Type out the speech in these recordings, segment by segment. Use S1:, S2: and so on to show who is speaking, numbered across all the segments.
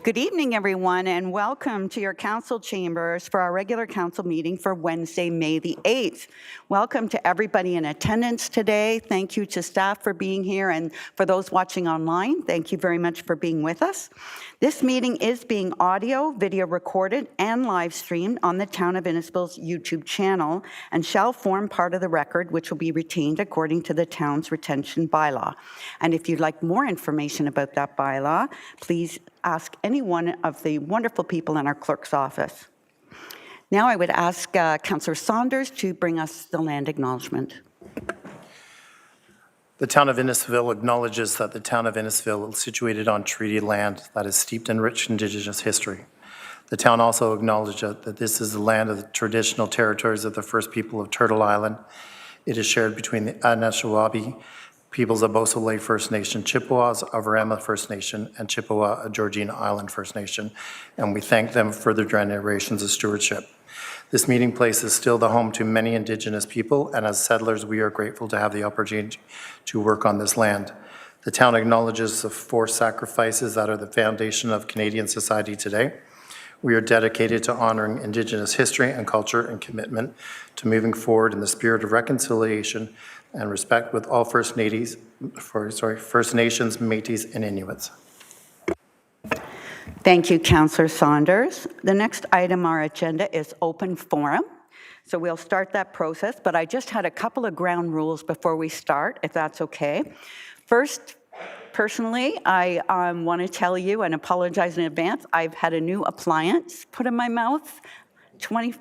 S1: Good evening, everyone, and welcome to your council chambers for our regular council meeting for Wednesday, May the 8th. Welcome to everybody in attendance today. Thank you to staff for being here, and for those watching online, thank you very much for being with us. This meeting is being audio, video recorded, and live streamed on the Town of Innisfil's YouTube channel and shall form part of the record, which will be retained according to the town's retention bylaw. And if you'd like more information about that bylaw, please ask any one of the wonderful people in our clerk's office. Now I would ask Councillor Saunders to bring us the land acknowledgement.
S2: The Town of Innisfil acknowledges that the Town of Innisfil is situated on treaty land that is steeped in rich Indigenous history. The town also acknowledges that this is the land of the traditional territories of the first people of Turtle Island. It is shared between the Anishinaabe peoples of Beausoleil First Nation, Chippewas of Arama First Nation, and Chippewa of Georgina Island First Nation, and we thank them for their generations of stewardship. This meeting place is still the home to many Indigenous people, and as settlers, we are grateful to have the opportunity to work on this land. The town acknowledges the 4 sacrifices that are the foundation of Canadian society today. We are dedicated to honoring Indigenous history and culture and commitment to moving forward in the spirit of reconciliation and respect with all First Nations, Métis, and Inuits.
S1: Thank you, Councillor Saunders. The next item on our agenda is open forum. So we'll start that process, but I just had a couple of ground rules before we start, if that's okay. First, personally, I want to tell you and apologize in advance. I've had a new appliance put in my mouth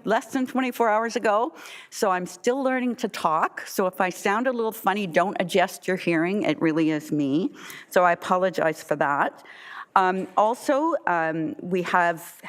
S1: less than 24 hours ago, so I'm still learning to talk. So if I sound a little funny, don't adjust your hearing. It really is me. So I apologize for that. We have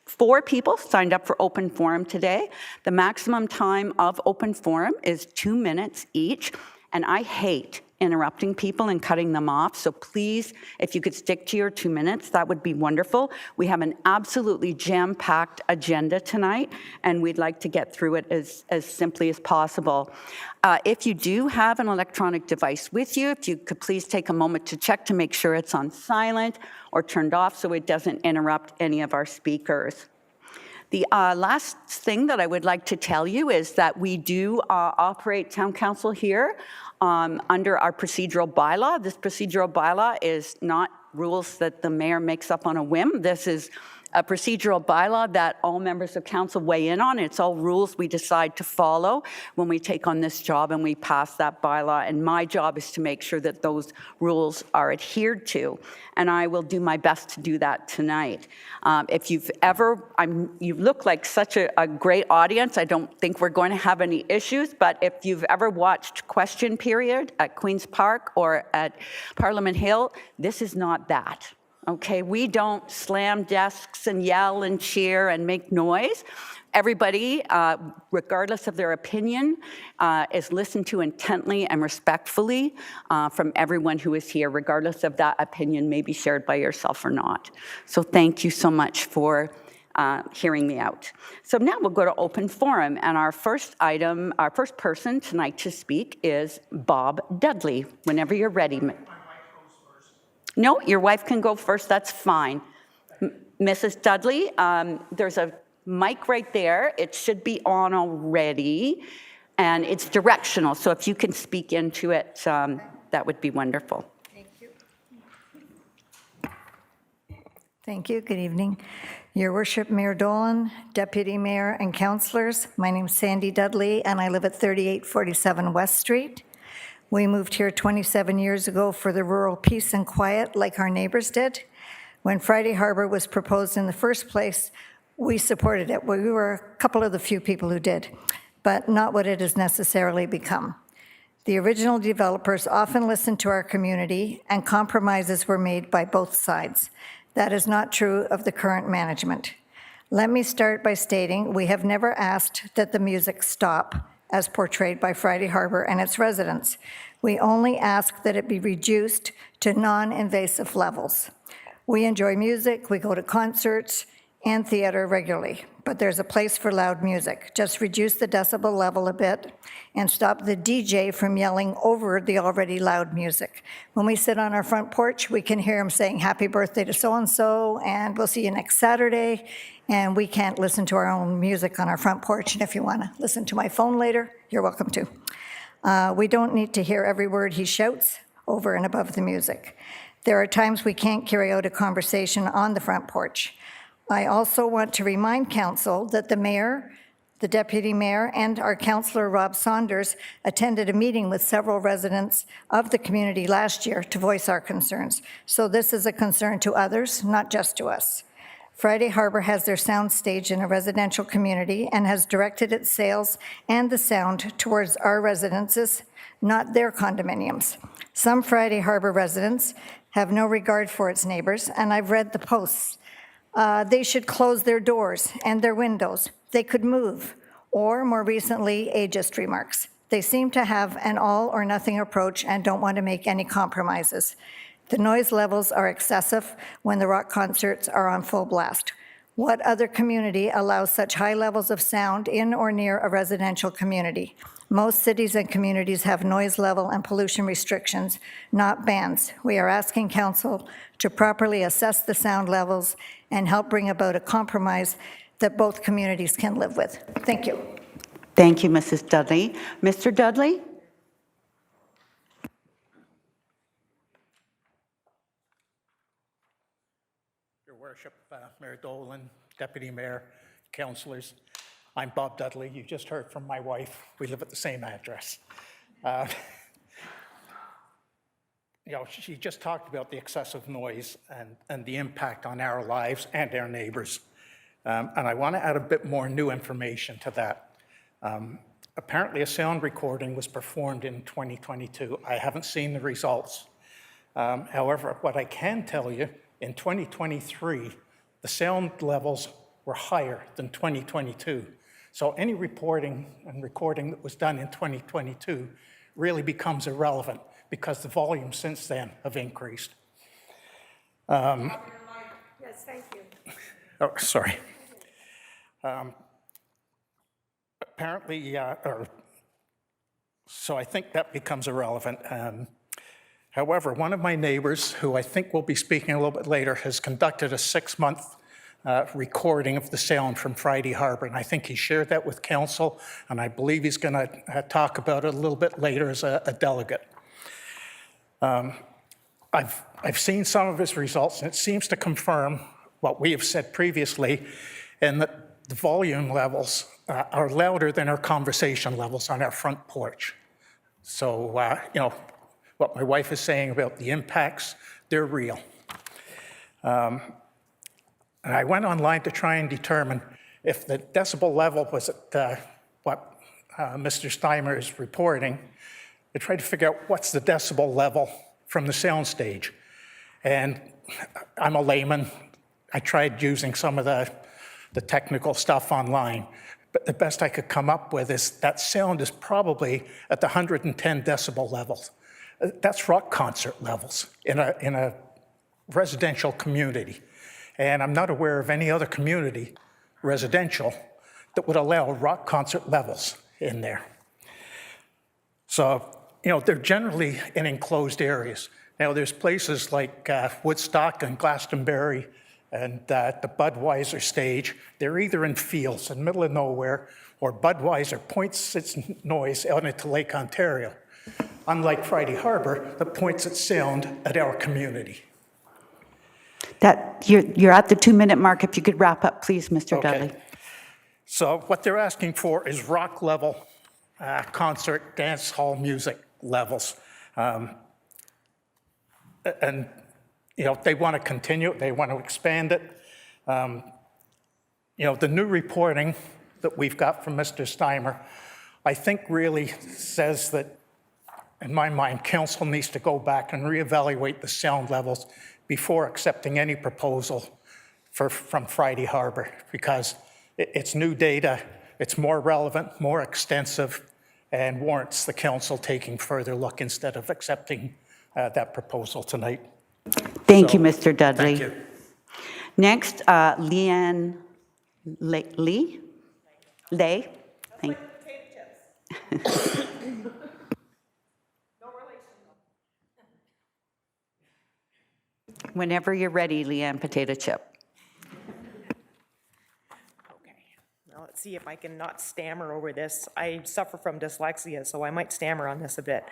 S1: 4 people signed up for open forum today. The maximum time of open forum is 2 minutes each, and I hate interrupting people and cutting them off. So please, if you could stick to your 2 minutes, that would be wonderful. We have an absolutely jam-packed agenda tonight, and we'd like to get through it as simply as possible. If you do have an electronic device with you, if you could please take a moment to check to make sure it's on silent or turned off so it doesn't interrupt any of our speakers. The last thing that I would like to tell you is that we do operate Town Council here under our procedural bylaw. This procedural bylaw is not rules that the mayor makes up on a whim. This is a procedural bylaw that all members of council weigh in on. It's all rules we decide to follow when we take on this job and we pass that bylaw. And my job is to make sure that those rules are adhered to. And I will do my best to do that tonight. If you've ever, you look like such a great audience. I don't think we're going to have any issues, but if you've ever watched Question Period at Queen's Park or at Parliament Hill, this is not that. Okay, we don't slam desks and yell and cheer and make noise. Everybody, regardless of their opinion, is listened to intently and respectfully from everyone who is here, regardless of that opinion may be shared by yourself or not. So thank you so much for hearing me out. So now we'll go to open forum, and our first item, our first person tonight to speak is Bob Dudley. Whenever you're ready. No, your wife can go first, that's fine. Mrs. Dudley, there's a mic right there. It should be on already, and it's directional, so if you can speak into it, that would be wonderful.
S3: Thank you. Thank you, good evening. Your Worship, Mayor Dolan, Deputy Mayor and Councillors, my name is Sandy Dudley, and I live at 3847 West Street. We moved here 27 years ago for the rural peace and quiet like our neighbors did. When Friday Harbor was proposed in the first place, we supported it. We were a couple of the few people who did, but not what it has necessarily become. The original developers often listened to our community, and compromises were made by both sides. That is not true of the current management. Let me start by stating we have never asked that the music stop as portrayed by Friday Harbor and its residents. We only ask that it be reduced to non-invasive levels. We enjoy music, we go to concerts, and theater regularly, but there's a place for loud music. Just reduce the decibel level a bit and stop the DJ from yelling over the already loud music. When we sit on our front porch, we can hear him saying happy birthday to so-and-so, and we'll see you next Saturday, and we can't listen to our own music on our front porch, and if you want to listen to my phone later, you're welcome to. We don't need to hear every word he shouts over and above the music. There are times we can't carry out a conversation on the front porch. I also want to remind council that the mayor, the deputy mayor, and our councillor Rob Saunders attended a meeting with several residents of the community last year to voice our concerns. So this is a concern to others, not just to us. Friday Harbor has their sound stage in a residential community and has directed its sales and the sound towards our residences, not their condominiums. Some Friday Harbor residents have no regard for its neighbors, and I've read the posts. They should close their doors and their windows. They could move. Or, more recently, ageist remarks. They seem to have an all-or-nothing approach and don't want to make any compromises. The noise levels are excessive when the rock concerts are on full blast. What other community allows such high levels of sound in or near a residential community? Most cities and communities have noise level and pollution restrictions, not bans. We are asking council to properly assess the sound levels and help bring about a compromise that both communities can live with. Thank you.
S1: Thank you, Mrs. Dudley. Mr. Dudley?
S4: Your Worship, Mayor Dolan, Deputy Mayor, councillors, I'm Bob Dudley. You just heard from my wife. We live at the same address. She just talked about the excessive noise and the impact on our lives and our neighbors. And I want to add a bit more new information to that. Apparently, a sound recording was performed in 2022. I haven't seen the results. However, what I can tell you, in 2023, the sound levels were higher than 2022. So any reporting and recording that was done in 2022 really becomes irrelevant because the volume since then have increased.
S3: Yes, thank you.
S4: Oh, sorry. Apparently, so I think that becomes irrelevant. However, one of my neighbors, who I think will be speaking a little bit later, has conducted a 6-month recording of the sound from Friday Harbor, and I think he shared that with council, and I believe he's going to talk about it a little bit later as a delegate. I've seen some of his results, and it seems to confirm what we have said previously, and that the volume levels are louder than our conversation levels on our front porch. So, what my wife is saying about the impacts, they're real. And I went online to try and determine if the decibel level was at what Mr. Steimer is reporting. I tried to figure out what's the decibel level from the soundstage. And I'm a layman. I tried using some of the technical stuff online, but the best I could come up with is that sound is probably at the 110 decibel levels. That's rock concert levels in a residential community. And I'm not aware of any other community, residential, that would allow rock concert levels in there. So, they're generally in enclosed areas. Now, there's places like Woodstock and Glastonbury and the Budweiser stage. They're either in fields in the middle of nowhere, or Budweiser points its noise out into Lake Ontario, unlike Friday Harbor, that points its sound at our community.
S1: You're at the 2-minute mark. If you could wrap up, please, Mr. Dudley.
S4: So what they're asking for is rock level concert, dance hall music levels. And they want to continue, they want to expand it. The new reporting that we've got from Mr. Steimer, I think really says that, in my mind, council needs to go back and reevaluate the sound levels before accepting any proposal from Friday Harbor, because it's new data, it's more relevant, more extensive, and warrants the council taking further look instead of accepting that proposal tonight.
S1: Thank you, Mr. Dudley.
S4: Thank you.
S1: Next, Leanne Lay. Thank Whenever you're ready, Leanne Potato Chip.
S5: Okay, now let's see if I can not stammer over this. I suffer from dyslexia, so I might stammer on this a bit.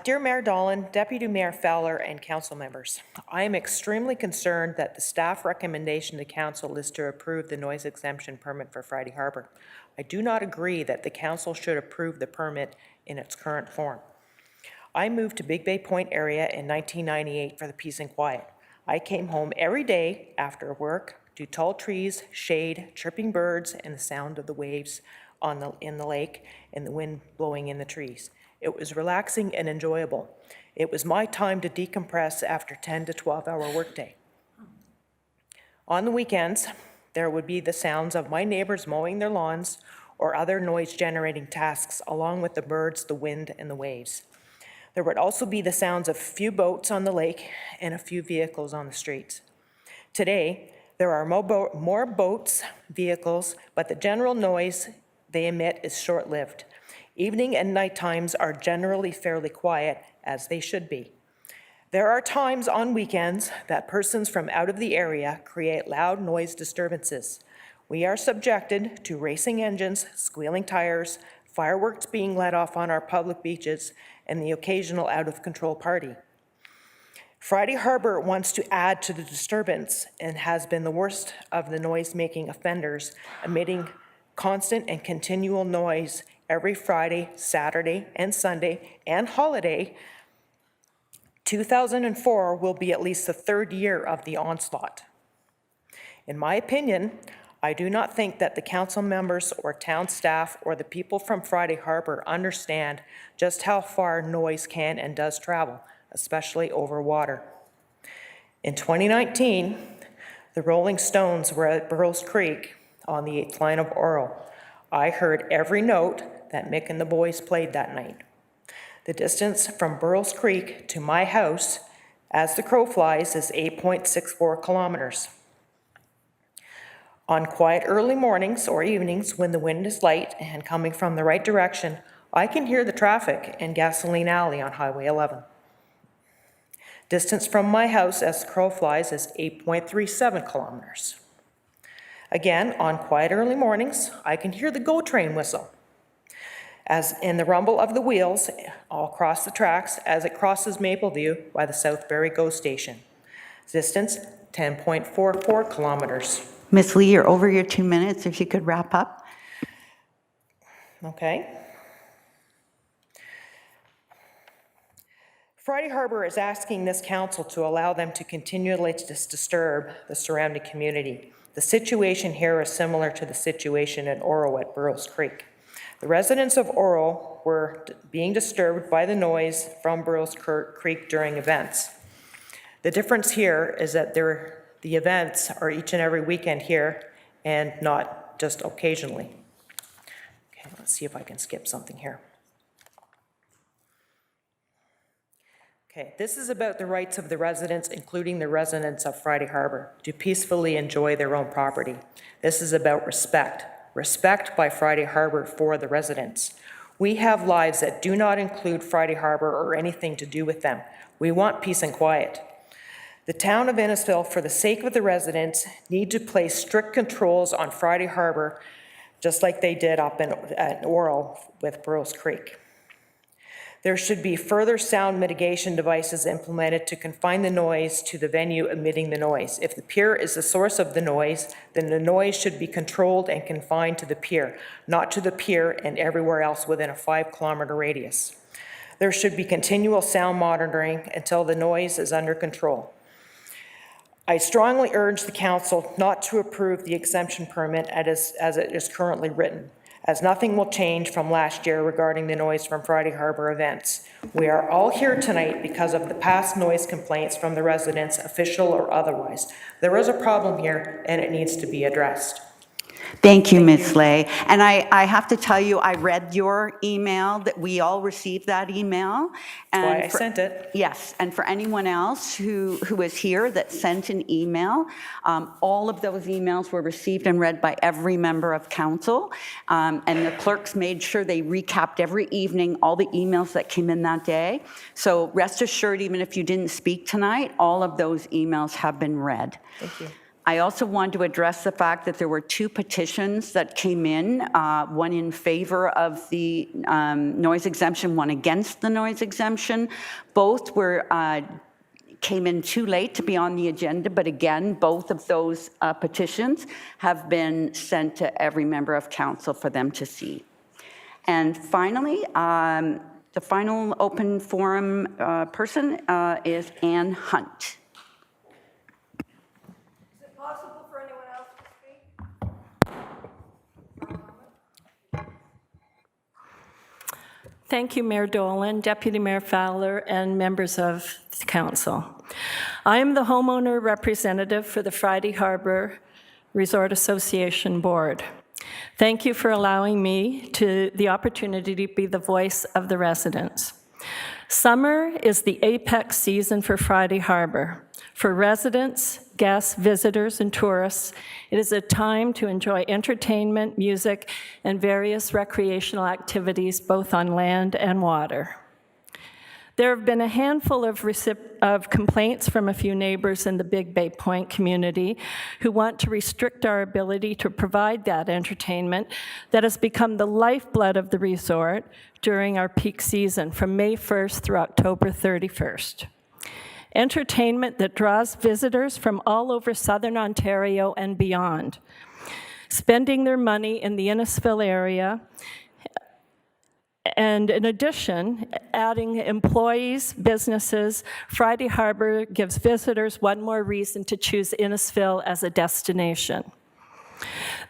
S5: Dear Mayor Dolan, Deputy Mayor Fowler, and council members, I am extremely concerned that the staff recommendation to council is to approve the noise exemption permit for Friday Harbor. I do not agree that the council should approve the permit in its current form. I moved to Big Bay Point area in 1998 for the peace and quiet. I came home every day after work to tall trees, shade, chirping birds, and the sound of the waves in the lake and the wind blowing in the trees. It was relaxing and enjoyable. It was my time to decompress after 10 to 12-hour workday. On the weekends, there would be the sounds of my neighbors mowing their lawns or other noise-generating tasks, along with the birds, the wind, and the waves. There would also be the sounds of a few boats on the lake and a few vehicles on the streets. Today, there are more boats, vehicles, but the general noise they emit is short-lived. Evening and night times are generally fairly quiet, as they should be. There are times on weekends that persons from out of the area create loud noise disturbances. We are subjected to racing engines, squealing tires, fireworks being let off on our public beaches, and the occasional out-of-control party. Friday Harbor wants to add to the disturbance and has been the worst of the noise-making offenders, emitting constant and continual noise every Friday, Saturday, and Sunday, and holiday. 2004 will be at least the third year of the onslaught. In my opinion, I do not think that the council members or town staff or the people from Friday Harbor understand just how far noise can and does travel, especially over water. In 2019, the Rolling Stones were at Hwit Creek on the 8th line of Oral. I heard every note that Mick and the boys played that night. The distance from Hwit Creek to my house, as the crow flies, is 8.64 kilometers. On quiet early mornings or evenings when the wind is light and coming from the right direction, I can hear the traffic in Gasoline Alley on Highway 11. Distance from my house as the crow flies is 8.37 kilometers. Again, on quiet early mornings, I can hear the GO train whistle, as in the rumble of the wheels all across the tracks as it crosses Mapleview by the Southbury GO station. Distance, 10.44 kilometers.
S1: Ms. Lee, you're over your 2 minutes. If you could wrap up.
S5: Okay. Friday Harbor is asking this council to allow them to continually disturb the surrounding community. The situation here is similar to the situation in Oro at Hwit Creek. The residents of Oro were being disturbed by the noise from Hwit Creek during events. The difference here is that the events are each and every weekend here and not just occasionally. Okay, let's see if I can skip something here. Okay, this is about the rights of the residents, including the residents of Friday Harbor, to peacefully enjoy their own property. This is about respect. Respect by Friday Harbor for the residents. We have lives that do not include Friday Harbor or anything to do with them. We want peace and quiet. The town of Innisfil, for the sake of the residents, need to place strict controls on Friday Harbor, just like they did up at Oral with Hwit Creek. There should be further sound mitigation devices implemented to confine the noise to the venue emitting the noise. If the pier is the source of the noise, then the noise should be controlled and confined to the pier, not to the pier and everywhere else within a 5-kilometer radius. There should be continual sound monitoring until the noise is under control. I strongly urge the council not to approve the exemption permit as it is currently written, as nothing will change from last year regarding the noise from Friday Harbor events. We are all here tonight because of the past noise complaints from the residents, official or otherwise. There is a problem here and it needs to be addressed.
S1: Thank you, Ms. Slay. And I have to tell you, I read your email, that we all received that email.
S5: That's why
S1: And
S5: I
S1: for-
S5: sent it.
S1: Yes, and for anyone else who is here that sent an email, all of those emails were received and read by every member of council. And the clerks made sure they recapped every evening all the emails that came in that day. So rest assured, even if you didn't speak tonight, all of those emails have been read.
S5: Thank you.
S1: I also want to address the fact that there were 2 petitions that came in, one in favor of the noise exemption, one against the noise exemption. Both came in too late to be on the agenda, but again, both of those petitions have been sent to every member of council for them to see. And finally, the final open forum person is Ann Hunt.
S6: Thank you, Mayor Dolan, Deputy Mayor Fowler, and members of the council. I am the homeowner representative for the Friday Harbor Resort Association Board. Thank you for allowing me the opportunity to be the voice of the residents. Summer is the apex season for Friday Harbor. For residents, guests, visitors, and tourists, it is a time to enjoy entertainment, music, and various recreational activities both on land and water. There have been a handful of complaints from a few neighbors in the Big Bay Point community who want to restrict our ability to provide that entertainment that has become the lifeblood of the resort during our peak season from May 1st through October 31st. Entertainment that draws visitors from all over Southern Ontario and beyond, spending their money in the Innisfil area, and in addition, adding employees, businesses. Friday Harbor gives visitors one more reason to choose Innisfil as a destination.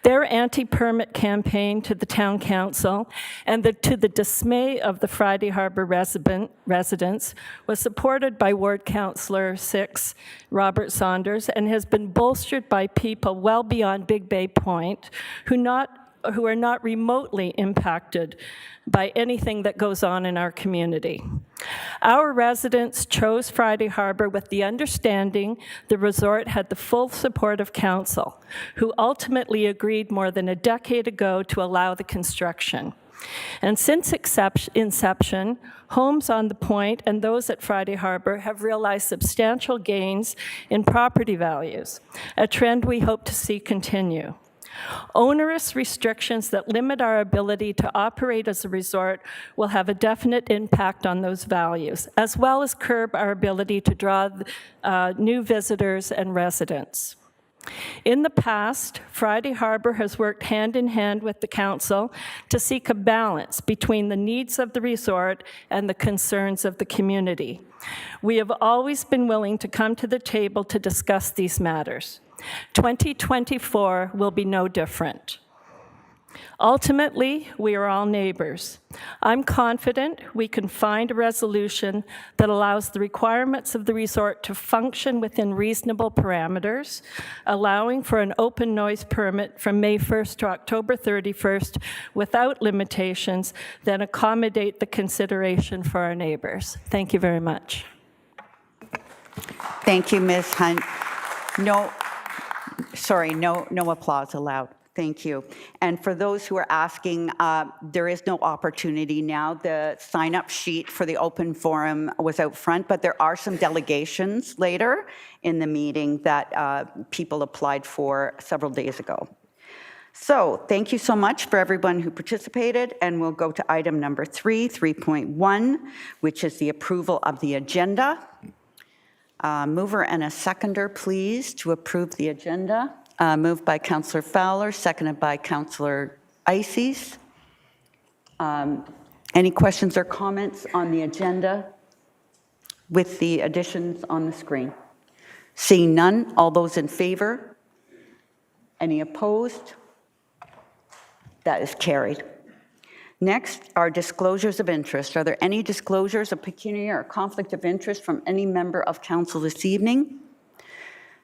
S6: Their anti-permit campaign to the town council and to the dismay of the Friday Harbor residents was supported by Ward Councillor 6, Robert Saunders, and has been bolstered by people well beyond Big Bay Point who are not remotely impacted by anything that goes on in our community. Our residents chose Friday Harbor with the understanding the resort had the full support of council, who ultimately agreed more than a decade ago to allow the construction. And since inception, homes on the point and those at Friday Harbor have realized substantial gains in property values, a trend we hope to see continue. Onerous restrictions that limit our ability to operate as a resort will have a definite impact on those values, as well as curb our ability to draw new visitors and residents. In the past, Friday Harbor has worked hand in hand with the council to seek a balance between the needs of the resort and the concerns of the community. We have always been willing to come to the table to discuss these matters. 2024 will be no different. Ultimately, we are all neighbors. I'm confident we can find a resolution that allows the requirements of the resort to function within reasonable parameters, allowing for an open noise permit from May 1st to October 31st without limitations that accommodate the consideration for our neighbors. Thank you very much.
S1: Thank you, Ms. Hunt. No applause allowed. Thank you. And for those who are asking, there is no opportunity now. The sign-up sheet for the open forum was out front, but there are some delegations later in the meeting that people applied for several days ago. So thank you so much for everyone who participated, and we'll go to item number 3.1, which is the approval of the agenda. Mover and a seconder, please, to approve the agenda. Moved by Councillor Fowler, seconded by Councillor Ices. Any questions or comments on the agenda with the additions on the screen? Seeing none, all those in favor? Any opposed? That is carried. Next are disclosures of interest. Are there any disclosures of pecuniary or conflict of interest from any member of council this evening?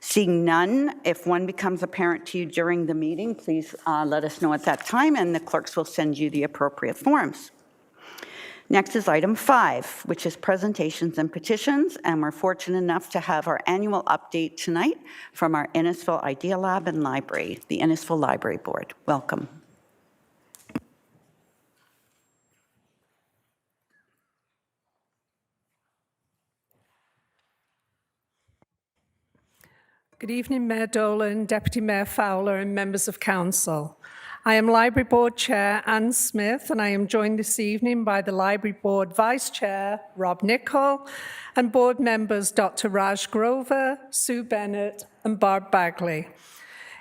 S1: Seeing none, if one becomes apparent to you during the meeting, please let us know at that time, and the clerks will send you the appropriate forms. Next is item 5, which is presentations and petitions, and we're fortunate enough to have our annual update tonight from our Innisfil Idea Lab and Library, the Innisfil Library Board. Welcome.
S7: Good evening, Mayor Dolan, Deputy Mayor Fowler, and members of Council. I am Library Board Chair Anne Smith, and I am joined this evening by the Library Board Vice Chair Rob Nichol and board members Dr. Raj Grover, Sue Bennett, and Barb Bagley.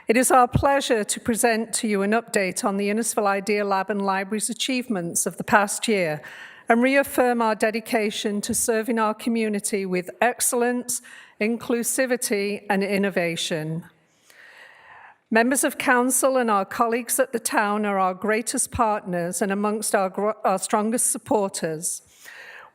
S7: It is our pleasure to present to you an update on the Innisfil Idea Lab and Library's achievements of the past year and reaffirm our dedication to serving our community with excellence, inclusivity, and innovation. Members of Council and our colleagues at the town are our greatest partners and amongst our strongest supporters.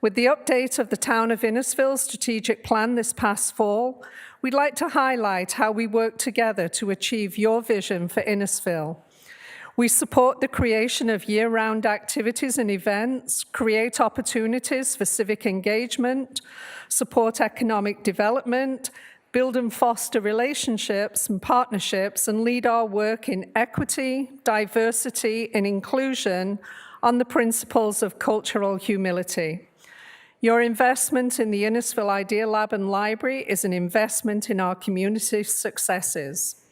S7: With the update of the Town of Innisfil strategic plan this past fall, we'd like to highlight how we work together to achieve your vision for Innisfil. We support the creation of year-round activities and events, create opportunities for civic engagement, support economic development, build and foster relationships and partnerships, and lead our work in equity, diversity, and inclusion on the principles of cultural humility. Your investment in the Innisfil Idea Lab and Library is an investment in our community's successes.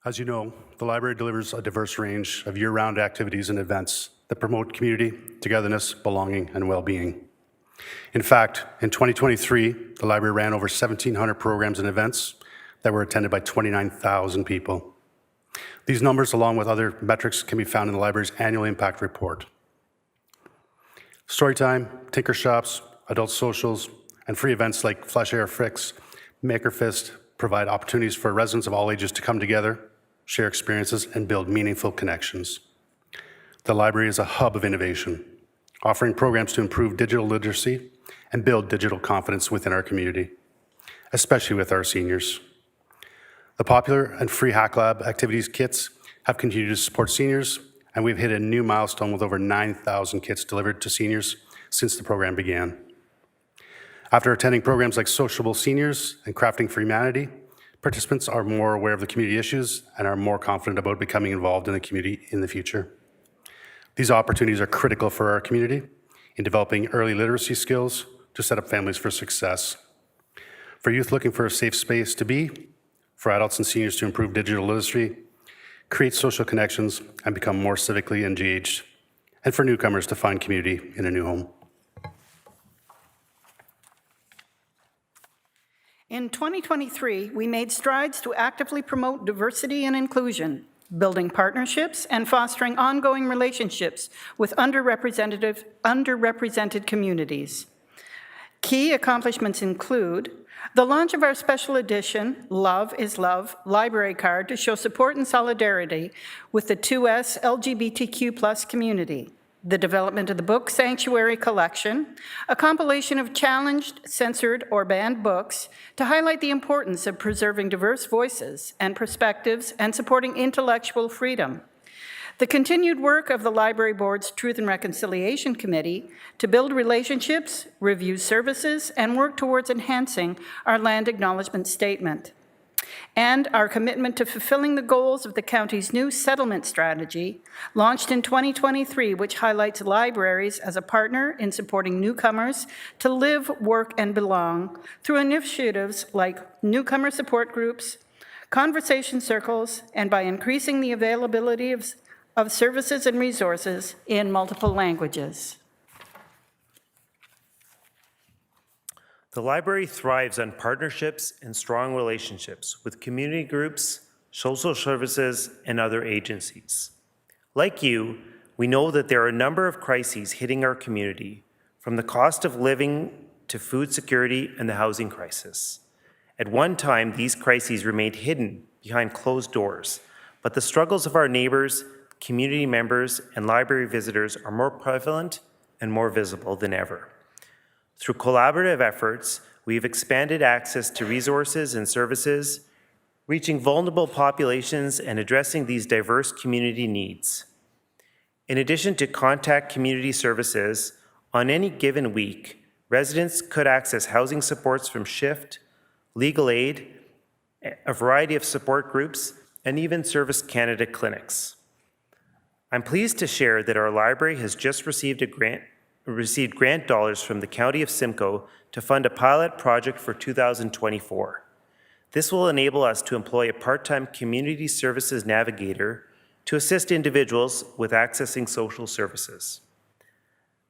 S8: As you know, the library delivers a diverse range of year-round activities and events that promote community, togetherness, belonging, and well-being. In fact, in 2023, the library ran over 1,700 programs and events that were attended by 29,000 people. These numbers, along with other metrics, can be found in the library's annual impact report. Storytime, Tinker Shops, adult socials, and free events like Flesh Air Fricks, Maker Fist provide opportunities for residents of all ages to come together, share experiences, and build meaningful connections. The library is a hub of innovation, offering programs to improve digital literacy and build digital confidence within our community, especially with our seniors. The popular and free Hack Lab activities kits have continued to support seniors, and we've hit a new milestone with over 9,000 kits delivered to seniors since the program began. After attending programs like Sociable Seniors and Crafting for Humanity, participants are more aware of the community issues and are more confident about becoming involved in the community in the future. These opportunities are critical for our community in developing early literacy skills to set up families for success. For youth looking for a safe space to be, for adults and seniors to improve digital literacy, create social connections, and become more civically engaged, and for newcomers to find community in a new home.
S9: In 2023, we made strides to actively promote diversity and inclusion, building partnerships and fostering ongoing relationships with underrepresented communities. Key accomplishments include the launch of our special edition, Love is Love, library card to show support and solidarity with the 2S LGBTQ+ community, the development of the Book Sanctuary Collection, a compilation of challenged, censored, or banned books to highlight the importance of preserving diverse voices and perspectives and supporting intellectual freedom. The continued work of the Library Board's Truth and Reconciliation Committee to build relationships, review services, and work towards enhancing our land acknowledgement statement. And our commitment to fulfilling the goals of the county's new settlement strategy, launched in 2023, which highlights libraries as a partner in supporting newcomers to live, work, and belong through initiatives like newcomer support groups, conversation circles, and by increasing the availability of services and resources in multiple languages.
S10: The library thrives on partnerships and strong relationships with community groups, social services, and other agencies. Like you, we know that there are a number of crises hitting our community, from the cost of living to food security and the housing crisis. At one time, these crises remained hidden behind closed doors, but the struggles of our neighbors, community members, and library visitors are more prevalent and more visible than ever. Through collaborative efforts, we've expanded access to resources and services, reaching vulnerable populations and addressing these diverse community needs. In addition to contact community services, on any given week, residents could access housing supports from Shift, legal aid, a variety of support groups, and even Service Canada clinics. I'm pleased to share that our library has just received grant dollars from the County of Simcoe to fund a pilot project for 2024. This will enable us to employ a part-time community services navigator to assist individuals with accessing social services.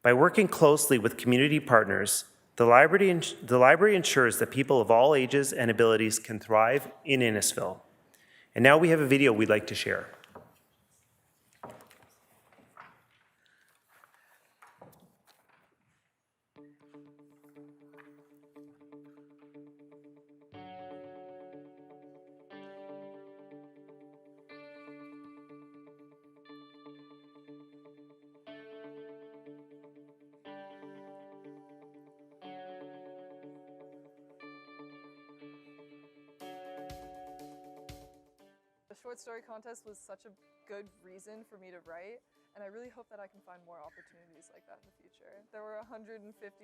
S10: By working closely with community partners, the library ensures that people of all ages and abilities can thrive in Innisfil. And now we have a video we'd like to share.
S11: The short story contest was such a good reason for me to write, and I really hope that I can find more opportunities like that in the future. There were 150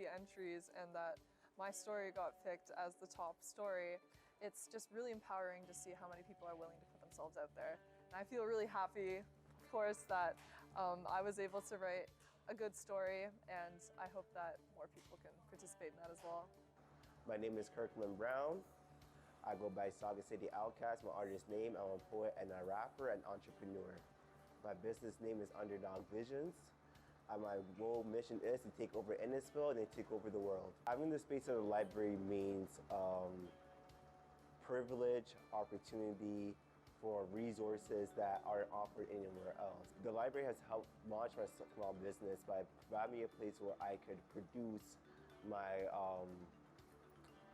S11: entries, and that my story got picked as the top story. It's just really empowering to see how many people are willing to put themselves out there. And I feel really happy, of course, that I was able to write a good story, and I hope that more people can participate in that as well.
S12: My name is Kirkland Brown. I go by Saga City Outcast, my artist name. I'm a poet and a rapper and entrepreneur. My business name is Underdog Visions. My whole mission is to take over Innisfil and then take over the world. Having the space of the library means privilege, opportunity for resources that aren't offered anywhere else. The library has helped launch my small business by providing me a place where I could produce my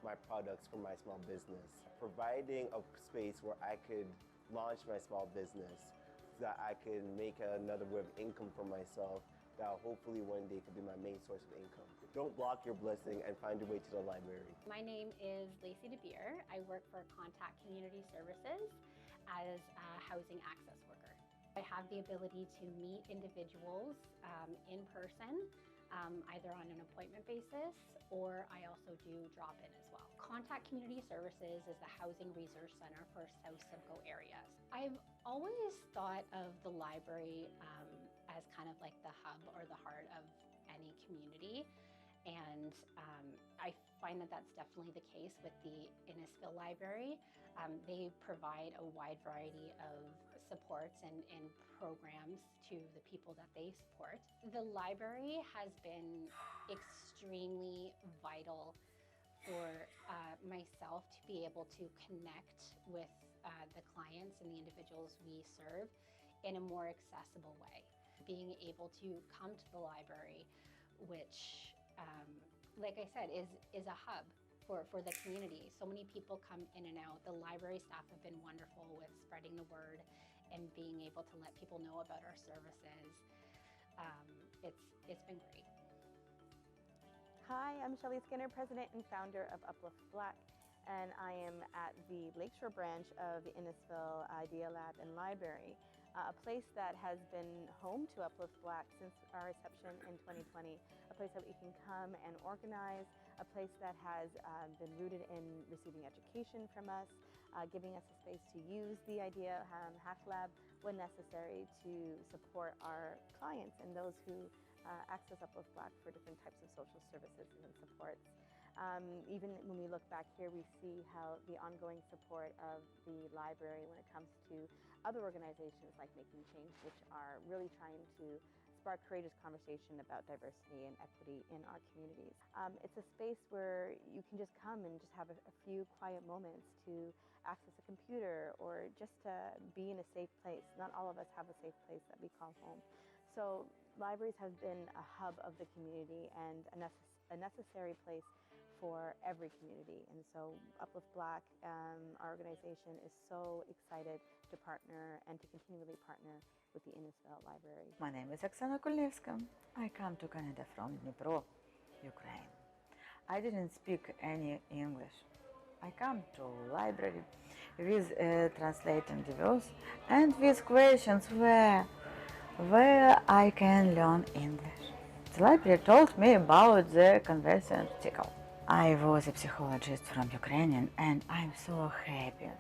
S12: my products for my small business. Providing a space where I could launch my small business so that I could make another way of income for myself that hopefully one day could be my main source of income. Don't block your blessing and find your way to the library.
S13: My name is Lacey DeBeer. I work for Contact Community Services as a housing access worker. I have the ability to meet individuals in person, either on an appointment basis, or I also do drop-in as well. Contact Community Services is the Housing Resource Center for South Simcoe areas. I've always thought of the library as kind of like the hub or the heart of any community, and I find that that's definitely the case with the Innisfil Library. They provide a wide variety of supports and programs to the people that they support. The library has been extremely vital for myself to be able to connect with the clients and the individuals we serve in a more accessible way. Being able to come to the library, which, like I said, is a hub for the community. So many people come in and out. The library staff have been wonderful with spreading the word and being able to let people know about our services. It's been great.
S14: Hi, I'm Shelley Skinner, President and founder of Uplift Black, and I am at the Lakeshore branch of the Innisfil Idea Lab and Library, a place that has been home to Uplift Black since our reception in 2020, a place that we can come and organize, a place that has been rooted in receiving education from us, giving us a space to use the Idea Hack Lab when necessary to support our clients and those who access Uplift Black for different types of social services and supports. Even when we look back here, we see how the ongoing support of the library when it comes to other organizations like Making Change, which are really trying to spark courageous conversation about diversity and equity in our communities. It's a space where you can just come and just have a few quiet moments to access a computer or just to be in a safe place. Not all of us have a safe place that we call home. So libraries have been a hub of the community and a necessary place for every community. And so Uplift Black, our organization, is so excited to partner and to continually partner with the Innisfil Library.
S15: My name is Oksana Kulnevska. I come to Canada from Dnipro, Ukraine. I didn't speak any English. I come to library with translating device and with questions where I can learn English. The library told me about the conversion article. I was a psychologist from Ukraine and I'm so happy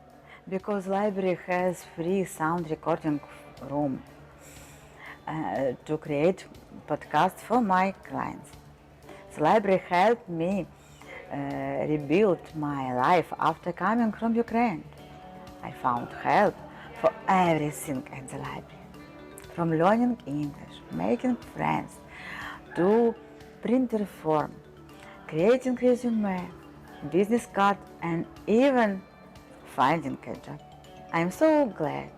S15: because library has free sound recording room to create podcasts for my clients. The library helped me rebuild my life after coming from Ukraine. I found help for everything at the library, from learning English, making friends, to printer form, creating resume, business card, and even finding a job. I'm so glad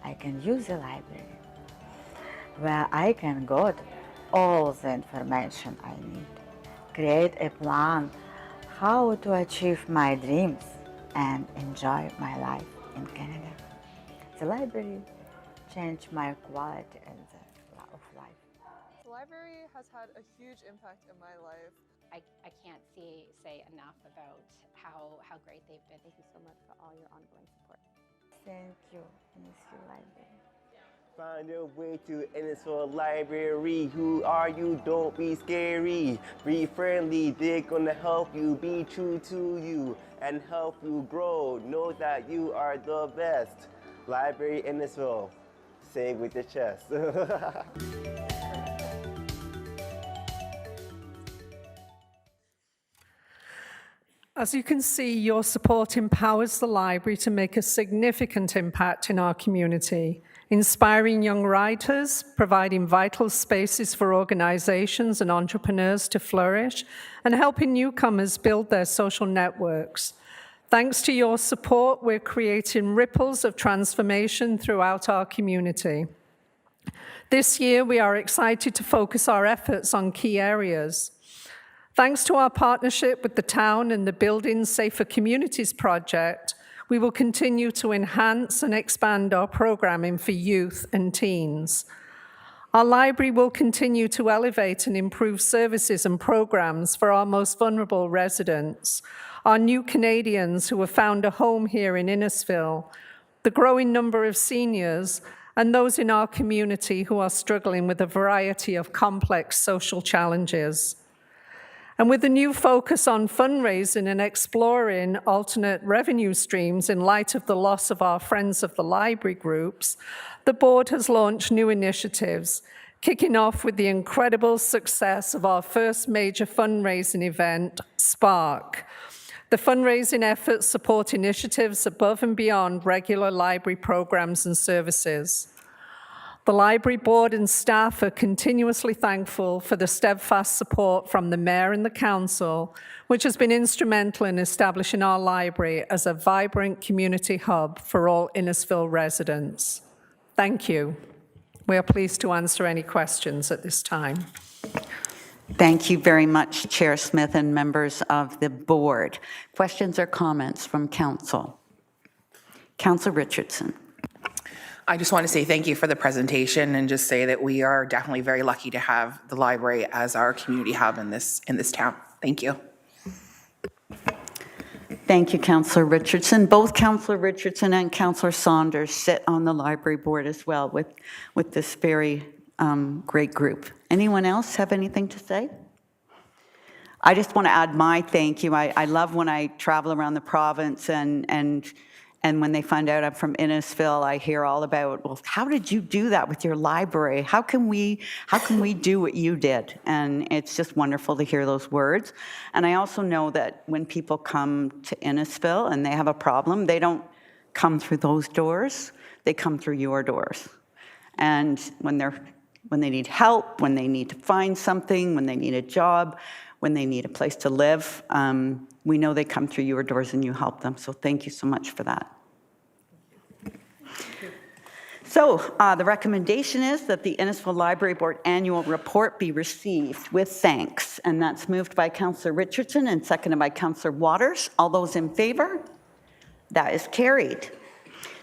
S15: I can use the library, where I can get all the information I need, create a plan how to achieve my dreams and enjoy my life in Canada. The library changed my quality of life.
S11: The library has had a huge impact in my life.
S13: I can't say enough about how great they've been.
S14: Thank you so much for all your ongoing support.
S15: Thank you, Innisfil Library.
S12: Find your way to Innisfil Library. Who are you? Don't be scary. Be friendly. They're gonna help you. Be true to you and help you grow. Know that you are the best. Library Innisfil. Say it with your chest.
S7: As you can see, your support empowers the library to make a significant impact in our community, inspiring young writers, providing vital spaces for organizations and entrepreneurs to flourish, and helping newcomers build their social networks. Thanks to your support, we're creating ripples of transformation throughout our community. This year, we are excited to focus our efforts on key areas. Thanks to our partnership with the town and the Building Safer Communities project, we will continue to enhance and expand our programming for youth and teens. Our library will continue to elevate and improve services and programs for our most vulnerable residents, our new Canadians who have found a home here in Innisfil, the growing number of seniors, and those in our community who are struggling with a variety of complex social challenges. And with a new focus on fundraising and exploring alternate revenue streams in light of the loss of our Friends of the Library groups, the board has launched new initiatives, kicking off with the incredible success of our first major fundraising event, Spark. The fundraising efforts support initiatives above and beyond regular library programs and services. The library board and staff are continuously thankful for the steadfast support from the mayor and the council, which has been instrumental in establishing our library as a vibrant community hub for all Innisfil residents. Thank you. We are pleased to answer any questions at this time.
S1: Thank you very much, Chair Smith and members of the board. Questions or comments from council? Councillor Richardson.
S16: I just want to say thank you for the presentation and just say that we are definitely very lucky to have the library as our community hub in this town. Thank you.
S1: Thank you, Councillor Richardson. Both Councillor Richardson and Councillor Saunders sit on the library board as well with this very great group. Anyone else have anything to say? I just want to add my thank you. I love when I travel around the province and when they find out I'm from Innisfil, I hear all about, well, how did you do that with your library? How can we do what you did? And it's just wonderful to hear those words. And I also know that when people come to Innisfil and they have a problem, they don't come through those doors, they come through your doors. And when they need help, when they need to find something, when they need a job, when they need a place to live, we know they come through your doors and you help them. So thank you so much for that. So the recommendation is that the Innisfil Library Board annual report be received with thanks. And that's moved by Councillor Richardson and seconded by Councillor Waters. All those in favor? That is carried.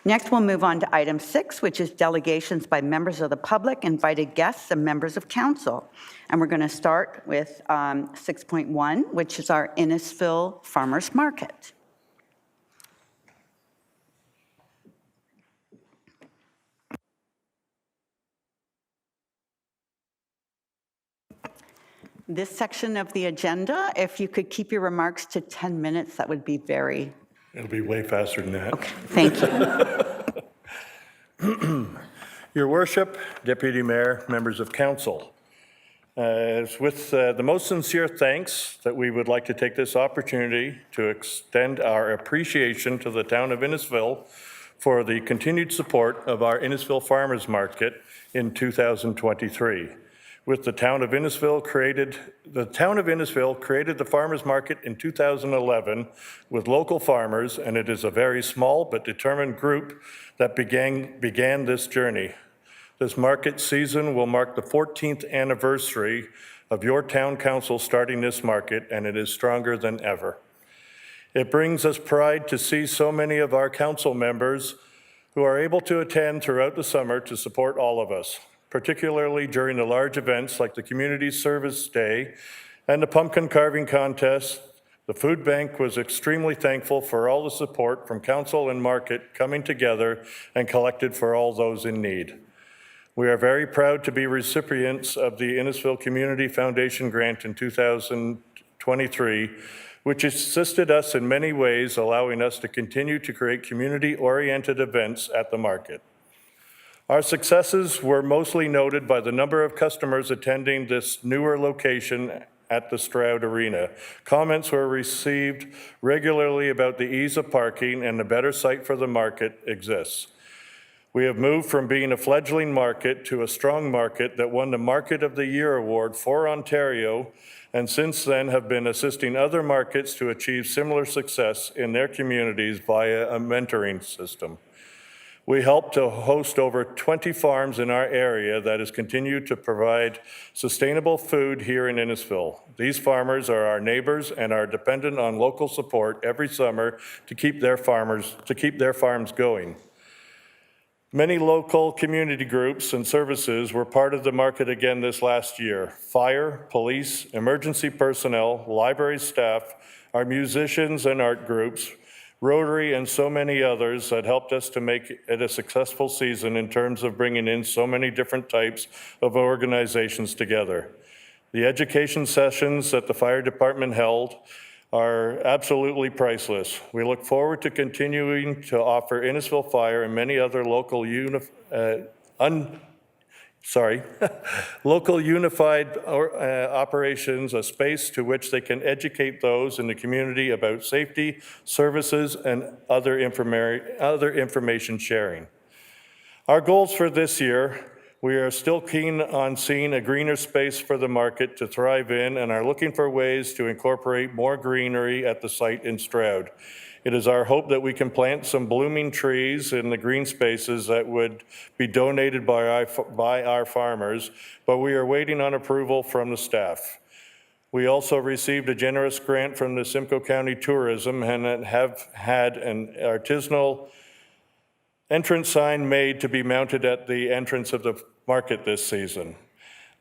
S1: Next, we'll move on to item 6, which is delegations by members of the public, invited guests, and members of council. And we're going to start with 6.1, which is our Innisfil Farmers Market. This section of the agenda, if you could keep your remarks to 10 minutes, that would be very...
S17: It'll be way faster than that.
S1: Okay, thank
S17: you. Your Worship, Deputy Mayor, members of council, it's with the most sincere thanks that we would like to take this opportunity to extend our appreciation to the town of Innisfil for the continued support of our Innisfil Farmers Market in 2023. With the town of Innisfil created the farmers market in 2011 with local farmers, and it is a very small but determined group that began this journey. This market season will mark the 14th anniversary of your town council starting this market, and it is stronger than ever. It brings us pride to see so many of our council members who are able to attend throughout the summer to support all of us, particularly during the large events like the Community Service Day and the Pumpkin Carving Contest. The food bank was extremely thankful for all the support from council and market coming together and collected for all those in need. We are very proud to be recipients of the Innisfil Community Foundation grant in 2023, which assisted us in many ways, allowing us to continue to create community-oriented events at the market. Our successes were mostly noted by the number of customers attending this newer location at the Stroud Arena. Comments were received regularly about the ease of parking and the better site for the market exists. We have moved from being a fledgling market to a strong market that won the Market of the Year award for Ontario, and since then have been assisting other markets to achieve similar success in their communities via a mentoring system. We help to host over 20 farms in our area that has continued to provide sustainable food here in Innisfil. These farmers are our neighbors and are dependent on local support every summer to keep their farms going. Many local community groups and services were part of the market again this last year. Fire, police, emergency personnel, library staff, our musicians and art groups, Rotary, and so many others that helped us to make it a successful season in terms of bringing in so many different types of organizations together. The education sessions that the fire department held are absolutely priceless. We look forward to continuing to offer Innisfil Fire and many other local local unified operations a space to which they can educate those in the community about safety, services, and other information sharing. Our goals for this year: we are still keen on seeing a greener space for the market to thrive in and are looking for ways to incorporate more greenery at the site in Stroud. It is our hope that we can plant some blooming trees in the green spaces that would be donated by our farmers, but we are waiting on approval from the staff. We also received a generous grant from the Simcoe County Tourism and have had an artisanal entrance sign made to be mounted at the entrance of the market this season.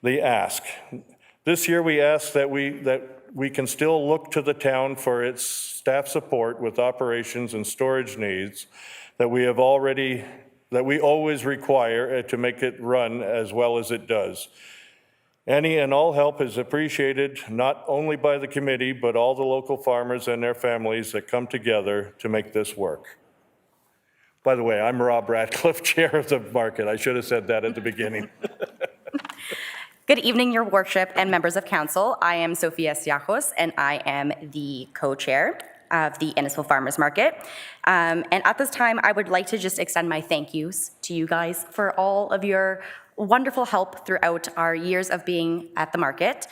S17: The ask. This year we ask that we can still look to the town for its staff support with operations and storage needs that we always require to make it run as well as it does. Any and all help is appreciated, not only by the committee, but all the local farmers and their families that come together to make this work. By the way, I'm Rob Radcliffe, Chair of the Market. I should have said that at the beginning.
S18: Good evening, Your Worship and members of council. I am Sofia Siajos, and I am the co-chair of the Innisfil Farmers Market. And at this time, I would like to just extend my thank yous to you guys for all of your wonderful help throughout our years of being at the market.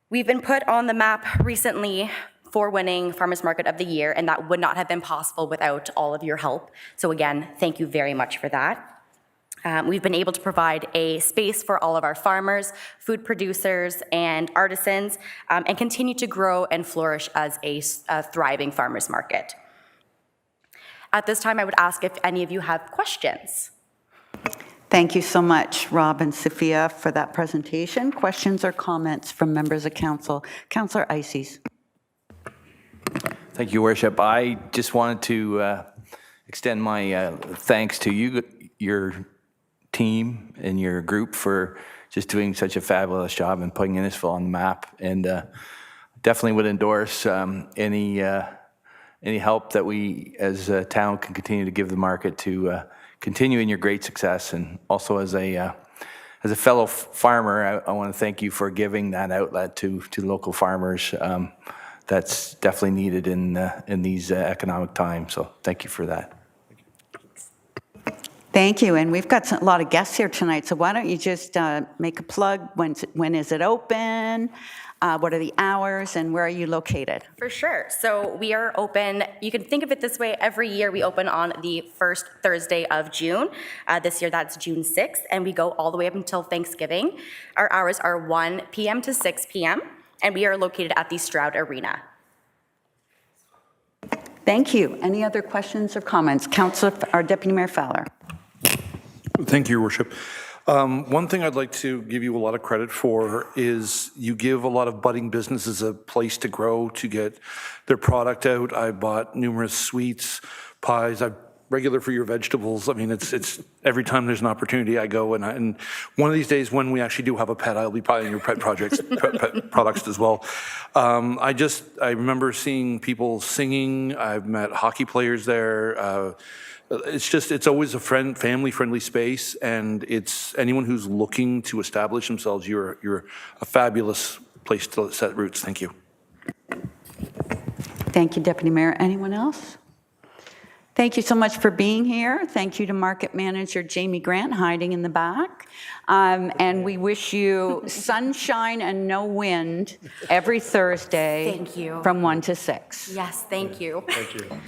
S18: We've been put on the map recently for winning Farmers Market of the Year, and that would not have been possible without all of your help. So again, thank you very much for that. We've been able to provide a space for all of our farmers, food producers, and artisans, and continue to grow and flourish as a thriving farmers market. At this time, I would ask if any of you have questions.
S1: Thank you so much, Rob and Sophia, for that presentation. Questions or comments from members of council? Councillor Ices.
S19: Thank you, Worship. I just wanted to extend my thanks to you, your team, and your group for just doing such a fabulous job and putting Innisfil on the map. And definitely would endorse any help that we as a town can continue to give the market to continue in your great success. And also as a fellow farmer, I want to thank you for giving that outlet to local farmers. That's definitely needed in these economic times. So thank you for that.
S1: Thank you. And we've got a lot of guests here tonight. So why don't you just make a plug? When is it open? What are the hours and where are you located?
S18: For sure. So we are open, you can think of it this way, every year we open on the first Thursday of June. This year that's June 6th, and we go all the way up until Thanksgiving. Our hours are 1 p.m. to 6 p.m., and we are located at the Stroud Arena.
S1: Thank you. Any other questions or comments? Councillor, or Deputy Mayor Fowler.
S20: Thank you, Your Worship. One thing I'd like to give you a lot of credit for is you give a lot of budding businesses a place to grow, to get their product out. I bought numerous sweets, pies. I'm regular for your vegetables. I mean, it's every time there's an opportunity I go, and one of these days when we actually do have a pet, I'll be buying your pet projects, pet products as well. I remember seeing people singing. I've met hockey players there. It's always a family-friendly space, and it's anyone who's looking to establish themselves, you're a fabulous place to set roots. Thank you.
S1: Thank you, Deputy Mayor. Anyone else? Thank you so much for being here. Thank you to Market Manager Jamie Grant hiding in the back. And we wish you sunshine and no wind every Thursday.
S18: Thank you.
S1: From 1 to 6.
S18: Yes, thank you.
S20: Thank you.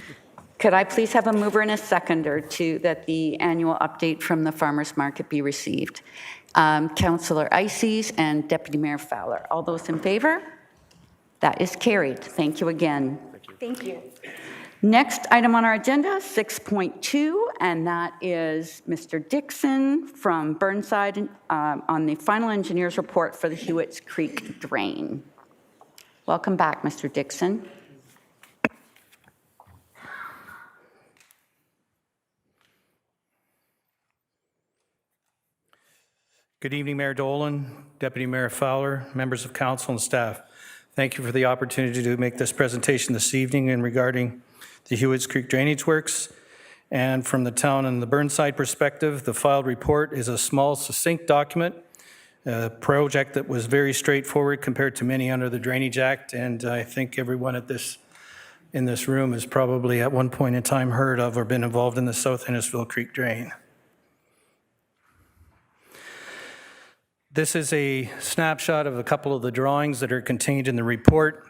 S1: Could I please have a mover and a seconder to that the annual update from the farmers market be received? Councillor Ices and Deputy Mayor Fowler. All those in favor? That is carried. Thank you again.
S18: Thank you.
S1: Next item on our agenda, 6.2, and that is Mr. Dixon from Burnside on the final engineer's report for the Hwit Creek drain. Welcome back, Mr. Dixon.
S21: Good evening, Mayor Dolan, Deputy Mayor Fowler, members of council and staff. Thank you for the opportunity to make this presentation this evening in regarding the Hwit Creek drainage works. And from the town and the Burnside perspective, the filed report is a small, succinct document, a project that was very straightforward compared to many under the Drainage Act. And I think everyone in this room has probably at one point in time heard of or been involved in the South Innisfil Creek drain. This is a snapshot of a couple of the drawings that are contained in the report.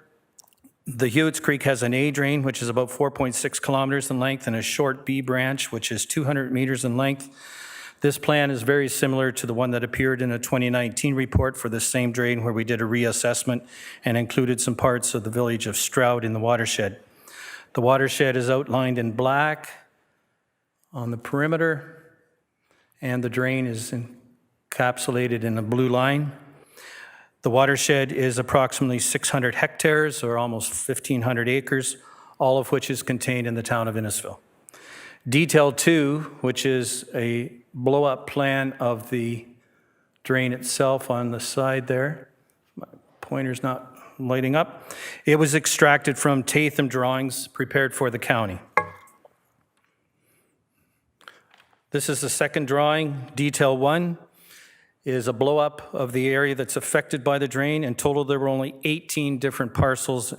S21: The Hwit Creek has an A drain, which is about 4.6 kilometers in length, and a short B branch, which is 200 meters in length. This plan is very similar to the one that appeared in a 2019 report for the same drain, where we did a reassessment and included some parts of the village of Stroud in the watershed. The watershed is outlined in black on the perimeter, and the drain is encapsulated in a blue line. The watershed is approximately 600 hectares, or almost 1,500 acres, all of which is contained in the town of Innisfil. Detail 2, which is a blow-up plan of the drain itself on the side there. My pointer's not lighting up. It was extracted from Tatham drawings prepared for the county. This is the second drawing. Detail 1 is a blow-up of the area that's affected by the drain. In total, there were only 18 different parcels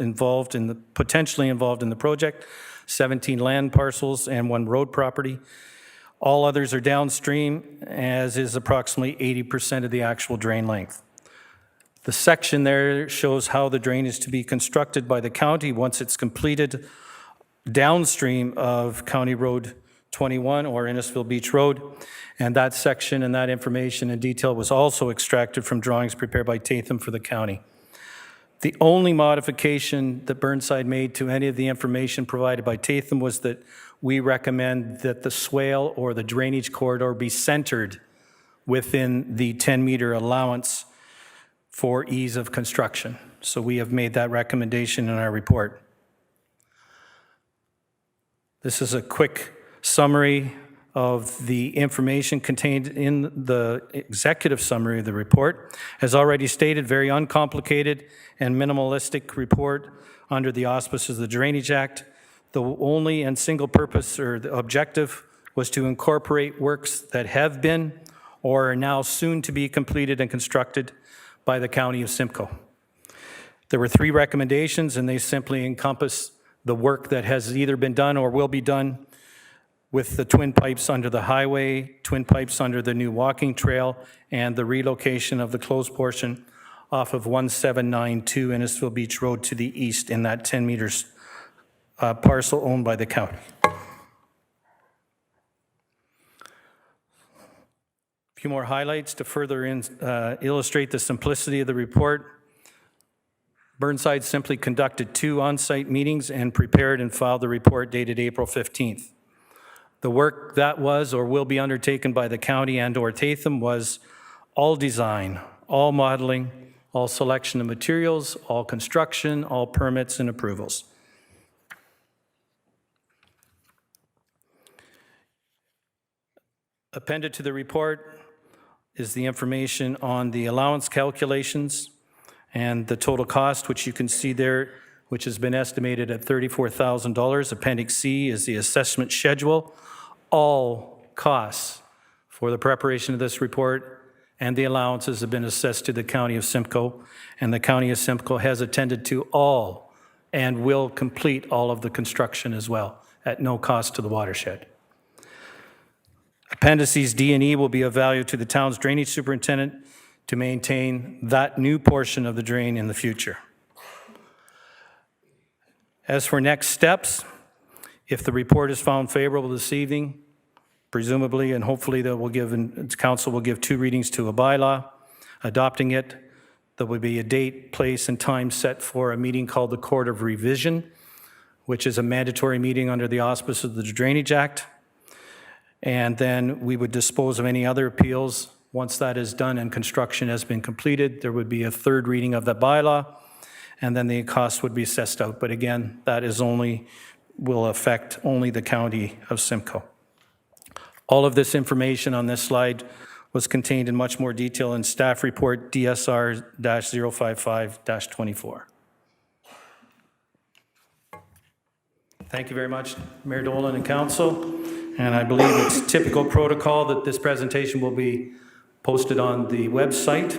S21: potentially involved in the project, 17 land parcels and 1 road property. All others are downstream, as is approximately 80% of the actual drain length. The section there shows how the drain is to be constructed by the county once it's completed downstream of County Road 21 or Innisfil Beach Road. And that section and that information in detail was also extracted from drawings prepared by Tatham for the county. The only modification that Burnside made to any of the information provided by Tatham was that we recommend that the swale or the drainage corridor be centered within the 10-meter allowance for ease of construction. So we have made that recommendation in our report. This is a quick summary of the information contained in the executive summary of the report. As already stated, very uncomplicated and minimalistic report under the auspices of the Drainage Act. The only and single purpose or the objective was to incorporate works that have been or are now soon to be completed and constructed by the County of Simcoe. There were 3 recommendations, and they simply encompass the work that has either been done or will be done with the twin pipes under the highway, twin pipes under the new walking trail, and the relocation of the closed portion off of 1792 Innisfil Beach Road to the east in that 10 meters parcel owned by the county. A few more highlights to further illustrate the simplicity of the report. Burnside simply conducted 2 on-site meetings and prepared and filed the report dated April 15th. The work that was or will be undertaken by the county and/or Tatham was all design, all modeling, all selection of materials, all construction, all permits and approvals. Appended to the report is the information on the allowance calculations and the total cost, which you can see there, which has been estimated at $34,000. Appendix C is the assessment schedule. All costs for the preparation of this report and the allowances have been assessed to the County of Simcoe, and the County of Simcoe has attended to all and will complete all of the construction as well at no cost to the watershed. Appendices D and E will be of value to the town's drainage superintendent to maintain that new portion of the drain in the future. As for next steps, if the report is found favorable this evening, presumably and hopefully that will give, council will give 2 readings to a bylaw. Adopting it, there will be a date, place, and time set for a meeting called the Court of Revision, which is a mandatory meeting under the auspices of the Drainage Act. And then we would dispose of any other appeals. Once that is done and construction has been completed, there would be a 3rd reading of the bylaw, and then the cost would be assessed out. But again, that is only, will affect only the County of Simcoe. All of this information on this slide was contained in much more detail in staff report DSR-055-24. Thank you very much, Mayor Dolan and Council. And I believe it's typical protocol that this presentation will be posted on the website,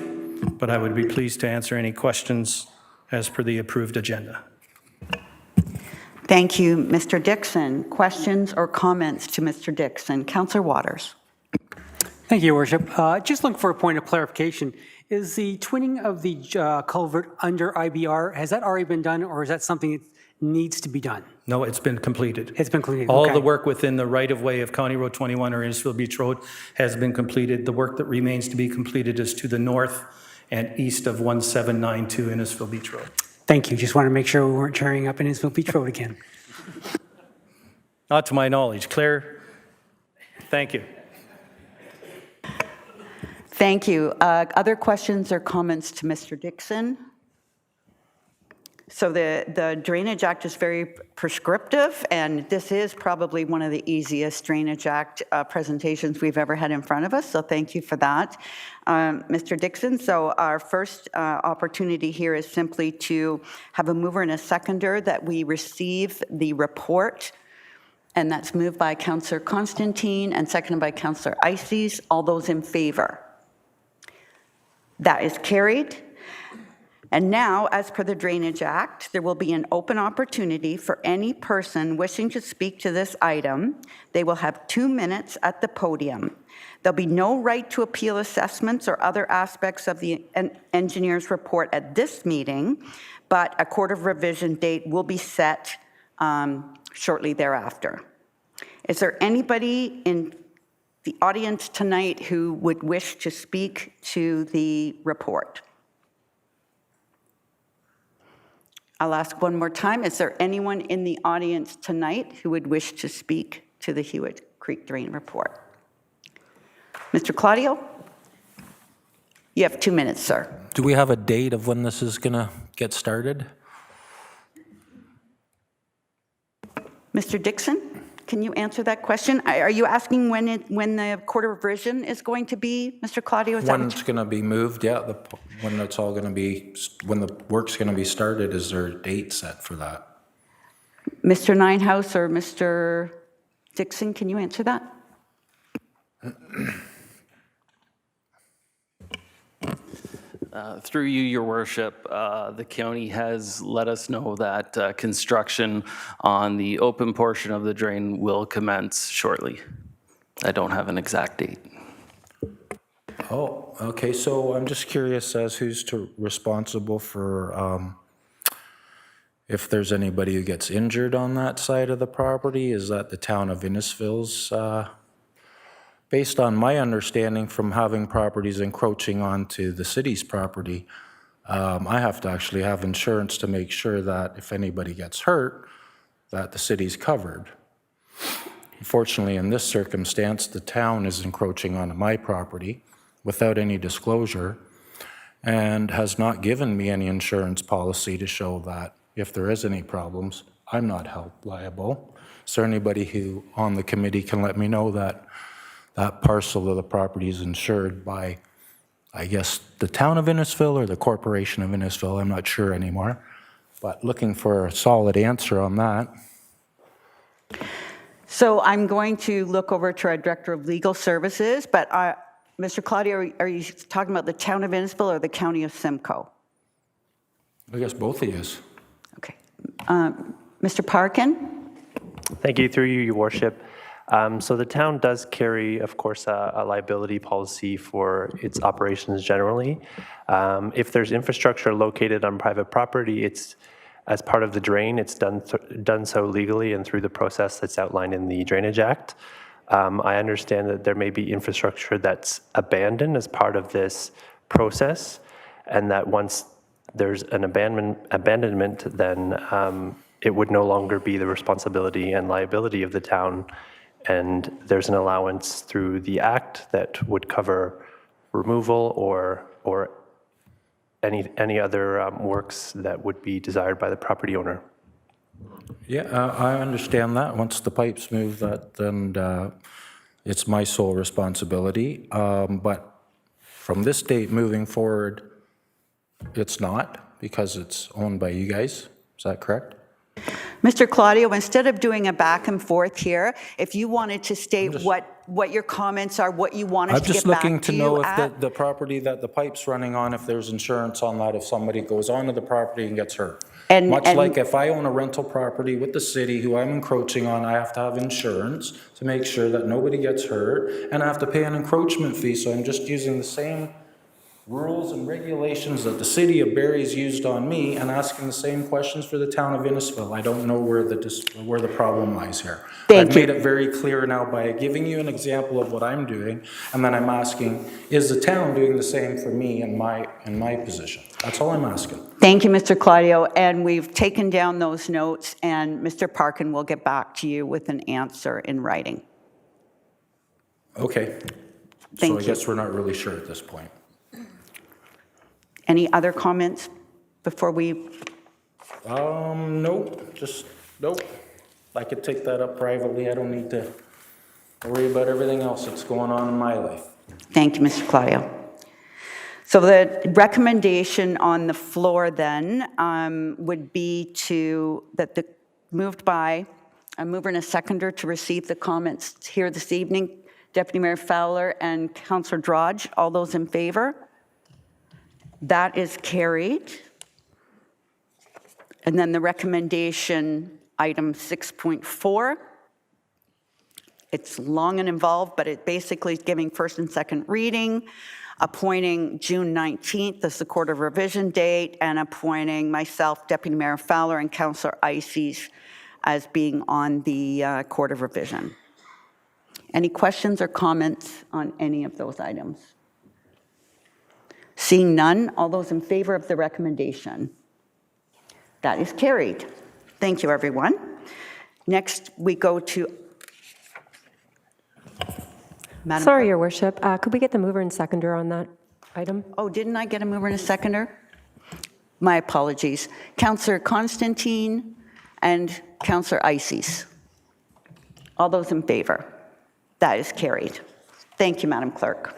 S21: but I would be pleased to answer any questions as per the approved agenda.
S1: Thank you, Mr. Dixon. Questions or comments to Mr. Dixon? Councillor Waters.
S2: Thank you, Your Worship. Just looking for a point of clarification. Is the twinning of the culvert under IBR, has that already been done, or is that something that needs to be done?
S21: No, it's been completed.
S2: It's been completed.
S21: All
S2: okay.
S21: the work within the right-of-way of County Road 21 or Innisfil Beach Road has been completed. The work that remains to be completed is to the north and east of 1792 Innisfil Beach Road.
S2: Thank you. Just want to make sure we weren't tearing up Innisfil Beach Road again.
S21: Not to my knowledge. Claire, thank you.
S1: Thank you. Other questions or comments to Mr. Dixon? So the Drainage Act is very prescriptive, and this is probably one of the easiest Drainage Act presentations we've ever had in front of us, so thank you for that, Mr. Dixon. So our first opportunity here is simply to have a mover and a seconder that we receive the report, and that's moved by Councillor Constantine and seconded by Councillor Ices. All those in favor? That is carried. And now, as per the Drainage Act, there will be an open opportunity for any person wishing to speak to this item. They will have 2 minutes at the podium. There'll be no right to appeal assessments or other aspects of the engineer's report at this meeting, but a Court of Revision date will be set shortly thereafter. Is there anybody in the audience tonight who would wish to speak to the report? I'll ask one more time. Is there anyone in the audience tonight who would wish to speak to the Hwit Creek Drain Report? Mr. Claudio? You have 2 minutes, sir.
S3: Do we have a date of when this is going to get started?
S1: Mr. Dixon, can you answer that question? Are you asking when the Court of Revision is going to be, Mr. Claudio? Is that
S3: When
S1: what
S3: it's going to be moved, yeah, when it's all going to be, when the work's going to be started, is there a date set for that?
S1: Mr. Ninehouse or Mr. Dixon, can you answer that?
S22: Through you, Your Worship, the county has let us know that construction on the open portion of the drain will commence shortly. I don't have an exact date.
S3: Oh, okay, so I'm just curious as who's responsible for, if there's anybody who gets injured on that side of the property. Is that the town of Innisfil's? Based on my understanding from having properties encroaching onto the city's property, I have to actually have insurance to make sure that if anybody gets hurt, that the city's covered. Unfortunately, in this circumstance, the town is encroaching onto my property without any disclosure and has not given me any insurance policy to show that if there is any problems, I'm not held liable. Is there anybody who on the committee can let me know that that parcel of the property is insured by, I guess, the town of Innisfil or the corporation of Innisfil? I'm not sure anymore, but looking for a solid answer on that.
S1: So I'm going to look over to our Director of Legal Services, but Mr. Claudio, are you talking about the town of Innisfil or the county of Simcoe?
S3: I guess both of you.
S1: Okay. Mr. Parkin?
S23: Thank you, through you, Your Worship. So the town does carry, of course, a liability policy for its operations generally. If there's infrastructure located on private property, it's as part of the drain, it's done so legally and through the process that's outlined in the Drainage Act. I understand that there may be infrastructure that's abandoned as part of this process, and that once there's an abandonment, then it would no longer be the responsibility and liability of the town. And there's an allowance through the Act that would cover removal or any other works that would be desired by the property owner.
S3: Yeah, I understand that. Once the pipes move, then it's my sole responsibility. But from this date moving forward, it's not, because it's owned by you guys. Is that correct?
S1: Mr. Claudio, instead of doing a back and forth here, if you wanted to state what your comments are, what you want us
S3: I'm
S1: to
S3: just
S1: get back
S3: looking to know
S1: you
S3: if
S1: at.
S3: the property that the pipe's running on, if there's insurance on that, if somebody goes onto the property and gets hurt. Much like if I own a rental property with the city who I'm encroaching on, I have to have insurance to make sure that nobody gets hurt, and I have to pay an encroachment fee. So I'm just using the same rules and regulations that the city of Barrie's used on me and asking the same questions for the town of Innisfil. I don't know where the problem lies here. I've made it very clear now by giving you an example of what I'm doing, and then I'm asking, is the town doing the same for me in my position? That's all I'm asking.
S1: Thank you, Mr. Claudio, and we've taken down those notes, and Mr. Parkin will get back to you with an answer in writing.
S3: Okay. So I guess we're not really sure at this point.
S1: Any other comments before we?
S3: Nope, nope. I could take that up privately. I don't need to worry about everything else that's going on in my life.
S1: Thank you, Mr. Claudio. So the recommendation on the floor then would be moved by a mover and a seconder to receive the comments here this evening. Deputy Mayor Fowler and Councillor Drodge, all those in favor? That is carried. And then the recommendation, item 6.4. It's long and involved, but it basically is giving first and second reading, appointing June 19th as the Court of Revision date, and appointing myself, Deputy Mayor Fowler, and Councillor Ices as being on the Court of Revision. Any questions or comments on any of those items? Seeing none, all those in favor of the recommendation? That is carried. Thank you, everyone. Next, we go to Madam
S4: Sorry,
S1: Clerk.
S4: Your Worship. Could we get the mover and seconder on that item?
S1: Oh, didn't I get a mover and a seconder? My apologies. Councillor Constantine and Councillor Ices. All those in favor? That is carried. Thank you, Madam Clerk.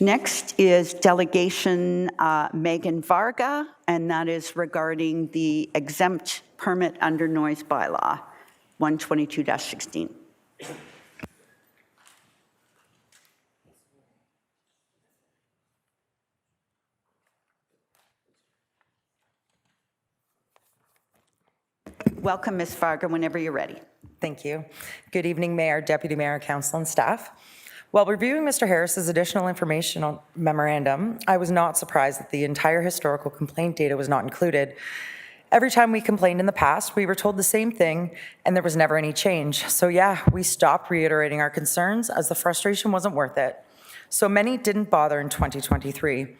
S1: Next is Delegation Megan Varga, and that is regarding the exempt permit under noise bylaw, 122-16. Welcome, Ms. Varga, whenever you're ready.
S5: Thank you. Good evening, Mayor, Deputy Mayor, Council, and staff. While reviewing Mr. Harris's additional information on memorandum, I was not surprised that the entire historical complaint data was not included. Every time we complained in the past, we were told the same thing, and there was never any change. So yeah, we stopped reiterating our concerns as the frustration wasn't worth it. So many didn't bother in 2023.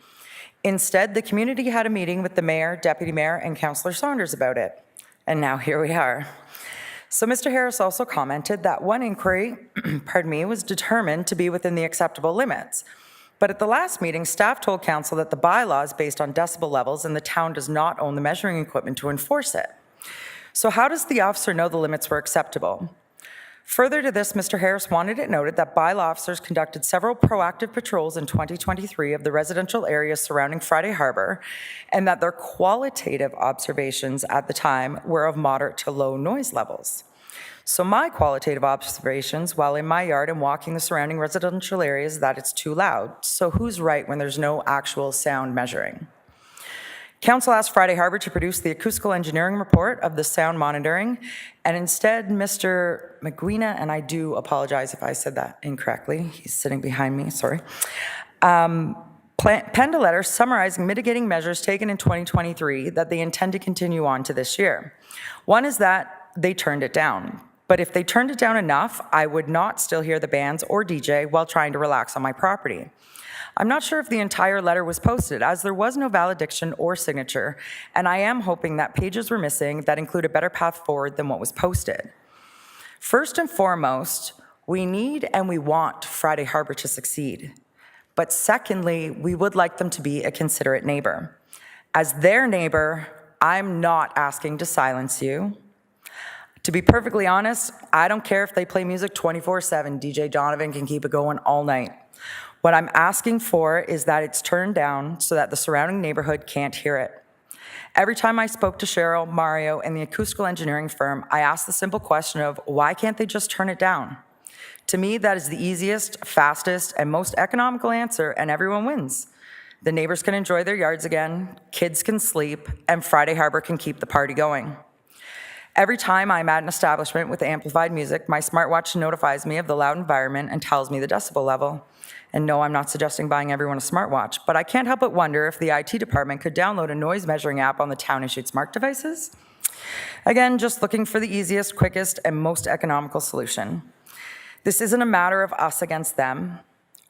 S5: Instead, the community had a meeting with the mayor, deputy mayor, and Councillor Saunders about it. And now here we are. So Mr. Harris also commented that one inquiry, was determined to be within the acceptable limits. But at the last meeting, staff told council that the bylaw is based on decibel levels and the town does not own the measuring equipment to enforce it. So how does the officer know the limits were acceptable? Further to this, Mr. Harris wanted it noted that bylaw officers conducted several proactive patrols in 2023 of the residential areas surrounding Friday Harbor, and that their qualitative observations at the time were of moderate to low noise levels. So my qualitative observations while in my yard and walking the surrounding residential areas is that it's too loud. So who's right when there's no actual sound measuring? Council asked Friday Harbor to produce the acoustical engineering report of the sound monitoring, and instead Mr. McGuina, and I do apologize if I said that incorrectly, he's sitting behind me, sorry, penned a letter summarizing mitigating measures taken in 2023 that they intend to continue on to this year. One is that they turned it down. But if they turned it down enough, I would not still hear the bands or DJ while trying to relax on my property. I'm not sure if the entire letter was posted, as there was no valediction or signature, and I am hoping that pages were missing that include a better path forward than what was posted. First and foremost, we need and we want Friday Harbor to succeed. But secondly, we would like them to be a considerate neighbor. As their neighbor, I'm not asking to silence you. To be perfectly honest, I don't care if they play music 24/7. DJ Donovan can keep it going all night. What I'm asking for is that it's turned down so that the surrounding neighborhood can't hear it. Every time I spoke to Cheryl, Mario, and the acoustical engineering firm, I asked the simple question of why can't they just turn it down? To me, that is the easiest, fastest, and most economical answer, and everyone wins. The neighbors can enjoy their yards again, kids can sleep, and Friday Harbor can keep the party going. Every time I'm at an establishment with amplified music, my smartwatch notifies me of the loud environment and tells me the decibel level. And no, I'm not suggesting buying everyone a smartwatch, but I can't help but wonder if the IT department could download a noise measuring app on the town-issued smart devices. Again, just looking for the easiest, quickest, and most economical solution. This isn't a matter of us against them.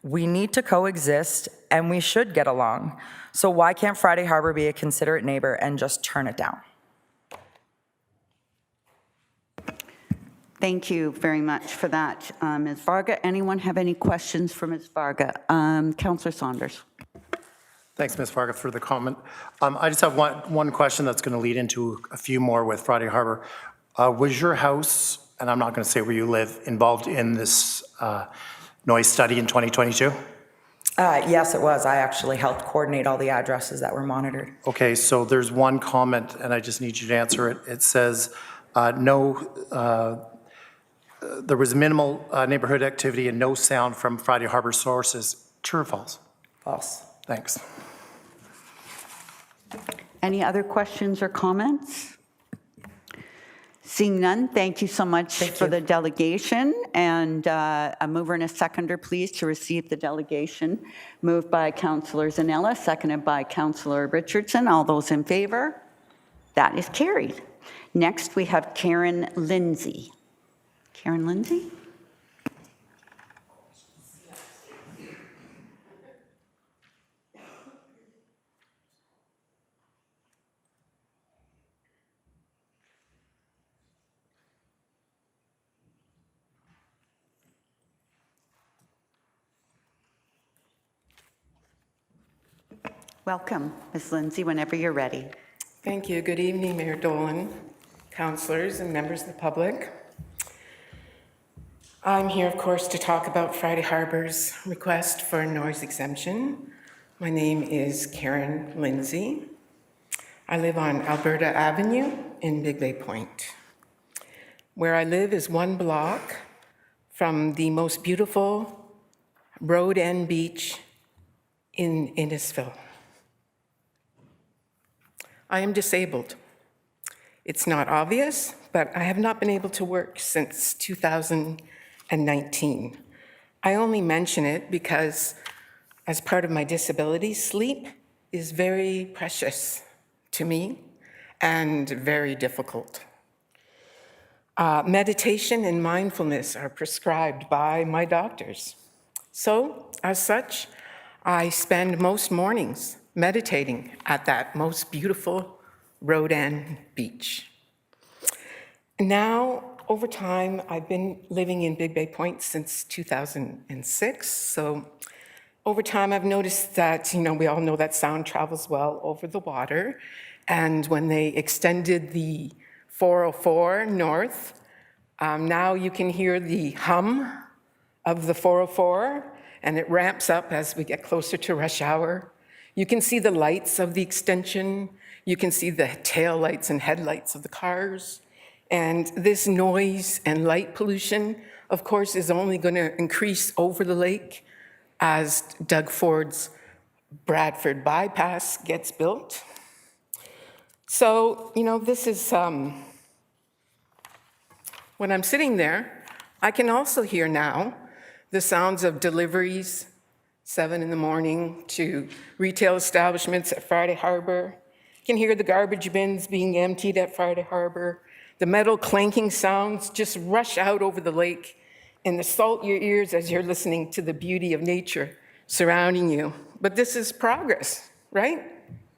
S5: We need to coexist, and we should get along. So why can't Friday Harbor be a considerate neighbor and just turn it down?
S1: Thank you very much for that, Ms. Varga. Anyone have any questions for Ms. Varga? Councillor Saunders.
S6: Thanks, Ms. Varga, for the comment. I just have one question that's going to lead into a few more with Friday Harbor. Was your house, and I'm not going to say where you live, involved in this noise study in 2022?
S5: Yes, it was. I actually helped coordinate all the addresses that were monitored.
S6: Okay, so there's one comment, and I just need you to answer it. It says, there was minimal neighborhood activity and no sound from Friday Harbor sources. True or false?
S5: False.
S6: Thanks.
S1: Any other questions or comments? Seeing none, thank you so much for the delegation. And a mover and a seconder, please, to receive the delegation. Moved by Councillor Zanella, seconded by Councillor Richardson. All those in favor? That is carried. Next, we have Karen Lindsay. Karen Lindsay? Welcome, Ms. Lindsay, whenever you're ready.
S8: Thank you. Good evening, Mayor Dolan, councillors, and members of the public. I'm here, of course, to talk about Friday Harbor's request for a noise exemption. My name is Karen Lindsay. I live on Alberta Avenue in Big Bay Point. Where I live is 1 block from the most beautiful road end beach in Innisfil. I am disabled. It's not obvious, but I have not been able to work since 2019. I only mention it because as part of my disability, sleep is very precious to me and very difficult. Meditation and mindfulness are prescribed by my doctors. So, as such, I spend most mornings meditating at that most beautiful road end beach. Now, over time, I've been living in Big Bay Point since 2006. So over time, I've noticed that, we all know that sound travels well over the water. And when they extended the 404 north, now you can hear the hum of the 404, and it ramps up as we get closer to rush hour. You can see the lights of the extension. You can see the tail lights and headlights of the cars. And this noise and light pollution, of course, is only going to increase over the lake as Doug Ford's Bradford bypass gets built. So, this is, when I'm sitting there, I can also hear now the sounds of deliveries, 7 in the morning, to retail establishments at Friday Harbor. You can hear the garbage bins being emptied at Friday Harbor. The metal clanking sounds just rush out over the lake and assault your ears as you're listening to the beauty of nature surrounding you. But this is progress, right?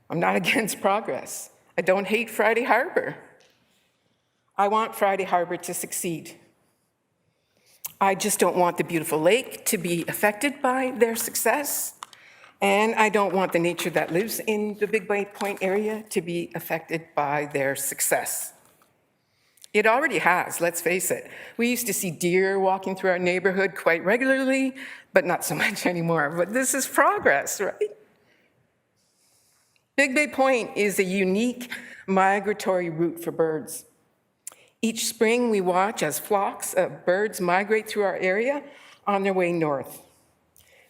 S8: I'm not against progress. I don't hate Friday Harbor. I want Friday Harbor to succeed. I just don't want the beautiful lake to be affected by their success. And I don't want the nature that lives in the Big Bay Point area to be affected by their success. It already has, let's face it. We used to see deer walking through our neighborhood quite regularly, but not so much anymore. But this is progress, right? Big Bay Point is a unique migratory route for birds. Each spring, we watch as flocks of birds migrate through our area on their way north.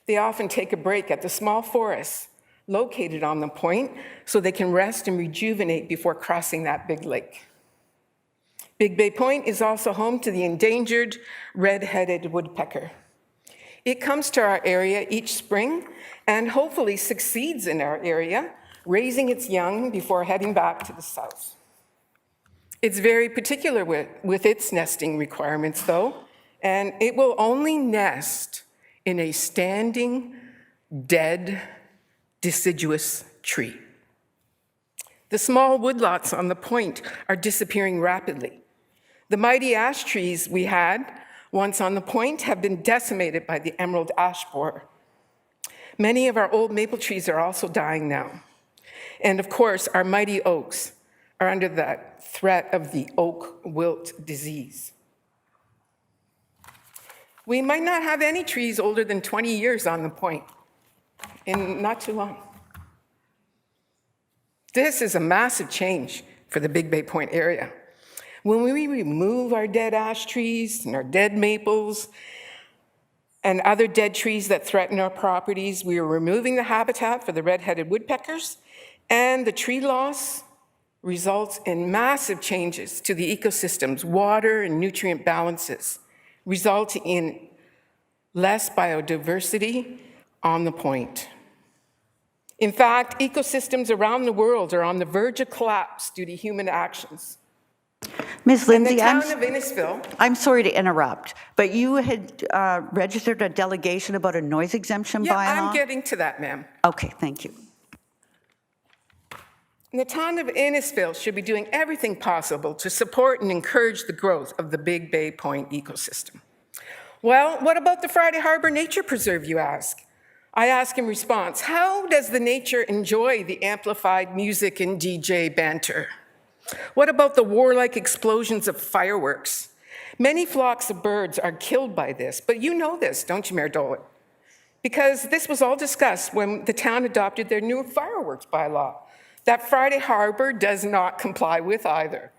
S8: They often take a break at the small forests located on the point so they can rest and rejuvenate before crossing that big lake. Big Bay Point is also home to the endangered red-headed woodpecker. It comes to our area each spring and hopefully succeeds in our area, raising its young before heading back to the south. It's very particular with its nesting requirements, though, and it will only nest in a standing, dead, deciduous tree. The small woodlots on the point are disappearing rapidly. The mighty ash trees we had once on the point have been decimated by the emerald ash borer. Many of our old maple trees are also dying now. And of course, our mighty oaks are under that threat of the oak wilt disease. We might not have any trees older than 20 years on the point in not too long. This is a massive change for the Big Bay Point area. When we remove our dead ash trees and our dead maples and other dead trees that threaten our properties, we are removing the habitat for the red-headed woodpeckers, and the tree loss results in massive changes to the ecosystem's water and nutrient balances, resulting in less biodiversity on the point. In fact, ecosystems around the world are on the verge of collapse due to human actions.
S1: Ms. Lindsay,
S8: town of Innisfil.
S1: I'm sorry to interrupt, but you had registered a delegation about a noise exemption bylaw?
S8: Yeah, I'm getting to that, ma'am.
S1: Okay, thank you.
S8: The town of Innisfil should be doing everything possible to support and encourage the growth of the Big Bay Point ecosystem. Well, what about the Friday Harbor Nature Preserve, you ask? I ask in response, how does the nature enjoy the amplified music and DJ banter? What about the warlike explosions of fireworks? Many flocks of birds are killed by this, but you know this, don't you, Mayor Dolan? Because this was all discussed when the town adopted their new fireworks bylaw that Friday Harbor does not comply with either.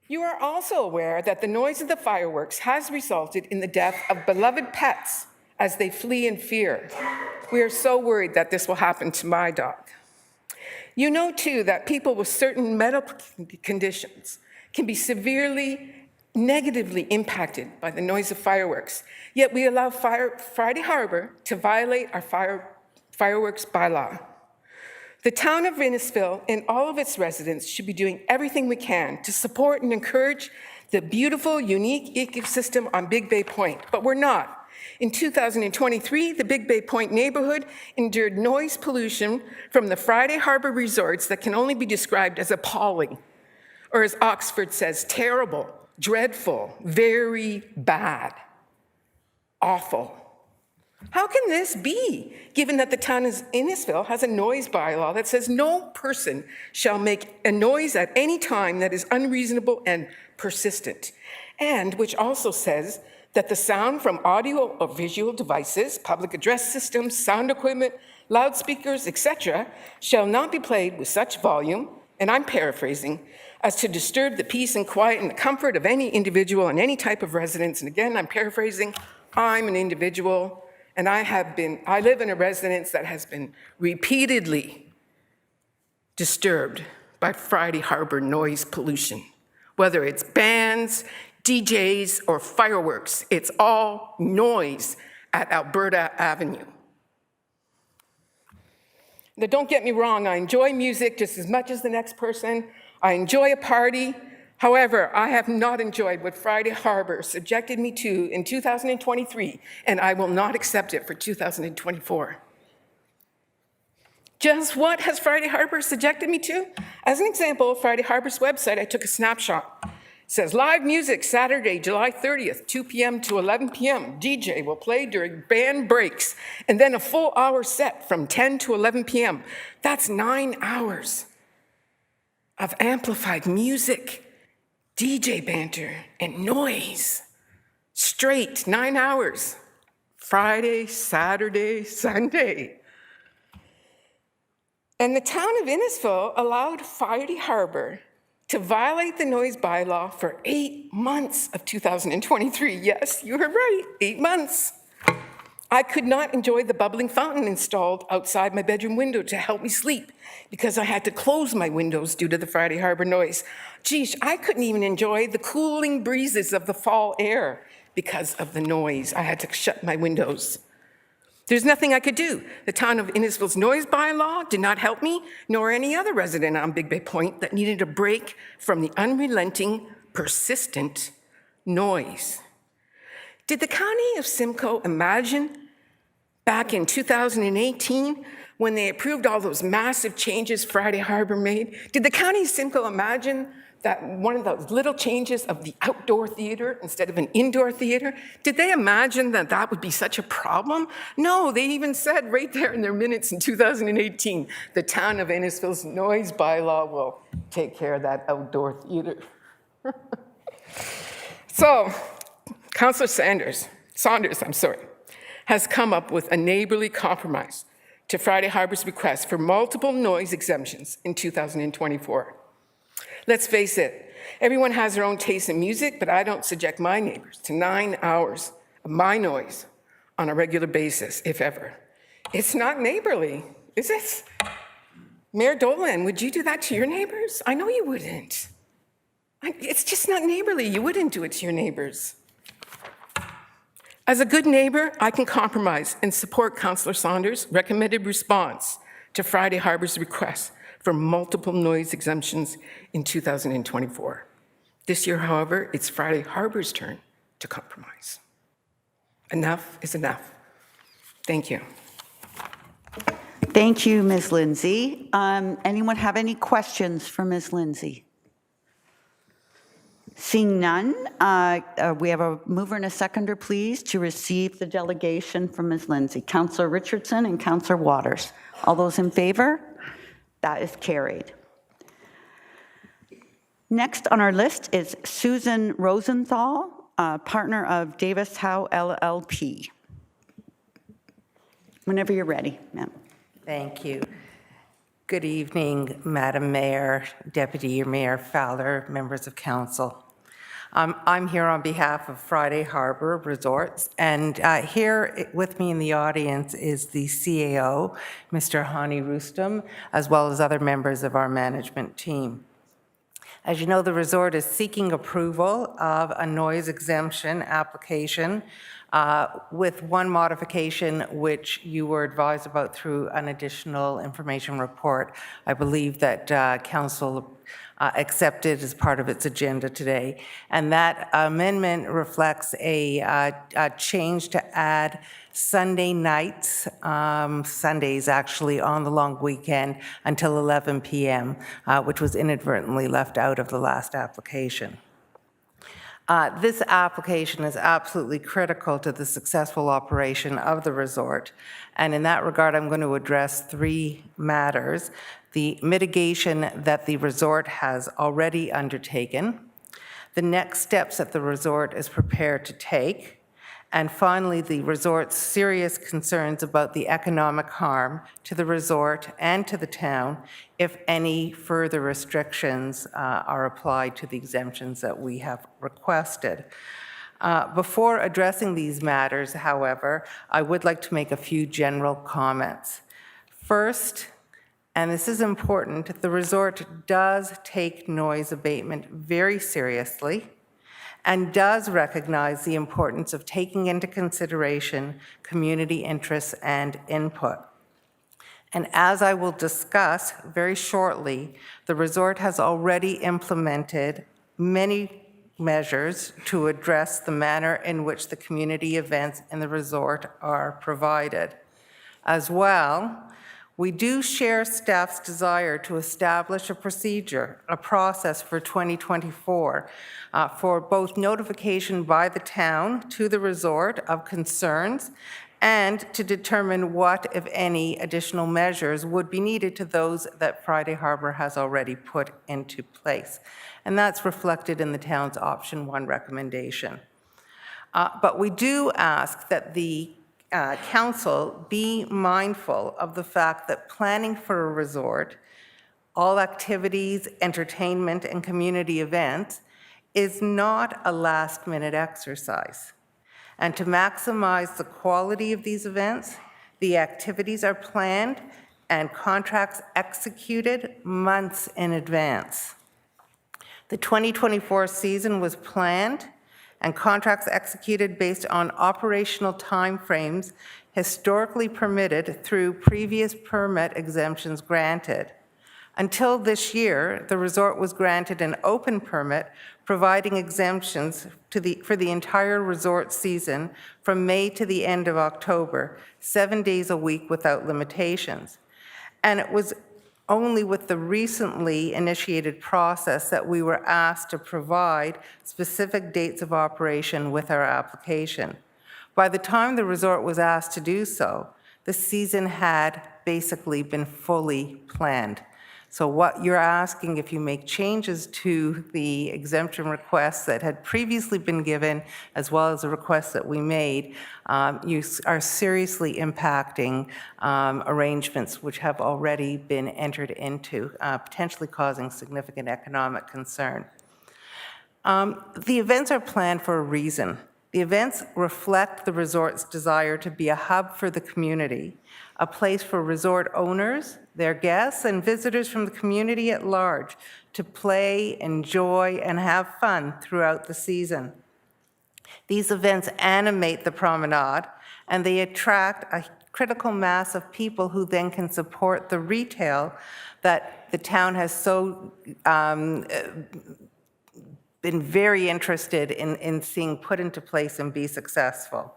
S8: You are also aware that the noise of the fireworks has resulted in the death of beloved pets as they flee in fear. We are so worried that this will happen to my dog. You know, too, that people with certain medical conditions can be severely negatively impacted by the noise of fireworks, yet we allow Friday Harbor to violate our fireworks bylaw. The town of Innisfil and all of its residents should be doing everything we can to support and encourage the beautiful, unique ecosystem on Big Bay Point, but we're not. In 2023, the Big Bay Point neighborhood endured noise pollution from the Friday Harbor resorts that can only be described as appalling, or as Oxford says, terrible, dreadful, very bad, awful. How can this be, given that the town of Innisfil has a noise bylaw that says no person shall make a noise at any time that is unreasonable and persistent, and which also says that the sound from audio or visual devices, public address systems, sound equipment, loudspeakers, etc., shall not be played with such volume, and I'm paraphrasing, as to disturb the peace and quiet and the comfort of any individual and any type of residence. And again, I'm paraphrasing, I'm an individual, and I live in a residence that has been repeatedly disturbed by Friday Harbor noise pollution. Whether it's bands, DJs, or fireworks, it's all noise at Alberta Avenue. Now, don't get me wrong, I enjoy music just as much as the next person. I enjoy a party. However, I have not enjoyed what Friday Harbor subjected me to in 2023, and I will not accept it for 2024. Just what has Friday Harbor subjected me to? As an example, Friday Harbor's website, I took a snapshot. It says, live music Saturday, July 30th, 2 p.m. to 11 p.m. DJ will play during band breaks, and then a full hour set from 10 to 11 p.m. That's 9 hours of amplified music, DJ banter, and noise. Straight 9 hours. Friday, Saturday, Sunday. And the town of Innisfil allowed Friday Harbor to violate the noise bylaw for 8 months of 2023. Yes, you heard right, 8 months. I could not enjoy the bubbling fountain installed outside my bedroom window to help me sleep because I had to close my windows due to the Friday Harbor noise. Geez, I couldn't even enjoy the cooling breezes of the fall air because of the noise. I had to shut my windows. There's nothing I could do. The town of Innisfil's noise bylaw did not help me, nor any other resident on Big Bay Point that needed a break from the unrelenting, persistent noise. Did the county of Simcoe imagine back in 2018 when they approved all those massive changes Friday Harbor made? Did the county of Simcoe imagine that one of those little changes of the outdoor theater instead of an indoor theater, did they imagine that that would be such a problem? No, they even said right there in their minutes in 2018, the town of Innisfil's noise bylaw will take care of that outdoor theater. So, Councillor Saunders, has come up with a neighborly compromise to Friday Harbor's request for multiple noise exemptions in 2024. Let's face it, everyone has their own taste in music, but I don't subject my neighbors to 9 hours of my noise on a regular basis, if ever. It's not neighborly, is it? Mayor Dolan, would you do that to your neighbors? I know you wouldn't. It's just not neighborly. You wouldn't do it to your neighbors. As a good neighbor, I can compromise and support Councillor Saunders' recommended response to Friday Harbor's request for multiple noise exemptions in 2024. This year, however, it's Friday Harbor's turn to compromise. Enough is enough. Thank you.
S1: Thank you, Ms. Lindsay. Anyone have any questions for Ms. Lindsay? Seeing none, we have a mover and a seconder, please, to receive the delegation from Ms. Lindsay. Councillor Richardson and Councillor Waters. All those in favor? That is carried. Next on our list is Susan Rosenthal, partner of Davis Howe LLP. Whenever you're ready, ma'am.
S9: Thank you. Good evening, Madam Mayor, Deputy Mayor Fowler, members of council. I'm here on behalf of Friday Harbor Resorts, and here with me in the audience is the CAO, Mr. Hani Rustam, as well as other members of our management team. As you know, the resort is seeking approval of a noise exemption application with one modification which you were advised about through an additional information report. I believe that council accepted as part of its agenda today. And that amendment reflects a change to add Sunday nights, Sundays actually, on the long weekend until 11 p.m., which was inadvertently left out of the last application. This application is absolutely critical to the successful operation of the resort. And in that regard, I'm going to address three matters: the mitigation that the resort has already undertaken, the next steps that the resort is prepared to take, and finally, the resort's serious concerns about the economic harm to the resort and to the town if any further restrictions are applied to the exemptions that we have requested. Before addressing these matters, however, I would like to make a few general comments. First, and this is important, the resort does take noise abatement very seriously and does recognize the importance of taking into consideration community interests and input. And as I will discuss very shortly, the resort has already implemented many measures to address the manner in which the community events in the resort are provided. As well, we do share staff's desire to establish a procedure, a process for 2024 for both notification by the town to the resort of concerns and to determine what, if any, additional measures would be needed to those that Friday Harbor has already put into place. And that's reflected in the town's option 1 recommendation. But we do ask that the council be mindful of the fact that planning for a resort, all activities, entertainment, and community events is not a last-minute exercise. And to maximize the quality of these events, the activities are planned and contracts executed months in advance. The 2024 season was planned and contracts executed based on operational timeframes historically permitted through previous permit exemptions granted. Until this year, the resort was granted an open permit providing exemptions for the entire resort season from May to the end of October, 7 days a week without limitations. And it was only with the recently initiated process that we were asked to provide specific dates of operation with our application. By the time the resort was asked to do so, the season had basically been fully planned. So what you're asking, if you make changes to the exemption requests that had previously been given, as well as the requests that we made, you are seriously impacting arrangements which have already been entered into, potentially causing significant economic concern. The events are planned for a reason. The events reflect the resort's desire to be a hub for the community, a place for resort owners, their guests, and visitors from the community at large to play, enjoy, and have fun throughout the season. These events animate the promenade, and they attract a critical mass of people who then can support the retail that the town has so been very interested in seeing put into place and be successful.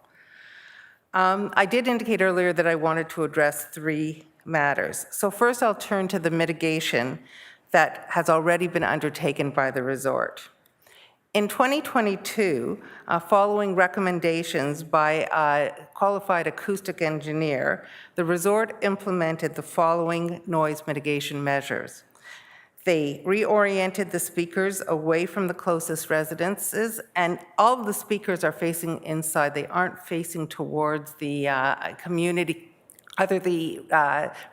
S9: I did indicate earlier that I wanted to address three matters. So first I'll turn to the mitigation that has already been undertaken by the resort. In 2022, following recommendations by a qualified acoustic engineer, the resort implemented the following noise mitigation measures. They reoriented the speakers away from the closest residences, and all of the speakers are facing inside. They aren't facing towards the community, either the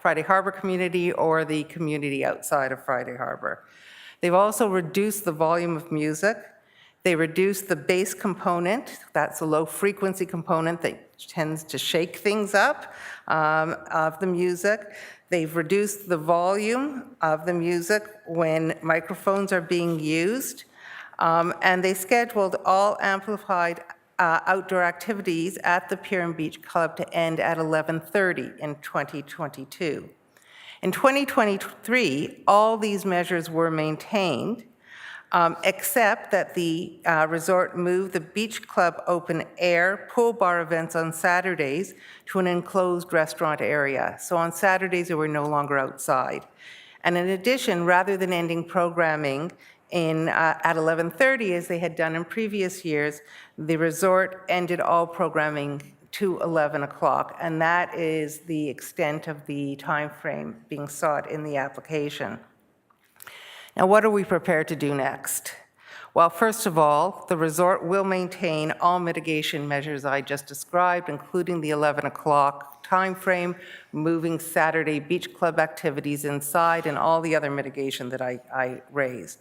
S9: Friday Harbor community or the community outside of Friday Harbor. They've also reduced the volume of music. They reduced the bass component. That's a low frequency component that tends to shake things up of the music. They've reduced the volume of the music when microphones are being used. And they scheduled all amplified outdoor activities at the Pier and Beach Club to end at 11:30 in 2022. In 2023, all these measures were maintained, except that the resort moved the Beach Club open air pool bar events on Saturdays to an enclosed restaurant area. So on Saturdays, they were no longer outside. And in addition, rather than ending programming at 11:30, as they had done in previous years, the resort ended all programming to 11 o'clock, and that is the extent of the time frame being sought in the application. Now, what are we prepared to do next? Well, first of all, the resort will maintain all mitigation measures I just described, including the 11 o'clock timeframe, moving Saturday beach club activities inside, and all the other mitigation that I raised.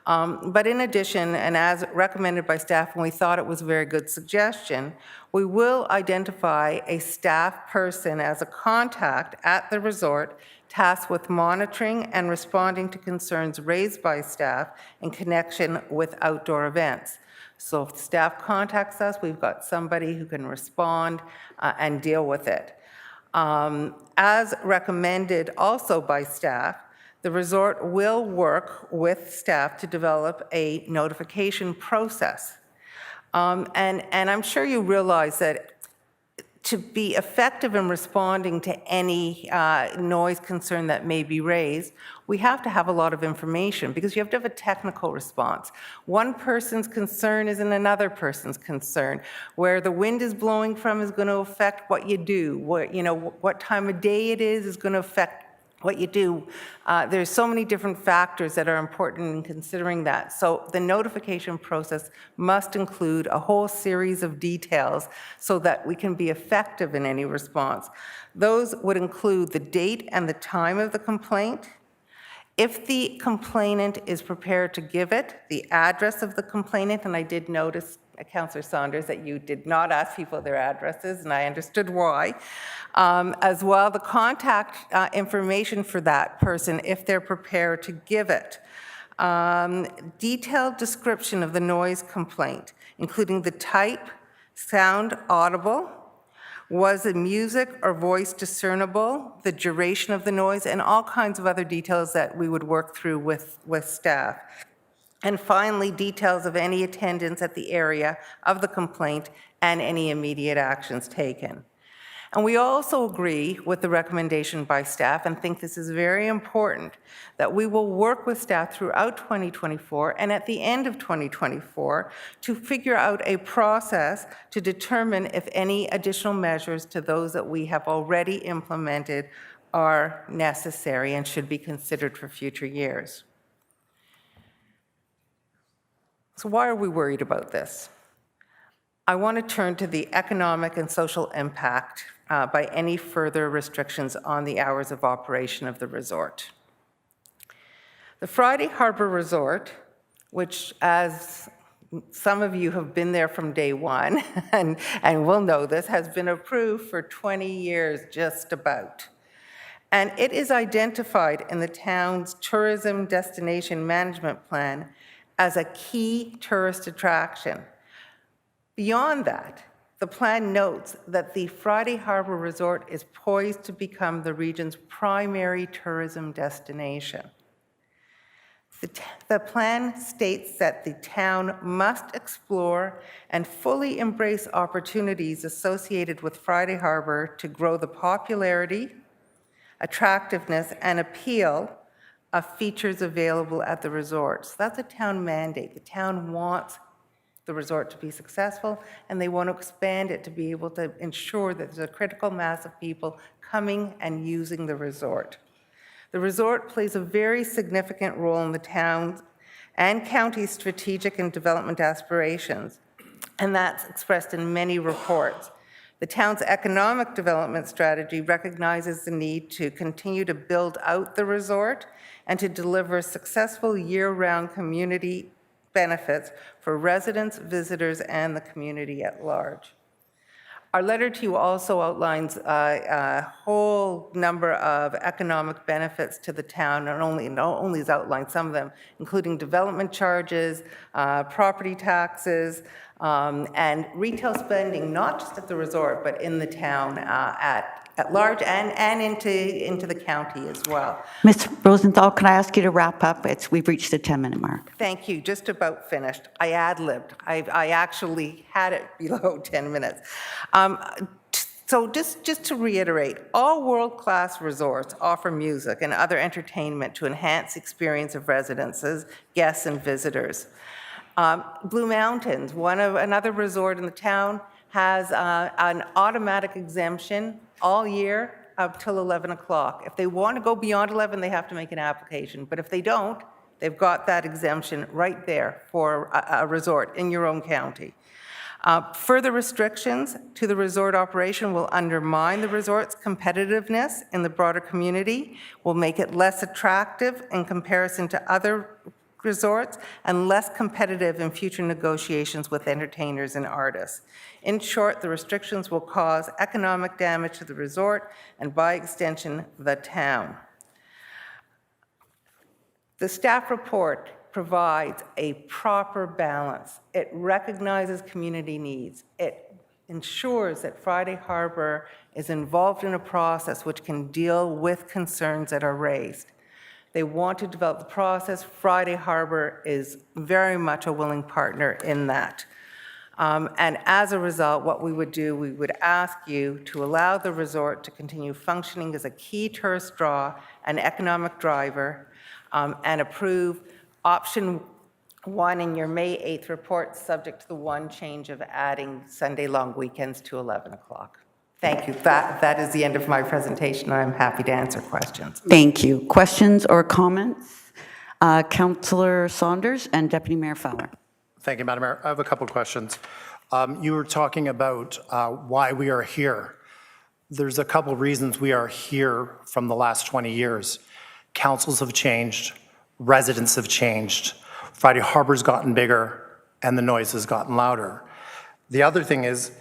S9: But in addition, and as recommended by staff, and we thought it was a very good suggestion, we will identify a staff person as a contact at the resort tasked with monitoring and responding to concerns raised by staff in connection with outdoor events. So if staff contacts us, we've got somebody who can respond and deal with it. As recommended also by staff, the resort will work with staff to develop a notification process. And I'm sure you realize that to be effective in responding to any noise concern that may be raised, we have to have a lot of information because you have to have a technical response. One person's concern isn't another person's concern. Where the wind is blowing from is going to affect what you do. What time of day it is going to affect what you do. There's so many different factors that are important in considering that. So the notification process must include a whole series of details so that we can be effective in any response. Those would include the date and the time of the complaint. If the complainant is prepared to give it, the address of the complainant, and I did notice, Councillor Saunders, that you did not ask people their addresses, and I understood why. As well, the contact information for that person if they're prepared to give it. Detailed description of the noise complaint, including the type, sound audible, was the music or voice discernible, the duration of the noise, and all kinds of other details that we would work through with staff. And finally, details of any attendance at the area of the complaint and any immediate actions taken. And we also agree with the recommendation by staff and think this is very important, that we will work with staff throughout 2024 and at the end of 2024 to figure out a process to determine if any additional measures to those that we have already implemented are necessary and should be considered for future years. So why are we worried about this? I want to turn to the economic and social impact by any further restrictions on the hours of operation of the resort. The Friday Harbor Resort, which, as some of you have been there from day one and will know this, has been approved for 20 years just about. And it is identified in the town's tourism destination management plan as a key tourist attraction. Beyond that, the plan notes that the Friday Harbor Resort is poised to become the region's primary tourism destination. The plan states that the town must explore and fully embrace opportunities associated with Friday Harbor to grow the popularity, attractiveness, and appeal of features available at the resorts. That's a town mandate. The town wants the resort to be successful, and they want to expand it to be able to ensure that there's a critical mass of people coming and using the resort. The resort plays a very significant role in the town's and county's strategic and development aspirations, and that's expressed in many reports. The town's economic development strategy recognizes the need to continue to build out the resort and to deliver successful year-round community benefits for residents, visitors, and the community at large. Our letter to you also outlines a whole number of economic benefits to the town, not only has outlined some of them, including development charges, property taxes, and retail spending, not just at the resort, but in the town at large and into the county as well.
S1: Ms. Rosenthal, can I ask you to wrap up? We've reached the 10-minute mark.
S9: Thank you. Just about finished. I ad-libbed. I actually had it below 10 minutes. So just to reiterate, all world-class resorts offer music and other entertainment to enhance the experience of residences, guests, and visitors. Blue Mountains, another resort in the town, has an automatic exemption all year up till 11 o'clock. If they want to go beyond 11, they have to make an application. But if they don't, they've got that exemption right there for a resort in your own county. Further restrictions to the resort operation will undermine the resort's competitiveness in the broader community, will make it less attractive in comparison to other resorts, and less competitive in future negotiations with entertainers and artists. In short, the restrictions will cause economic damage to the resort and, by extension, the town. The staff report provides a proper balance. It recognizes community needs. It ensures that Friday Harbor is involved in a process which can deal with concerns that are raised. They want to develop the process. Friday Harbor is very much a willing partner in that. And as a result, what we would do, we would ask you to allow the resort to continue functioning as a key tourist draw, an economic driver, and approve option 1 in your May 8th report, subject to the one change of adding Sunday long weekends to 11 o'clock. Thank you. That is the end of my presentation. I'm happy to answer questions.
S1: Thank you. Questions or comments? Councillor Saunders and Deputy Mayor Fowler.
S6: Thank you, Madam Mayor. I have a couple of questions. You were talking about why we are here. There's a couple of reasons we are here from the last 20 years. Councils have changed, residents have changed, Friday Harbor's gotten bigger, and the noise has gotten louder. The other thing is,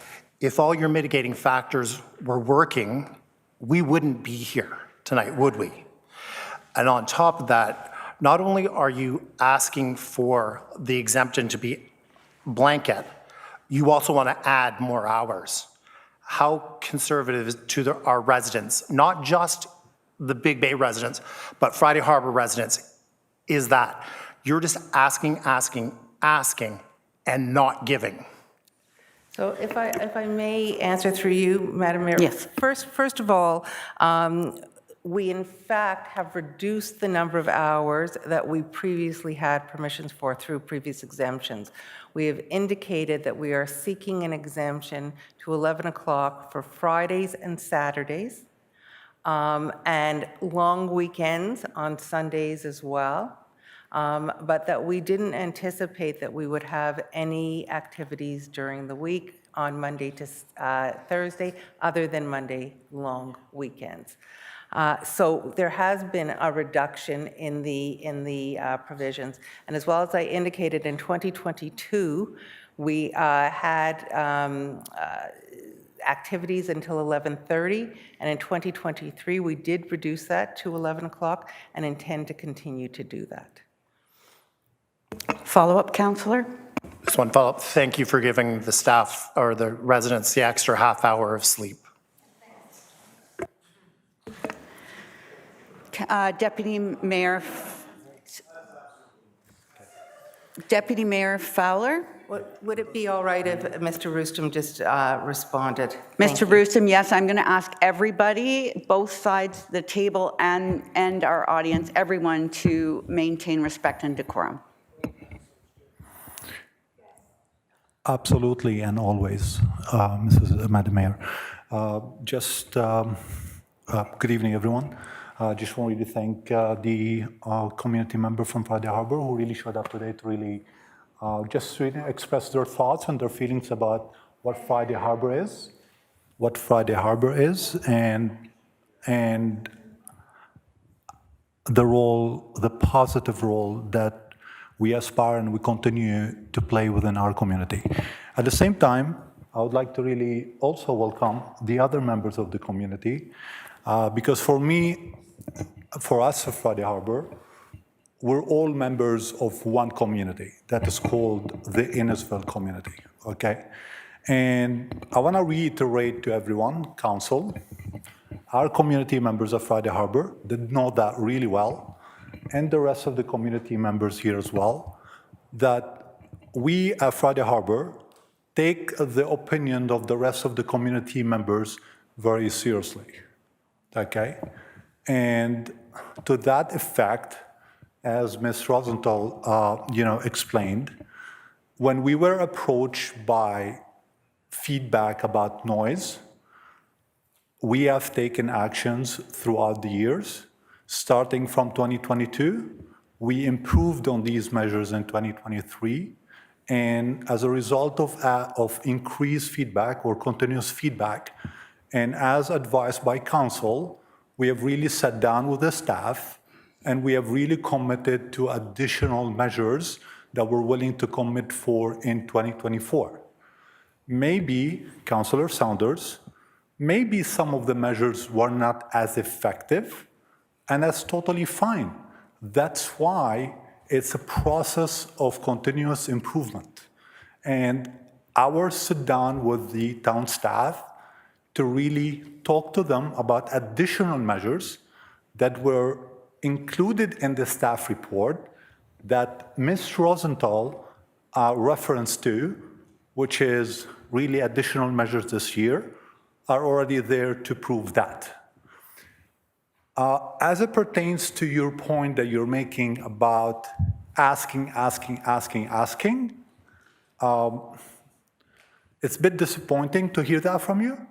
S6: if all your mitigating factors were working, we wouldn't be here tonight, would we? And on top of that, not only are you asking for the exemption to be blanket, you also want to add more hours. How conservative is to our residents, not just the Big Bay residents, but Friday Harbor residents, is that you're just asking, and not giving.
S9: So if I may answer through you, Madam Mayor.
S1: Yes.
S9: First of all, we in fact have reduced the number of hours that we previously had permissions for through previous exemptions. We have indicated that we are seeking an exemption to 11 o'clock for Fridays and Saturdays, and long weekends on Sundays as well. But that we didn't anticipate that we would have any activities during the week on Monday to Thursday, other than Monday long weekends. So there has been a reduction in the provisions. And as well as I indicated, in 2022, we had activities until 11:30, and in 2023, we did reduce that to 11 o'clock and intend to continue to do that.
S1: Follow-up, Councillor?
S6: Just one follow-up. Thank you for giving the staff or the residents the extra half hour of sleep.
S1: Deputy Mayor Fowler,
S9: Would it be all right if Mr. Roostem just responded?
S1: Mr. Roostem, yes, I'm going to ask everybody, both sides, the table and our audience, everyone to maintain respect and decorum.
S10: Absolutely and always, Madam Mayor. Good evening, everyone. Just wanted to thank the community member from Friday Harbor who really showed up today to really express their thoughts and their feelings about what Friday Harbor is, and the positive role that we aspire and we continue to play within our community. At the same time, I would like to really also welcome the other members of the community, because for us at Friday Harbor, we're all members of one community that is called the Innisfil community, okay? And I want to reiterate to everyone, council, our community members of Friday Harbor that know that really well, and the rest of the community members here as well, that we at Friday Harbor take the opinion of the rest of the community members very seriously, okay? And to that effect, as Ms. Rosenthal, explained, when we were approached by feedback about noise, we have taken actions throughout the years. Starting from 2022, we improved on these measures in 2023, and as a result of increased feedback or continuous feedback, and as advised by council, we have really sat down with the staff and we have really committed to additional measures that we're willing to commit for in 2024. Maybe, Councillor Saunders, maybe some of the measures were not as effective, and that's totally fine. That's why it's a process of continuous improvement. And our sit down with the town staff to really talk to them about additional measures that were included in the staff report that Ms. Rosenthal referenced to, which is really additional measures this year, are already there to prove that. As it pertains to your point that you're making about asking, it's a bit disappointing to hear that from you.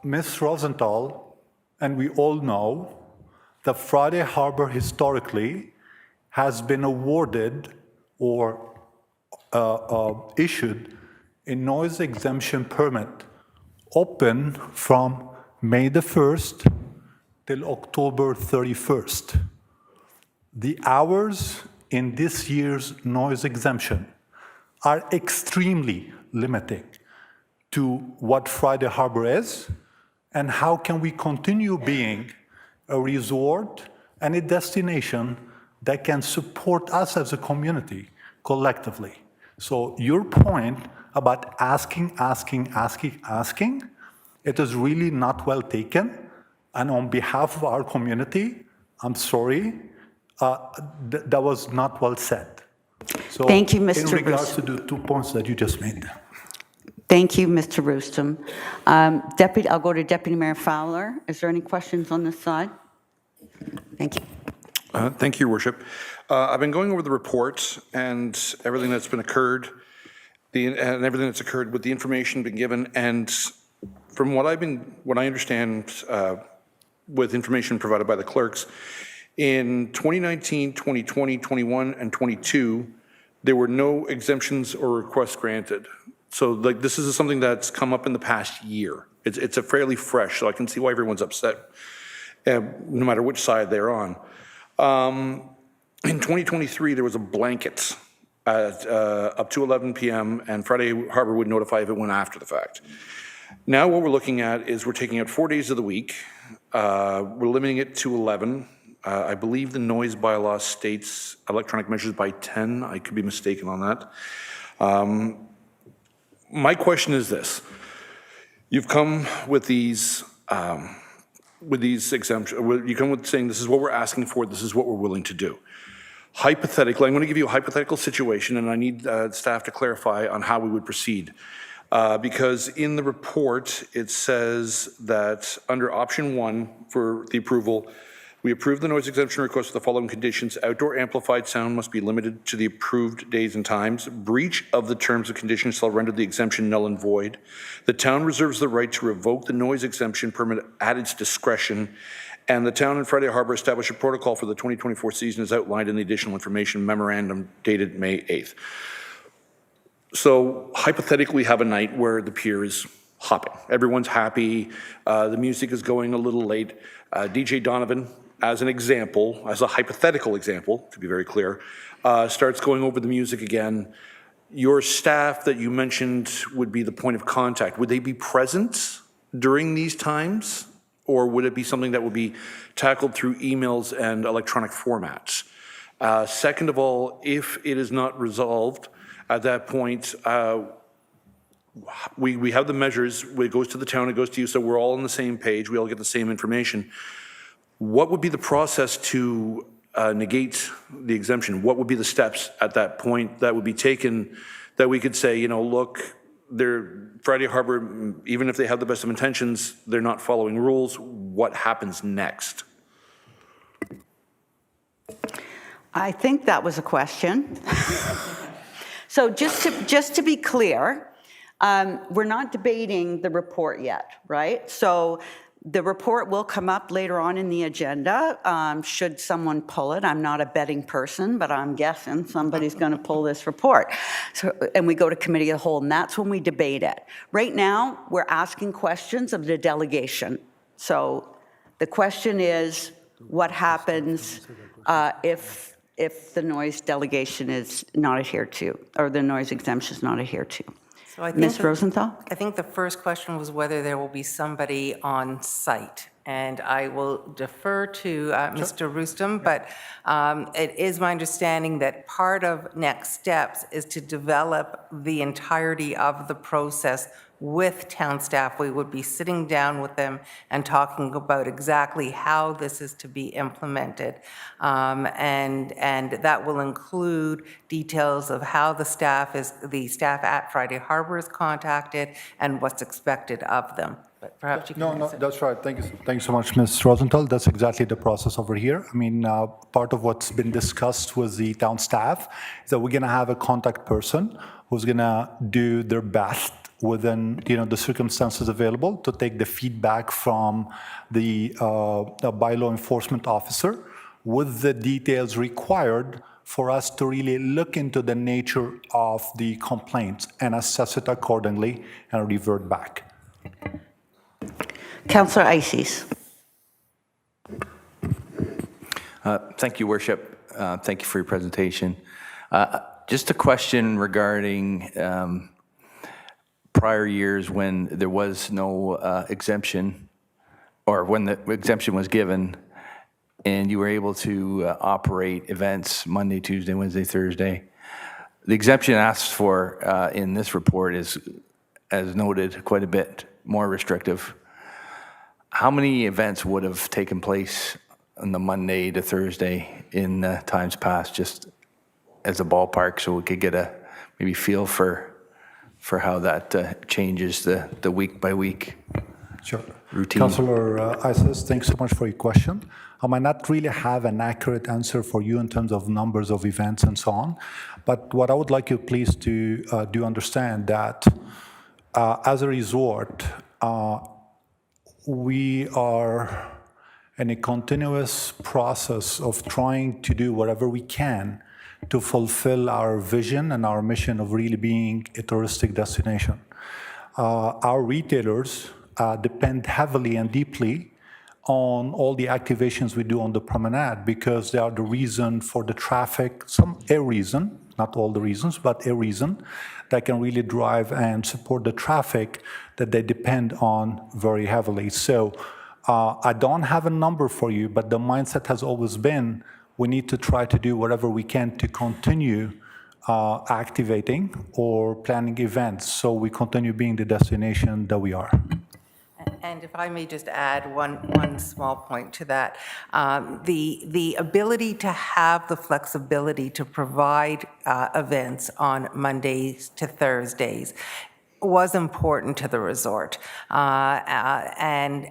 S10: Ms. Rosenthal, and we all know that Friday Harbor historically has been awarded or issued a noise exemption permit open from May the 1st till October 31st. The hours in this year's noise exemption are extremely limiting to what Friday Harbor is, and how can we continue being a resort and a destination that can support us as a community collectively. So your point about asking, it is really not well taken. And on behalf of our community, I'm sorry, that was not well said. So
S1: Thank you, Mr.
S10: In regards
S1: Roostem.
S10: to the 2 points that you just made.
S1: Thank you, Mr. Roostem. I'll go to Deputy Mayor Fowler. Is there any questions on this side? Thank you.
S20: Thank you, Your Worship. I've been going over the report and everything that's been occurred, everything that's occurred with the information been given, and from what I understand, with information provided by the clerks, in 2019, 2020, 21, and 22, there were no exemptions or requests granted. So this is something that's come up in the past year. It's a fairly fresh, so I can see why everyone's upset, no matter which side they're on. In 2023, there was a blanket up to 11 p.m., and Friday Harbor would notify if it went after the fact. Now what we're looking at is we're taking it 4 days of the week. We're limiting it to 11. I believe the noise bylaw states electronic measures by 10. I could be mistaken on that. My question is this. You've come with these exemptions. You come with saying this is what we're asking for, this is what we're willing to do. hypothetically, I'm going to give you a hypothetical situation, and I need staff to clarify on how we would proceed. Because in the report, it says that under option 1 for the approval, we approve the noise exemption request with the following conditions. Outdoor amplified sound must be limited to the approved days and times. Breach of the terms and conditions shall render the exemption null and void. The town reserves the right to revoke the noise exemption permit at its discretion. And the town and Friday Harbor establish a protocol for the 2024 season as outlined in the additional information memorandum dated May 8th. So hypothetically, we have a night where the pier is hopping. Everyone's happy. The music is going a little late. DJ Donovan, as an example, as a hypothetical example, to be very clear, starts going over the music again. Your staff that you mentioned would be the point of contact. Would they be present during these times? Or would it be something that would be tackled through emails and electronic formats? Second of all, if it is not resolved, at that point, we have the measures, it goes to the town, it goes to you, so we're all on the same page, we all get the same information. What would be the process to negate the exemption? What would be the steps at that point that would be taken that we could say, you know, look, Friday Harbor, even if they have the best of intentions, they're not following rules. What happens next?
S1: I think that was a question. So just to be clear, we're not debating the report yet, right? So the report will come up later on in the agenda, should someone pull it. I'm not a betting person, but I'm guessing somebody's going to pull this report. So, and we go to committee of the whole, and that's when we debate it. Right now, we're asking questions of the delegation. So the question is, what happens if the noise delegation is not adhered to, or the noise exemption is not adhered to?
S9: So I think
S1: Ms. Rosenthal?
S9: I think the first question was whether there will be somebody on site. And I will defer to Mr. Roostem, but it is my understanding that part of next steps is to develop the entirety of the process with town staff. We would be sitting down with them and talking about exactly how this is to be implemented. And that will include details of how the staff at Friday Harbor is contacted and what's expected of them. But perhaps you can
S10: No, that's right. Thank you so much, Ms. Rosenthal. That's exactly the process over here. I mean, part of what's been discussed with the town staff is that we're going to have a contact person who's going to do their best within the circumstances available to take the feedback from the bylaw enforcement officer with the details required for us to really look into the nature of the complaints and assess it accordingly and revert back.
S1: Councillor Ices.
S19: Thank you, Worship. Thank you for your presentation. Just a question regarding prior years when there was no exemption, or when the exemption was given, and you were able to operate events Monday, Tuesday, Wednesday, Thursday. The exemption asked for in this report is, as noted, quite a bit more restrictive. How many events would have taken place on the Monday to Thursday in times past, just as a ballpark, so we could get a maybe feel for how that changes the week by week routine?
S10: Councillor Isis, thanks so much for your question. I might not really have an accurate answer for you in terms of numbers of events and so on, but what I would like you please to do understand that as a resort, we are in a continuous process of trying to do whatever we can to fulfill our vision and our mission of really being a touristic destination. Our retailers depend heavily and deeply on all the activations we do on the promenade because they are the reason for the traffic, a reason, not all the reasons, but a reason that can really drive and support the traffic that they depend on very heavily. So I don't have a number for you, but the mindset has always been we need to try to do whatever we can to continue activating or planning events so we continue being the destination that we are.
S9: And if I may just add one small point to that, the ability to have the flexibility to provide events on Mondays to Thursdays was important to the resort. And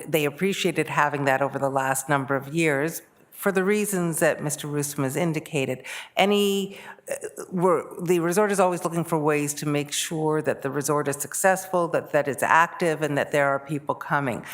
S9: they appreciated having that over the last number of years for the reasons that Mr. Roosum has indicated. The resort is always looking for ways to make sure that the resort is successful, that it's active, and that there are people coming.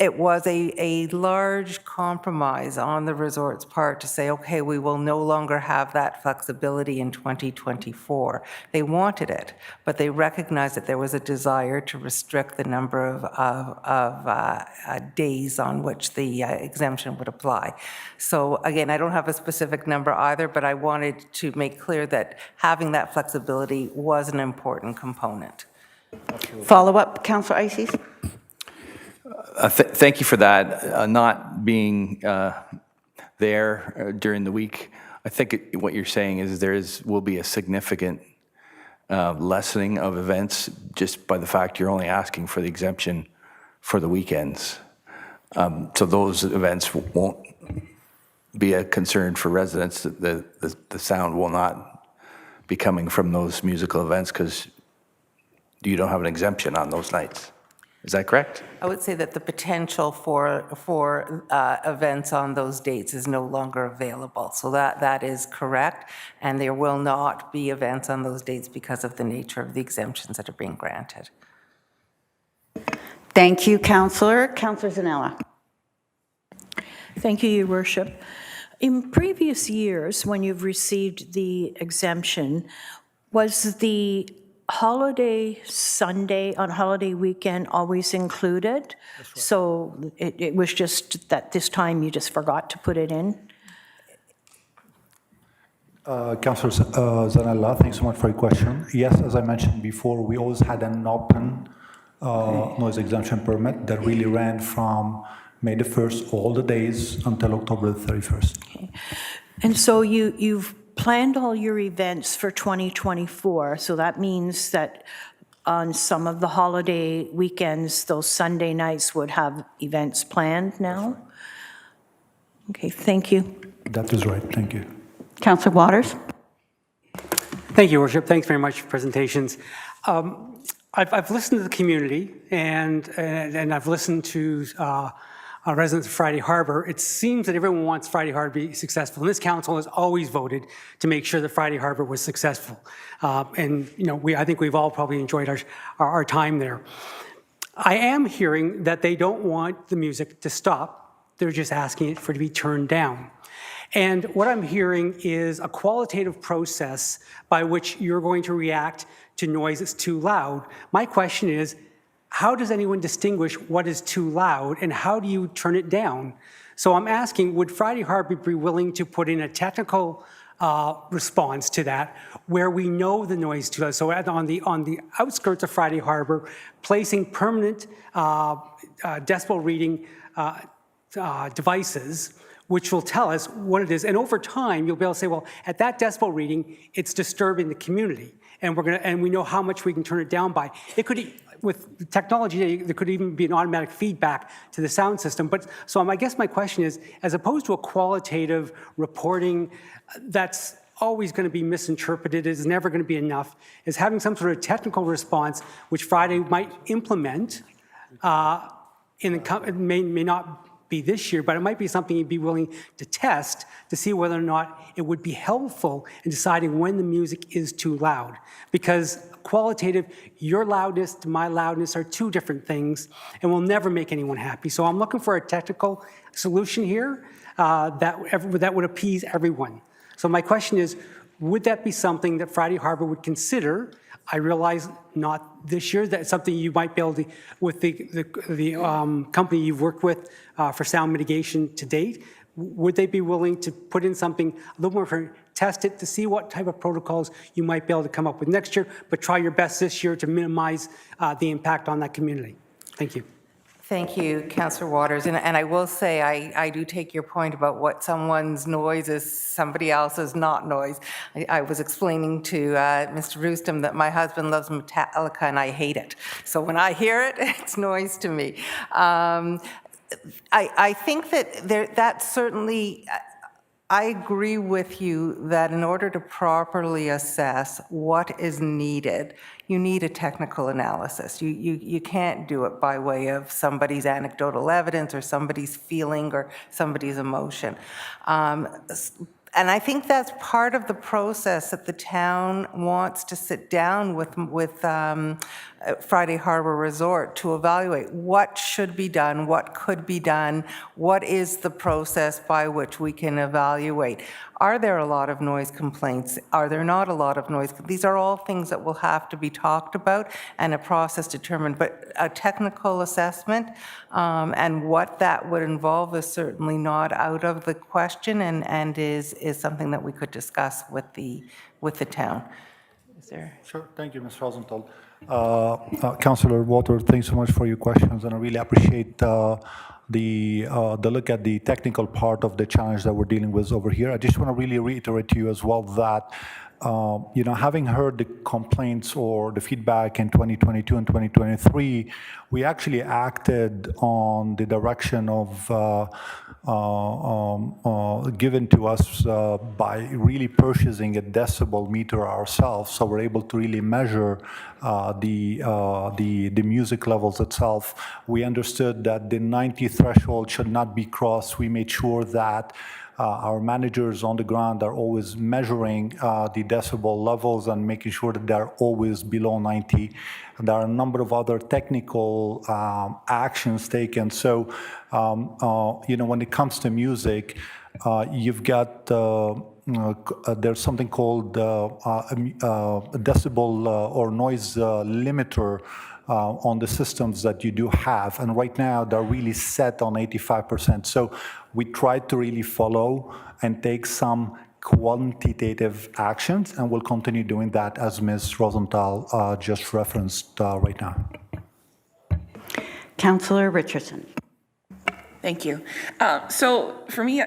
S9: It was a large compromise on the resort's part to say, okay, we will no longer have that flexibility in 2024. They wanted it, but they recognized that there was a desire to restrict the number of days on which the exemption would apply. So again, I don't have a specific number either, but I wanted to make clear that having that flexibility was an important component.
S1: Follow-up, Councillor Ices?
S19: Thank you for that. Not being there during the week, I think what you're saying is will be a significant lessening of events just by the fact you're only asking for the exemption for the weekends. So those events won't be a concern for residents. The sound will not be coming from those musical events because you don't have an exemption on those nights. Is that correct?
S9: I would say that the potential for events on those dates is no longer available. So that is correct, and there will not be events on those dates because of the nature of the exemptions that are being granted.
S1: Thank you, Councillor. Councillor Zanella.
S11: Thank you, Your Worship. In previous years, when you've received the exemption, was the holiday Sunday on holiday weekend always included? Right. So it was just that this time you just forgot to put it in?
S10: Councillor Zanella, thanks so much for your question. Yes, as I mentioned before, we always had an open noise exemption permit that really ran from May the 1st, all the days until October the 31st.
S11: Okay. And so you've planned all your events for 2024, so that means that on some of the holiday weekends, those Sunday nights would have events planned now? Okay, thank you.
S10: That is right, thank you.
S1: Councillor Waters.
S2: Thank you, Worship. Thanks very much for presentations. I've listened to the community and I've listened to residents of Friday Harbor. It seems that everyone wants Friday Harbor to be successful. And this council has always voted to make sure that Friday Harbor was successful. And you know, I think we've all probably enjoyed our time there. I am hearing that they don't want the music to stop. They're just asking it for it to be turned down. And what I'm hearing is a qualitative process by which you're going to react to noise that's too loud. My question is, how does anyone distinguish what is too loud and how do you turn it down? So I'm asking, would Friday Harbor be willing to put in a technical response to that where we know the noise is too loud? So on the outskirts of Friday Harbor, placing permanent decibel reading devices which will tell us what it is. And over time, you'll be able to say, well, at that decibel reading, it's disturbing the community. And we know how much we can turn it down by. It could, with technology, there could even be an automatic feedback to the sound system. But so I guess my question is, as opposed to a qualitative reporting that's always going to be misinterpreted, is never going to be enough, is having some sort of technical response, which Friday might implement, it may not be this year, but it might be something you'd be willing to test to see whether or not it would be helpful in deciding when the music is too loud. Because qualitative, your loudness to my loudness are two different things and will never make anyone happy. So I'm looking for a technical solution here that would appease everyone. So my question is, would that be something that Friday Harbor would consider? I realize not this year. That's something you might be able to, with the company you've worked with for sound mitigation to date. Would they be willing to put in something a little more for test it to see what type of protocols you might be able to come up with next year, but try your best this year to minimize the impact on that community? Thank you.
S9: Thank you, Councillor Waters. And I will say, I do take your point about what someone's noise is, somebody else's not noise. I was explaining to Mr. Roostem that my husband loves Metallica and I hate it. So when I hear it, it's noise to me. I think that that's certainly, I agree with you that in order to properly assess what is needed, you need a technical analysis. You can't do it by way of somebody's anecdotal evidence or somebody's feeling or somebody's emotion. And I think that's part of the process that the town wants to sit down with Friday Harbor Resort to evaluate what should be done, what could be done, what is the process by which we can evaluate. Are there a lot of noise complaints? Are there not a lot of noise? These are all things that will have to be talked about and a process determined, but a technical assessment and what that would involve is certainly not out of the question and is something that we could discuss with the town. Is there?
S10: Sure. Thank you, Ms. Rosenthal. Councillor Water, thanks so much for your questions, and I really appreciate the look at the technical part of the challenge that we're dealing with over here. I just want to really reiterate to you as well that having heard the complaints or the feedback in 2022 and 2023, we actually acted on the direction of given to us by really purchasing a decibel meter ourselves, so we're able to really measure the music levels itself. We understood that the 90 threshold should not be crossed. We made sure that our managers on the ground are always measuring the decibel levels and making sure that they're always below 90. And there are a number of other technical actions taken. So, when it comes to music, you've got there's something called a decibel or noise limiter on the systems that you do have. And right now, they're really set on 85%. So we tried to really follow and take some quantitative actions, and we'll continue doing that as Ms. Rosenthal just referenced right now.
S1: Councillor Richardson.
S16: Thank you. So for me,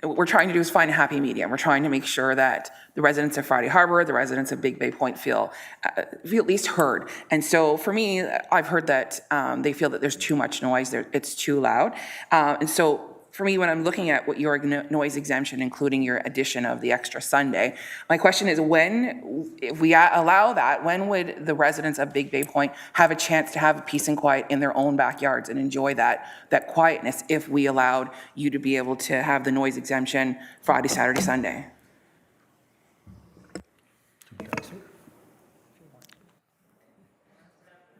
S16: what we're trying to do is find a happy medium. We're trying to make sure that the residents of Friday Harbor, the residents of Big Bay Point feel at least heard. And so for me, I've heard that they feel that there's too much noise, it's too loud. And so for me, when I'm looking at what your noise exemption, including your addition of the extra Sunday, my question is if we allow that, when would the residents of Big Bay Point have a chance to have peace and quiet in their own backyards and enjoy that quietness if we allowed you to be able to have the noise exemption Friday, Saturday, Sunday?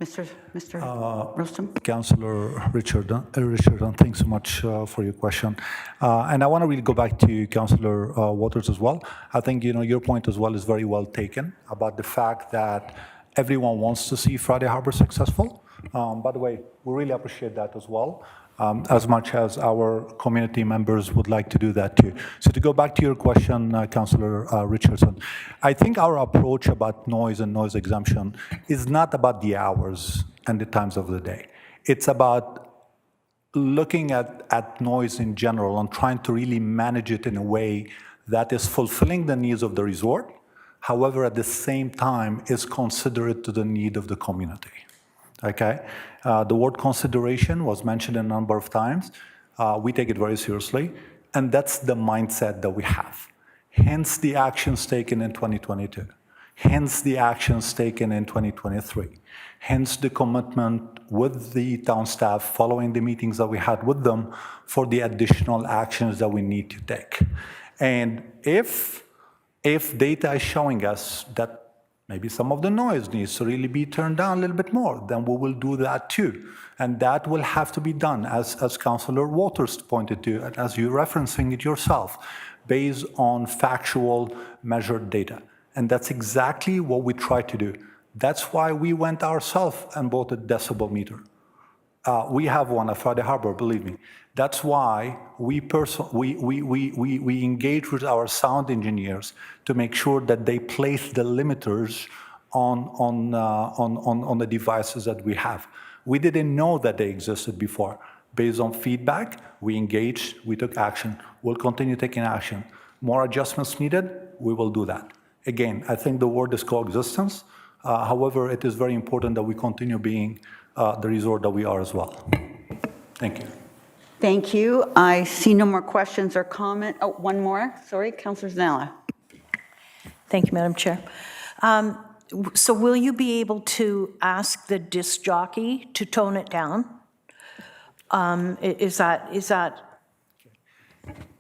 S1: Mr. Roostem?
S10: Councillor Richard, thanks so much for your question. And I want to really go back to Councillor Waters as well. I think, your point as well is very well taken about the fact that everyone wants to see Friday Harbor successful. By the way, we really appreciate that as well, as much as our community members would like to do that too. So to go back to your question, Councillor Richardson, I think our approach about noise and noise exemption is not about the hours and the times of the day. It's about looking at noise in general and trying to really manage it in a way that is fulfilling the needs of the resort, however, at the same time is considerate to the need of the community. Okay, the word consideration was mentioned a number of times. We take it very seriously, and that's the mindset that we have. Hence the actions taken in 2022. Hence the actions taken in 2023. Hence the commitment with the town staff following the meetings that we had with them for the additional actions that we need to take. And if data is showing us that maybe some of the noise needs to really be turned down a little bit more, then we will do that too. And that will have to be done, as Councillor Waters pointed to, and as you're referencing it yourself, based on factual measured data. And that's exactly what we try to do. That's why we went ourselves and bought a decibel meter. We have one at Friday Harbor, believe me. That's why we engage with our sound engineers to make sure that they place the limiters on the devices that we have. We didn't know that they existed before. Based on feedback, we engaged, we took action. We'll continue taking action. More adjustments needed, we will do that. Again, I think the word is coexistence. However, it is very important that we continue being the resort that we are as well. Thank you.
S1: Thank you. I see no more questions or comment. Oh, one more. Sorry, Councillor Zanella.
S11: Thank you, Madam Chair. So will you be able to ask the disc jockey to tone it down? Is that?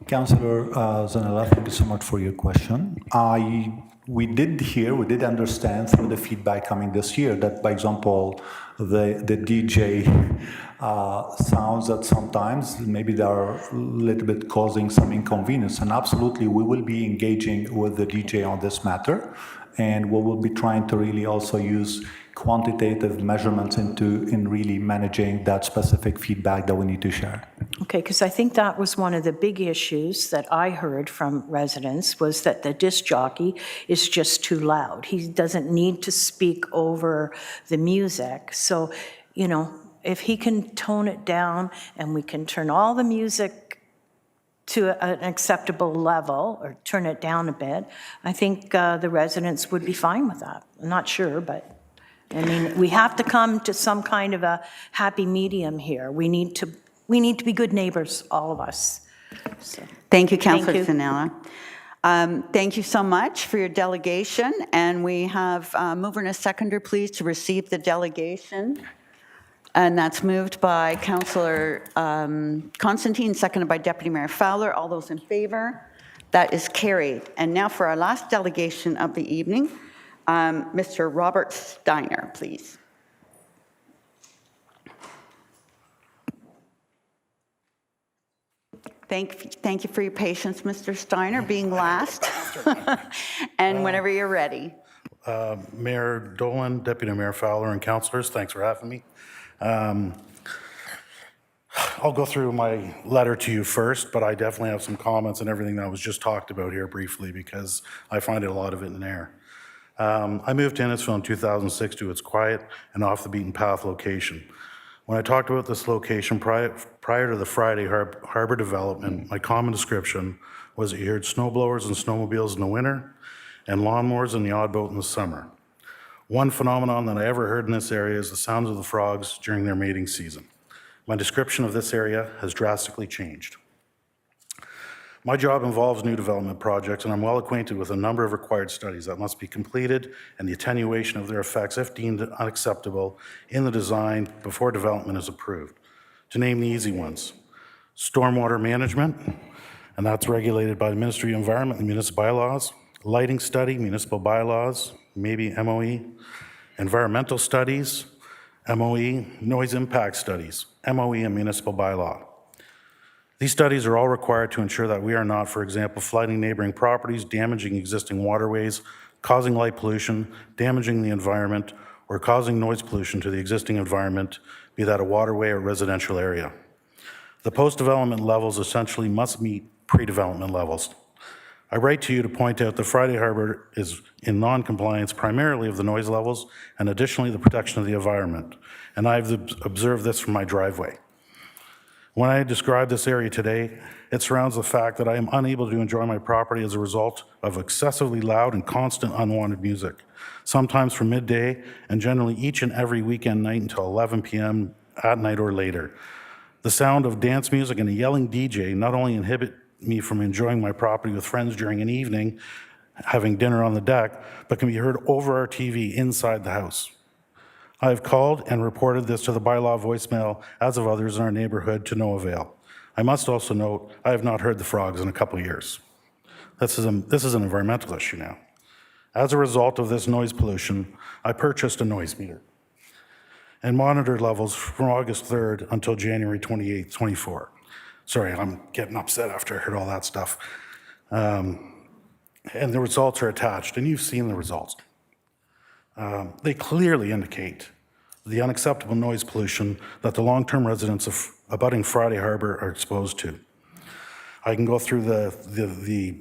S10: Councillor Zanella, thank you so much for your question. We did understand through the feedback coming this year that, by example, the DJ sounds that sometimes maybe they are a little bit causing some inconvenience. And absolutely, we will be engaging with the DJ on this matter. And we will be trying to really also use quantitative measurements in really managing that specific feedback that we need to share.
S11: Okay, because I think that was one of the big issues that I heard from residents was that the disc jockey is just too loud. He doesn't need to speak over the music. So, you know, if he can tone it down and we can turn all the music to an acceptable level or turn it down a bit, I think the residents would be fine with that. I'm not sure, but I mean, we have to come to some kind of a happy medium here. We need to be good neighbors, all of us. So,
S1: thank you, Councillor
S11: thank you.
S1: Zanella. Thank you so much for your delegation. And we have mover and a seconder, please, to receive the delegation. And that's moved by Councillor Constantine, seconded by Deputy Mayor Fowler. All those in favor? That is carried. And now for our last delegation of the evening, Mr. Robert Steiner, please. Thank you for your patience, Mr. Steiner, being last. And whenever you're ready.
S13: Mayor Dolan, Deputy Mayor Fowler, and councillors, thanks for having me. I'll go through my letter to you first, but I definitely have some comments on everything that was just talked about here briefly because I find a lot of it in there. I moved to Innisfil in 2006 to its quiet and off the beaten path location. When I talked about this location prior to the Friday Harbor development, my common description was that you heard snowblowers and snowmobiles in the winter and lawnmowers and the odd boat in the summer. One phenomenon that I ever heard in this area is the sounds of the frogs during their mating season. My description of this area has drastically changed. My job involves new development projects, and I'm well acquainted with a number of required studies that must be completed and the attenuation of their effects, if deemed unacceptable, in the design before development is approved. To name the easy ones, stormwater management, and that's regulated by the Ministry of Environment and municipal bylaws, lighting study, municipal bylaws, maybe MOE, environmental studies, MOE, noise impact studies, MOE, and municipal bylaw. These studies are all required to ensure that we are not, for example, flooding neighboring properties, damaging existing waterways, causing light pollution, damaging the environment, or causing noise pollution to the existing environment, be that a waterway or residential area. The post-development levels essentially must meet pre-development levels. I write to you to point out that Friday Harbor is in non-compliance primarily of the noise levels and additionally the protection of the environment, and I've observed this from my driveway. When I describe this area today, it surrounds the fact that I am unable to enjoy my property as a result of excessively loud and constant unwanted music, sometimes from midday and generally each and every weekend night until 11 p.m. at night or later. The sound of dance music and a yelling DJ not only inhibit me from enjoying my property with friends during an evening, having dinner on the deck, but can be heard over our TV inside the house. I have called and reported this to the bylaw voicemail, as of others in our neighborhood, to no avail. I must also note, I have not heard the frogs in a couple of years. This is an environmental issue now. As a result of this noise pollution, I purchased a noise meter and monitored levels from August 3rd until January 28th, 24. Sorry, I'm getting upset after I heard all that stuff. And the results are attached, and you've seen the results. They clearly indicate the unacceptable noise pollution that the long-term residents of abutting Friday Harbor are exposed to. I can go through the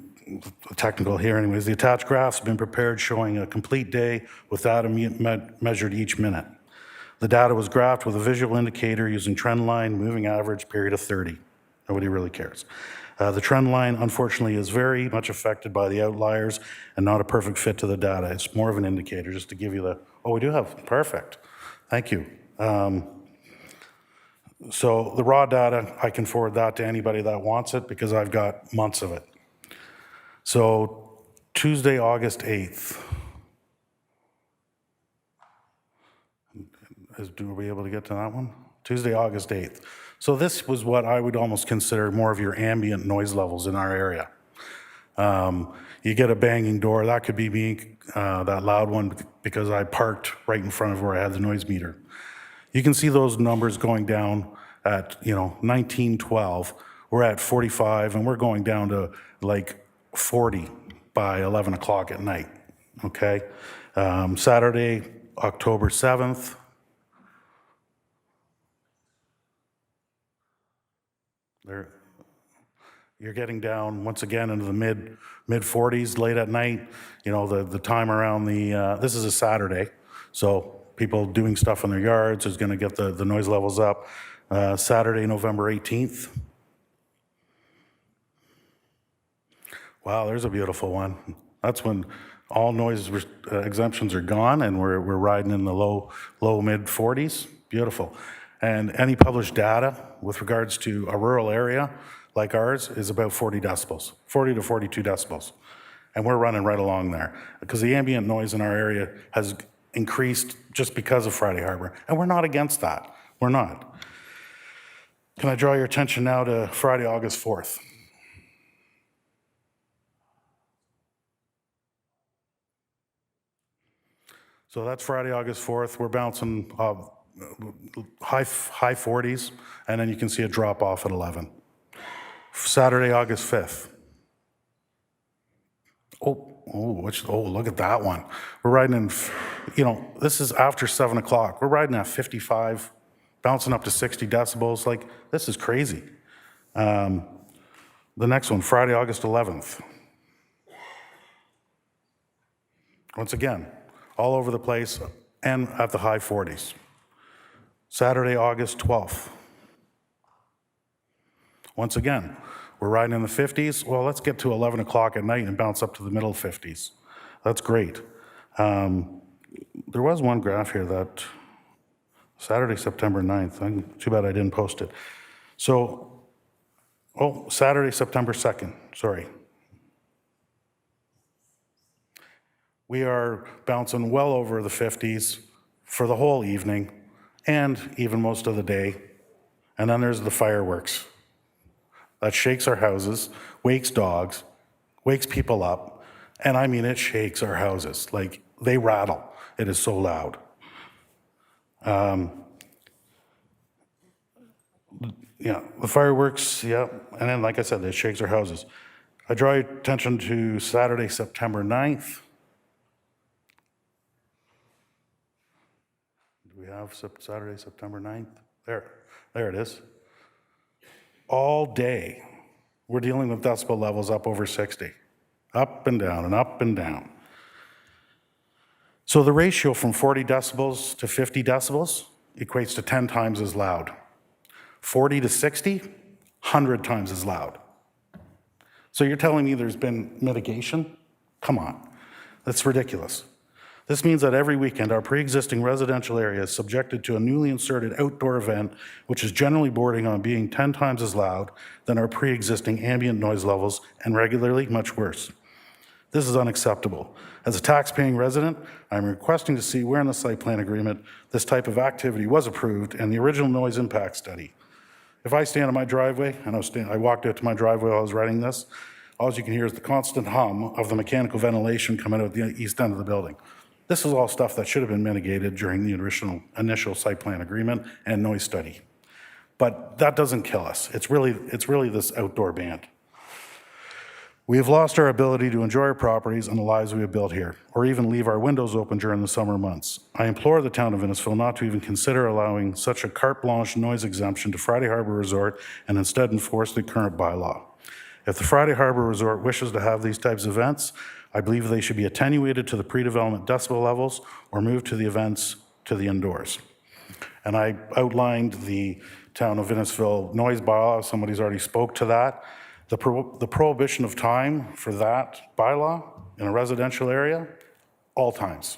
S13: technical here anyways. The attached graphs have been prepared showing a complete day with data measured each minute. The data was graphed with a visual indicator using trend line, moving average, period of 30. Nobody really cares. The trend line, unfortunately, is very much affected by the outliers and not a perfect fit to the data. It's more of an indicator just to give you the, oh, we do have, perfect. Thank you. So the raw data, I can forward that to anybody that wants it because I've got months of it. So Tuesday, August 8th. Are we able to get to that one? Tuesday, August 8th. So this was what I would almost consider more of your ambient noise levels in our area. You get a banging door, that could be me, that loud one, because I parked right in front of where I had the noise meter. You can see those numbers going down at, 1912. We're at 45, and we're going down to like 40 by 11 o'clock at night, okay? Saturday, October 7th. You're getting down once again into the mid 40s late at night. The time around this is a Saturday, so people doing stuff in their yards is going to get the noise levels up. Saturday, November 18th. Wow, there's a beautiful one. That's when all noise exemptions are gone and we're riding in the low mid 40s. Beautiful. And any published data with regards to a rural area like ours is about 40 decibels, 40 to 42 decibels. And we're running right along there because the ambient noise in our area has increased just because of Friday Harbor. And we're not against that. We're not. Can I draw your attention now to Friday, August 4th? So that's Friday, August 4th. We're bouncing high 40s, and then you can see a drop off at 11. Saturday, August 5th. Look at that one. We're riding in, this is after 7 o'clock. We're riding at 55, bouncing up to 60 decibels. Like, this is crazy. The next one, Friday, August 11th. Once again, all over the place and at the high 40s. Saturday, August 12th. Once again, we're riding in the 50s. Well, let's get to 11 o'clock at night and bounce up to the middle 50s. That's great. There was one graph here that Saturday, September 9th. Too bad I didn't post it. So, Saturday, September 2nd. Sorry. We are bouncing well over the 50s for the whole evening and even most of the day. And then there's the fireworks. That shakes our houses, wakes dogs, wakes people up. And I mean, it shakes our houses. Like, they rattle. It is so loud. The fireworks, yeah. And then, like I said, it shakes our houses. I draw your attention to Saturday, September 9th. Do we have Saturday, September 9th? There it is. All day, we're dealing with decibel levels up over 60. Up and down and up and down. So the ratio from 40 decibels to 50 decibels equates to 10 times as loud. 40 to 60, 100 times as loud. So you're telling me there's been mitigation? Come on, that's ridiculous. This means that every weekend, our pre-existing residential area is subjected to a newly inserted outdoor event, which is generally bordering on being 10 times as loud than our pre-existing ambient noise levels, and regularly much worse. This is unacceptable. As a tax-paying resident, I'm requesting to see where in the site plan agreement this type of activity was approved and the original noise impact study. If I stand in my driveway, I walked out to my driveway while I was writing this, all you can hear is the constant hum of the mechanical ventilation coming out the east end of the building. This is all stuff that should have been mitigated during the initial site plan agreement and noise study. But that doesn't kill us. It's really this outdoor band. We have lost our ability to enjoy our properties and the lives we have built here, or even leave our windows open during the summer months. I implore the town of Innisfil not to even consider allowing such a carte blanche noise exemption to Friday Harbor Resort and instead enforce the current bylaw. If the Friday Harbor Resort wishes to have these types of events, I believe they should be attenuated to the pre-development decibel levels or moved to the events to the indoors. And I outlined the town of Innisfil noise bylaw. Somebody's already spoke to that. The prohibition of time for that bylaw in a residential area, all times.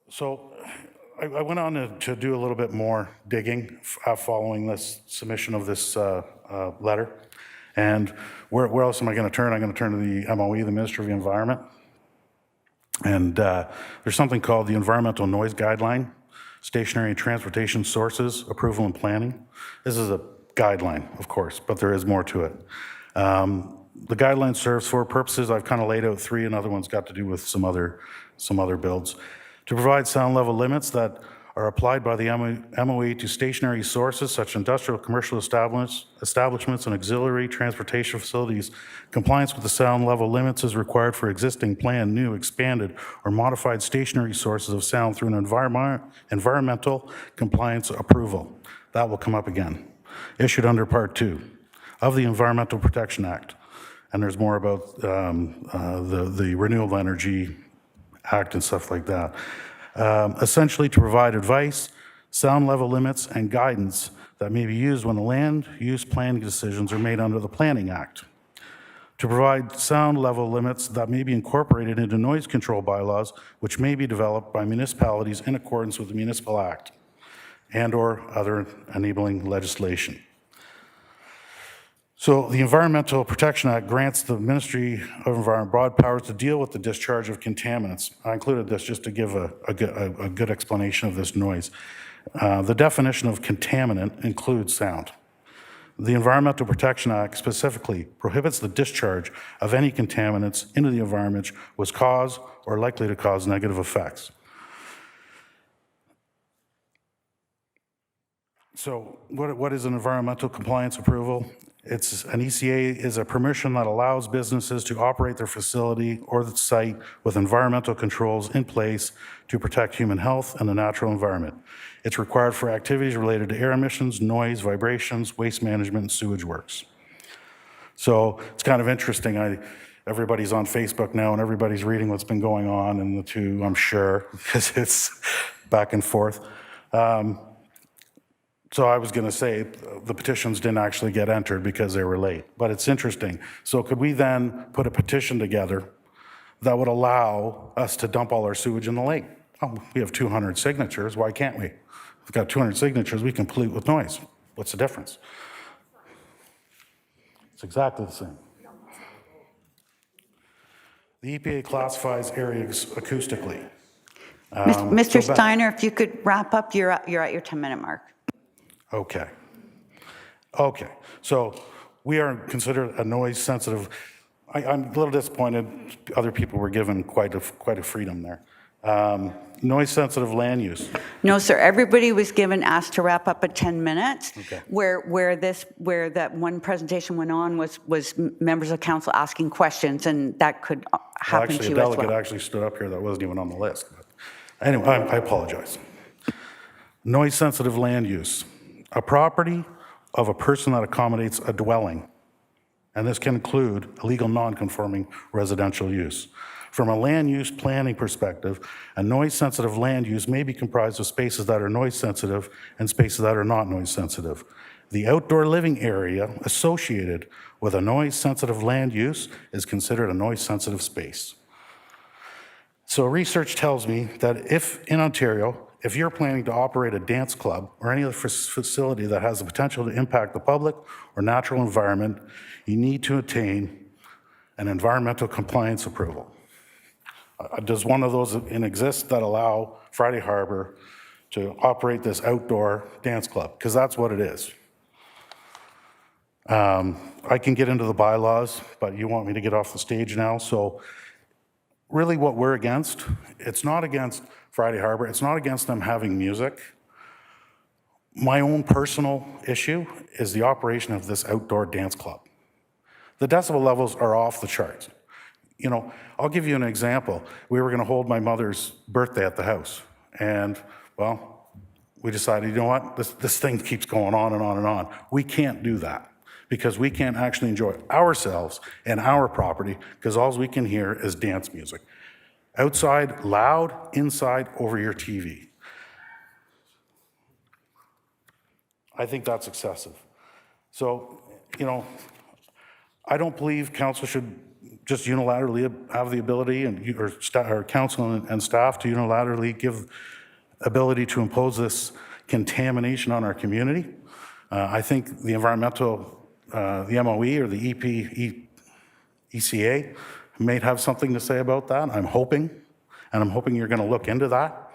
S13: So I went on to do a little bit more digging following this submission of this letter. And where else am I going to turn? I'm going to turn to the MOE, the Ministry of the Environment. And there's something called the Environmental Noise Guideline, Stationary and Transportation Sources, Approval and Planning. This is a guideline, of course, but there is more to it. The guideline serves four purposes. I've kind of laid out three. Another one's got to do with some other builds. To provide sound level limits that are applied by the MOE to stationary sources such as industrial, commercial establishments and auxiliary transportation facilities. Compliance with the sound level limits is required for existing, planned, new, expanded, or modified stationary sources of sound through an environmental compliance approval. That will come up again. Issued under Part 2 of the Environmental Protection Act. And there's more about the Renewable Energy Act and stuff like that. Essentially to provide advice, sound level limits, and guidance that may be used when the land use planning decisions are made under the Planning Act. To provide sound level limits that may be incorporated into noise control bylaws, which may be developed by municipalities in accordance with the Municipal Act and/or other enabling legislation. So the Environmental Protection Act grants the Ministry of Environment broad powers to deal with the discharge of contaminants. I included this just to give a good explanation of this noise. The definition of contaminant includes sound. The Environmental Protection Act specifically prohibits the discharge of any contaminants into the environment which cause or likely to cause negative effects. So what is an environmental compliance approval? It's an ECA is a permission that allows businesses to operate their facility or the site with environmental controls in place to protect human health and the natural environment. It's required for activities related to air emissions, noise, vibrations, waste management, and sewage works. So it's kind of interesting. Everybody's on Facebook now and everybody's reading what's been going on in the two, I'm sure, because it's back and forth. So I was going to say the petitions didn't actually get entered because they were late, but it's interesting. So could we then put a petition together that would allow us to dump all our sewage in the lake? Oh, we have 200 signatures. Why can't we? We've got 200 signatures. We can pollute with noise. What's the difference? It's exactly the same. The EPA classifies areas acoustically.
S1: Mr. Steiner, if you could wrap up, you're at your 10-minute mark.
S13: Okay. So we are considered a noise sensitive. I'm a little disappointed. Other people were given quite a freedom there. Noise sensitive land use.
S1: No, sir. Everybody was asked to wrap up at 10 minutes.
S13: Okay.
S1: Where that one presentation went on was members of council asking questions, and that could happen to you as well.
S13: Actually, a delegate actually stood up here that wasn't even on the list. But anyway, I apologize. Noise sensitive land use. A property of a person that accommodates a dwelling, and this can include illegal non-conforming residential use. From a land use planning perspective, a noise-sensitive land use may be comprised of spaces that are noise-sensitive and spaces that are not noise-sensitive. The outdoor living area associated with a noise-sensitive land use is considered a noise-sensitive space. So research tells me that if in Ontario, if you're planning to operate a dance club or any other facility that has the potential to impact the public or natural environment, you need to attain an environmental compliance approval. Does one of those exist that allow Friday Harbor to operate this outdoor dance club? Because that's what it is. I can get into the bylaws, but you want me to get off the stage now. So really what we're against, it's not against Friday Harbor. It's not against them having music. My own personal issue is the operation of this outdoor dance club. The decibel levels are off the charts. You know, I'll give you an example. We were going to hold my mother's birthday at the house. And, well, we decided, you know what, this thing keeps going on and on and on. We can't do that because we can't actually enjoy ourselves and our property because all we can hear is dance music. Outside, loud, inside, over your TV. I think that's excessive. So, you know, I don't believe council should just unilaterally have the ability, or council and staff to unilaterally give ability to impose this contamination on our community. I think the environmental, the MOE or the ECA may have something to say about that. I'm hoping you're going to look into that.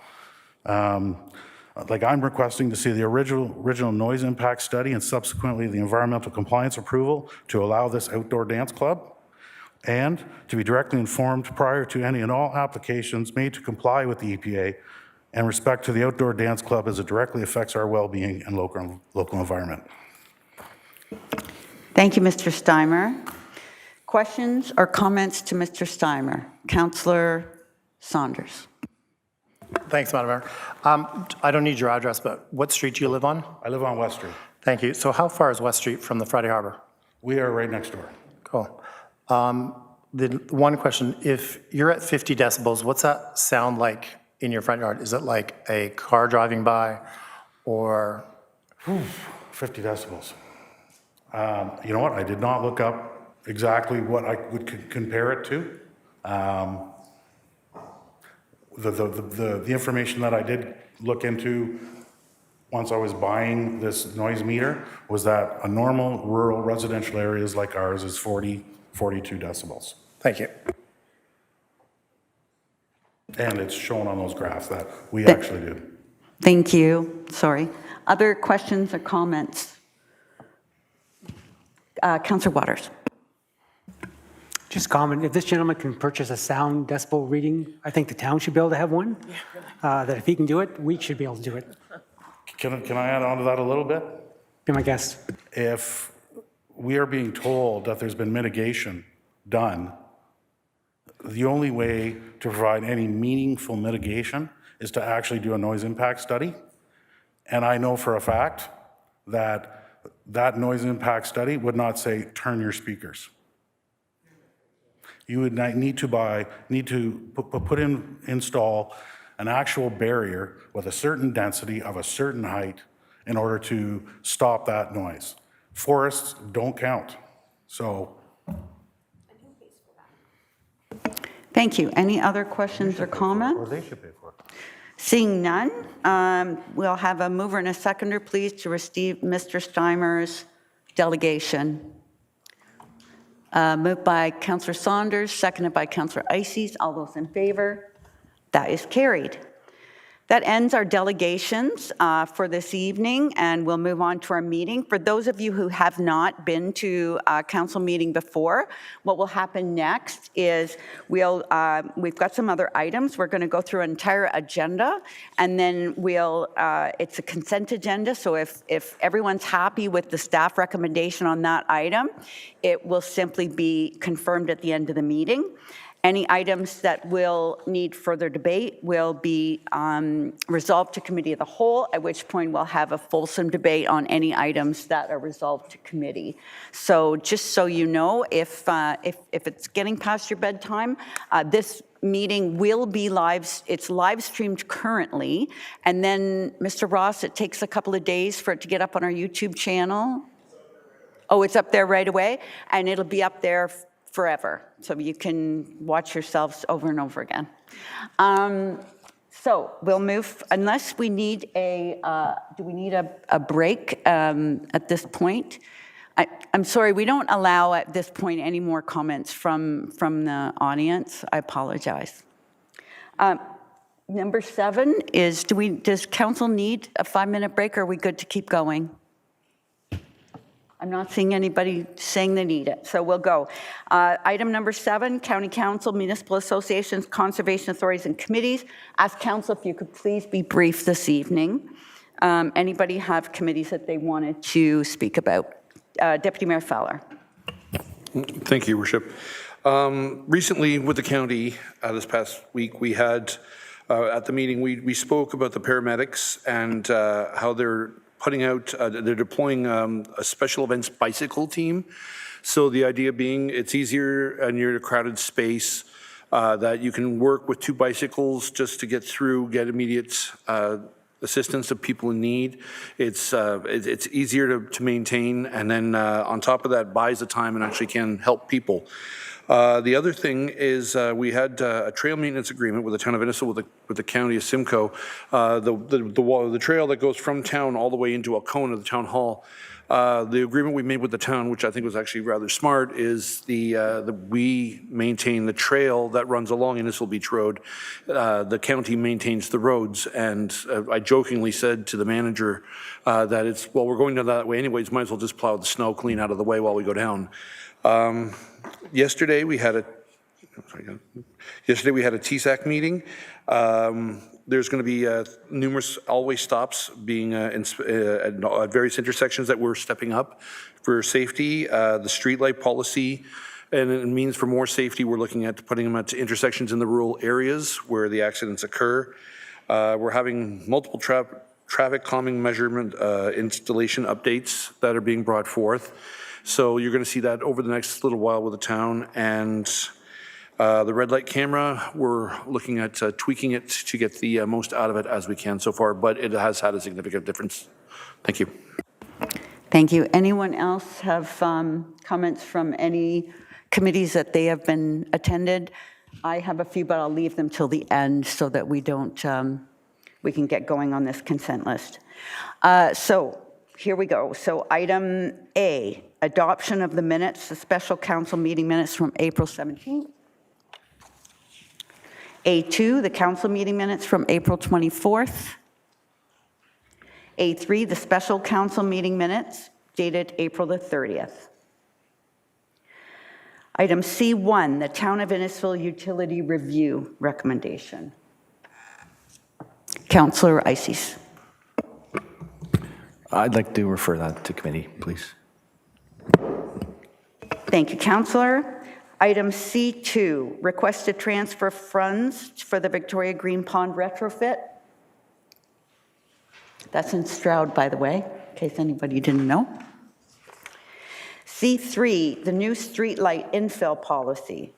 S13: Like I'm requesting to see the original noise impact study and subsequently the environmental compliance approval to allow this outdoor dance club, and to be directly informed prior to any and all applications made to comply with the EPA and respect to the outdoor dance club as it directly affects our well-being and local environment.
S1: Thank you, Mr. Steimer. Questions or comments to Mr. Steimer? Councillor Saunders.
S6: Thanks, Madam Mayor. I don't need your address, but what street do you live on?
S13: I live on West Street.
S6: Thank you. So how far is West Street from the Friday Harbor?
S13: We are right next door.
S6: Cool. The one question, if you're at 50 decibels, what's that sound like in your front yard? Is it like a car driving by or?
S13: 50 decibels. You know what? I did not look up exactly what I would compare it to. The information that I did look into once I was buying this noise meter was that a normal rural residential areas like ours is 40, 42 decibels.
S6: Thank you.
S13: And it's shown on those graphs that we actually do.
S1: Thank you. Sorry. Other questions or comments? Councillor Waters.
S2: Just comment, if this gentleman can purchase a sound decibel reading, I think the town should be able to have one. That if he can do it, we should be able to do it.
S13: Can I add on to that a little bit?
S2: Be my guest.
S13: If we are being told that there's been mitigation done, the only way to provide any meaningful mitigation is to actually do a noise impact study. And I know for a fact that that noise impact study would not say, turn your speakers. You would need to install an actual barrier with a certain density of a certain height in order to stop that noise. Forests don't count. So.
S1: Thank you. Any other questions or comments?
S10: Or they should pay for it.
S1: Seeing none, we'll have a mover and a seconder, please, to receive Mr. Steimer's delegation. Moved by Councillor Saunders, seconded by Councillor Ices. All those in favor? That is carried. That ends our delegations for this evening, and we'll move on to our meeting. For those of you who have not been to a council meeting before, what will happen next is we've got some other items. We're going to go through an entire agenda, and then it's a consent agenda, so if everyone's happy with the staff recommendation on that item, it will simply be confirmed at the end of the meeting. Any items that will need further debate will be resolved to committee of the whole, at which point we'll have a fulsome debate on any items that are resolved to committee. So just so you know, if it's getting past your bedtime, this meeting will be it's live streamed currently, and then, Mr. Ross, it takes a couple of days for it to get up on our YouTube channel. Oh, it's up there right away, and it'll be up there forever, so you can watch yourselves over and over again. So we'll move, unless we need do we need a break at this point? I'm sorry, we don't allow at this point any more comments from the audience. I apologize. Number 7 is, does council need a 5-minute break, or are we good to keep going? I'm not seeing anybody saying they need it, so we'll go. Item number 7, County Council, Municipal Associations, Conservation Authorities, and Committees. Ask Council if you could please be brief this evening. Anybody have committees that they wanted to speak about? Deputy Mayor Fowler.
S20: Thank you, Worship. Recently with the county, this past week, we had, at the meeting, we spoke about the paramedics and how they're they're deploying a special events bicycle team. So the idea being it's easier and you're in a crowded space that you can work with 2 bicycles just to get through, get immediate assistance to people in need. It's easier to maintain, and then on top of that, buys the time and actually can help people. The other thing is we had a trail maintenance agreement with the town of Innisfil with the county of Simcoe. The trail that goes from town all the way into Alcona, the town hall. The agreement we made with the town, which I think was actually rather smart, is we maintain the trail that runs along Innisfil Beach Road. The county maintains the roads, and I jokingly said to the manager that we're going down that way anyways, might as well just plow the snow clean out of the way while we go down. Yesterday we had a TSAC meeting. There's going to be numerous always stops being at various intersections that we're stepping up for safety. The streetlight policy, and it means for more safety, we're looking at putting them at intersections in the rural areas where the accidents occur. We're having multiple traffic calming measurement installation updates that are being brought forth. So you're going to see that over the next little while with the town. And the red light camera, we're looking at tweaking it to get the most out of it as we can so far, but it has had a significant difference. Thank you.
S1: Thank you. Anyone else have comments from any committees that they have been attended? I have a few, but I'll leave them till the end so that we don't, we can get going on this consent list. So here we go. So item A, adoption of the minutes, the special council meeting minutes from April 17th. A2, the council meeting minutes from April 24th. A3, the special council meeting minutes dated April the 30th. Item C1, the Town of Innisfil Utility Review recommendation. Councillor Ices.
S19: I'd like to refer that to committee, please.
S1: Thank you, Councillor. Item C2, request to transfer funds for the Victoria Green Pond retrofit. That's in Stroud, by the way, in case anybody didn't know. C3, the new streetlight infill policy.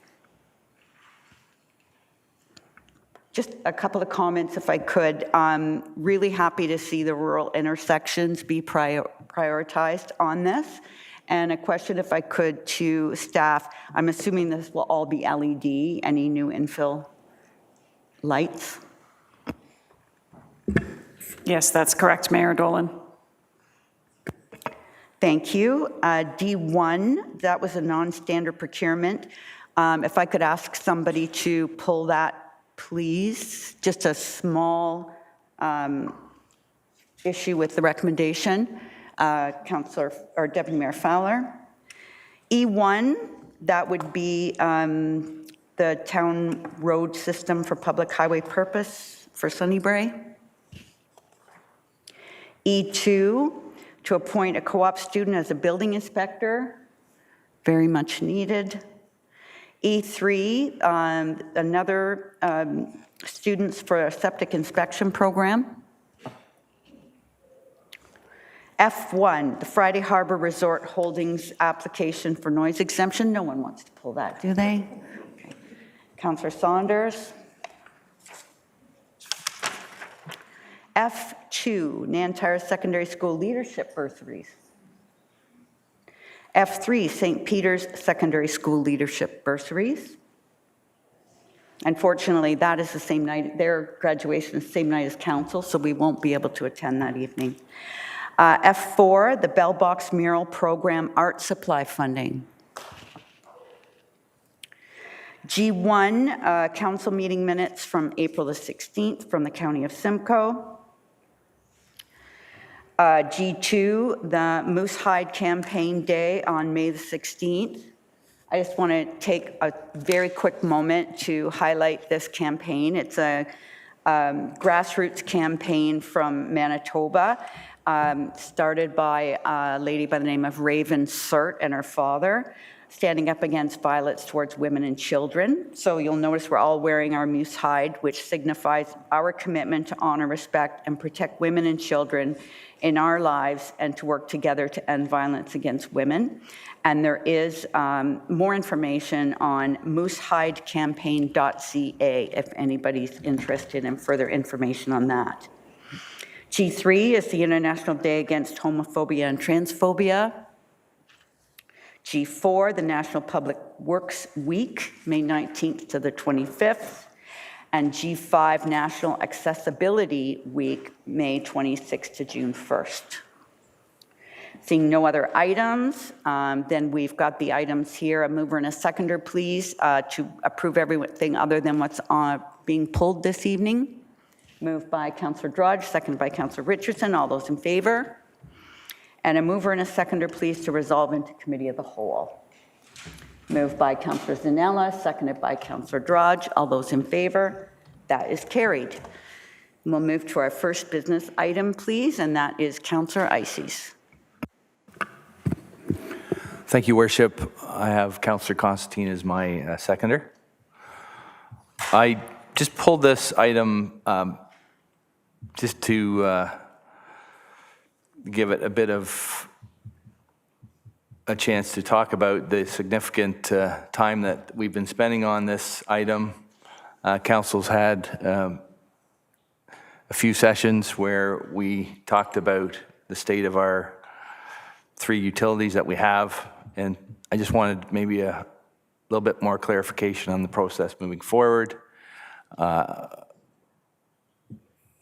S1: Just a couple of comments, if I could. Really happy to see the rural intersections be prioritized on this. And a question, if I could, to staff. I'm assuming this will all be LED, any new infill lights?
S12: Yes, that's correct, Mayor Dolan.
S1: Thank you. D1, that was a non-standard procurement. If I could ask somebody to pull that, please. Just a small issue with the recommendation. Councillor or Deputy Mayor Fowler. E1, that would be the town road system for public highway purpose for Sunnybrae. E2, to appoint a co-op student as a building inspector, very much needed. E3, another students for a septic inspection program. F1, the Friday Harbor Resort Holdings application for noise exemption. No one wants to pull that, do they? Okay. Councillor Saunders. F2, Nantyre Secondary School Leadership Bursaries. F3, St. Peter's Secondary School Leadership Bursaries. Unfortunately, that is the same night, their graduation is the same night as council, so we won't be able to attend that evening. F4, the Bell Box Mural Program Art Supply Funding. G1, council meeting minutes from April the 16th from the County of Simcoe. G2, the Moose Hide Campaign Day on May the 16th. I just want to take a very quick moment to highlight this campaign. It's a grassroots campaign from Manitoba, started by a lady by the name of Raven Surt and her father. standing up against violence towards women and children. So you'll notice we're all wearing our moose hide, which signifies our commitment to honor, respect, and protect women and children in our lives and to work together to end violence against women. And there is more information on moosehidecampaign.ca if anybody's interested in further information on that. G3 is the International Day Against Homophobia and Transphobia. G4, the National Public Works Week, May 19th to the 25th. And G5, National Accessibility Week, May 26th to June 1st. Seeing no other items, then we've got the items here. A mover and a seconder, please, to approve everything other than what's being pulled this evening. Moved by Councillor Drudge, seconded by Councillor Richardson. All those in favor? And a mover and a seconder, please, to resolve into committee of the whole. Moved by Councillor Zanella, seconded by Councillor Drudge. All those in favor? That is carried. We'll move to our first business item, please, and that is Councillor Ices.
S19: Thank you, Worship. I have Councillor Constantine as my seconder. I just pulled this item just to give it a bit of a chance to talk about the significant time that we've been spending on this item. Council's had a few sessions where we talked about the state of our 3 utilities that we have, and I just wanted maybe a little bit more clarification on the process moving forward.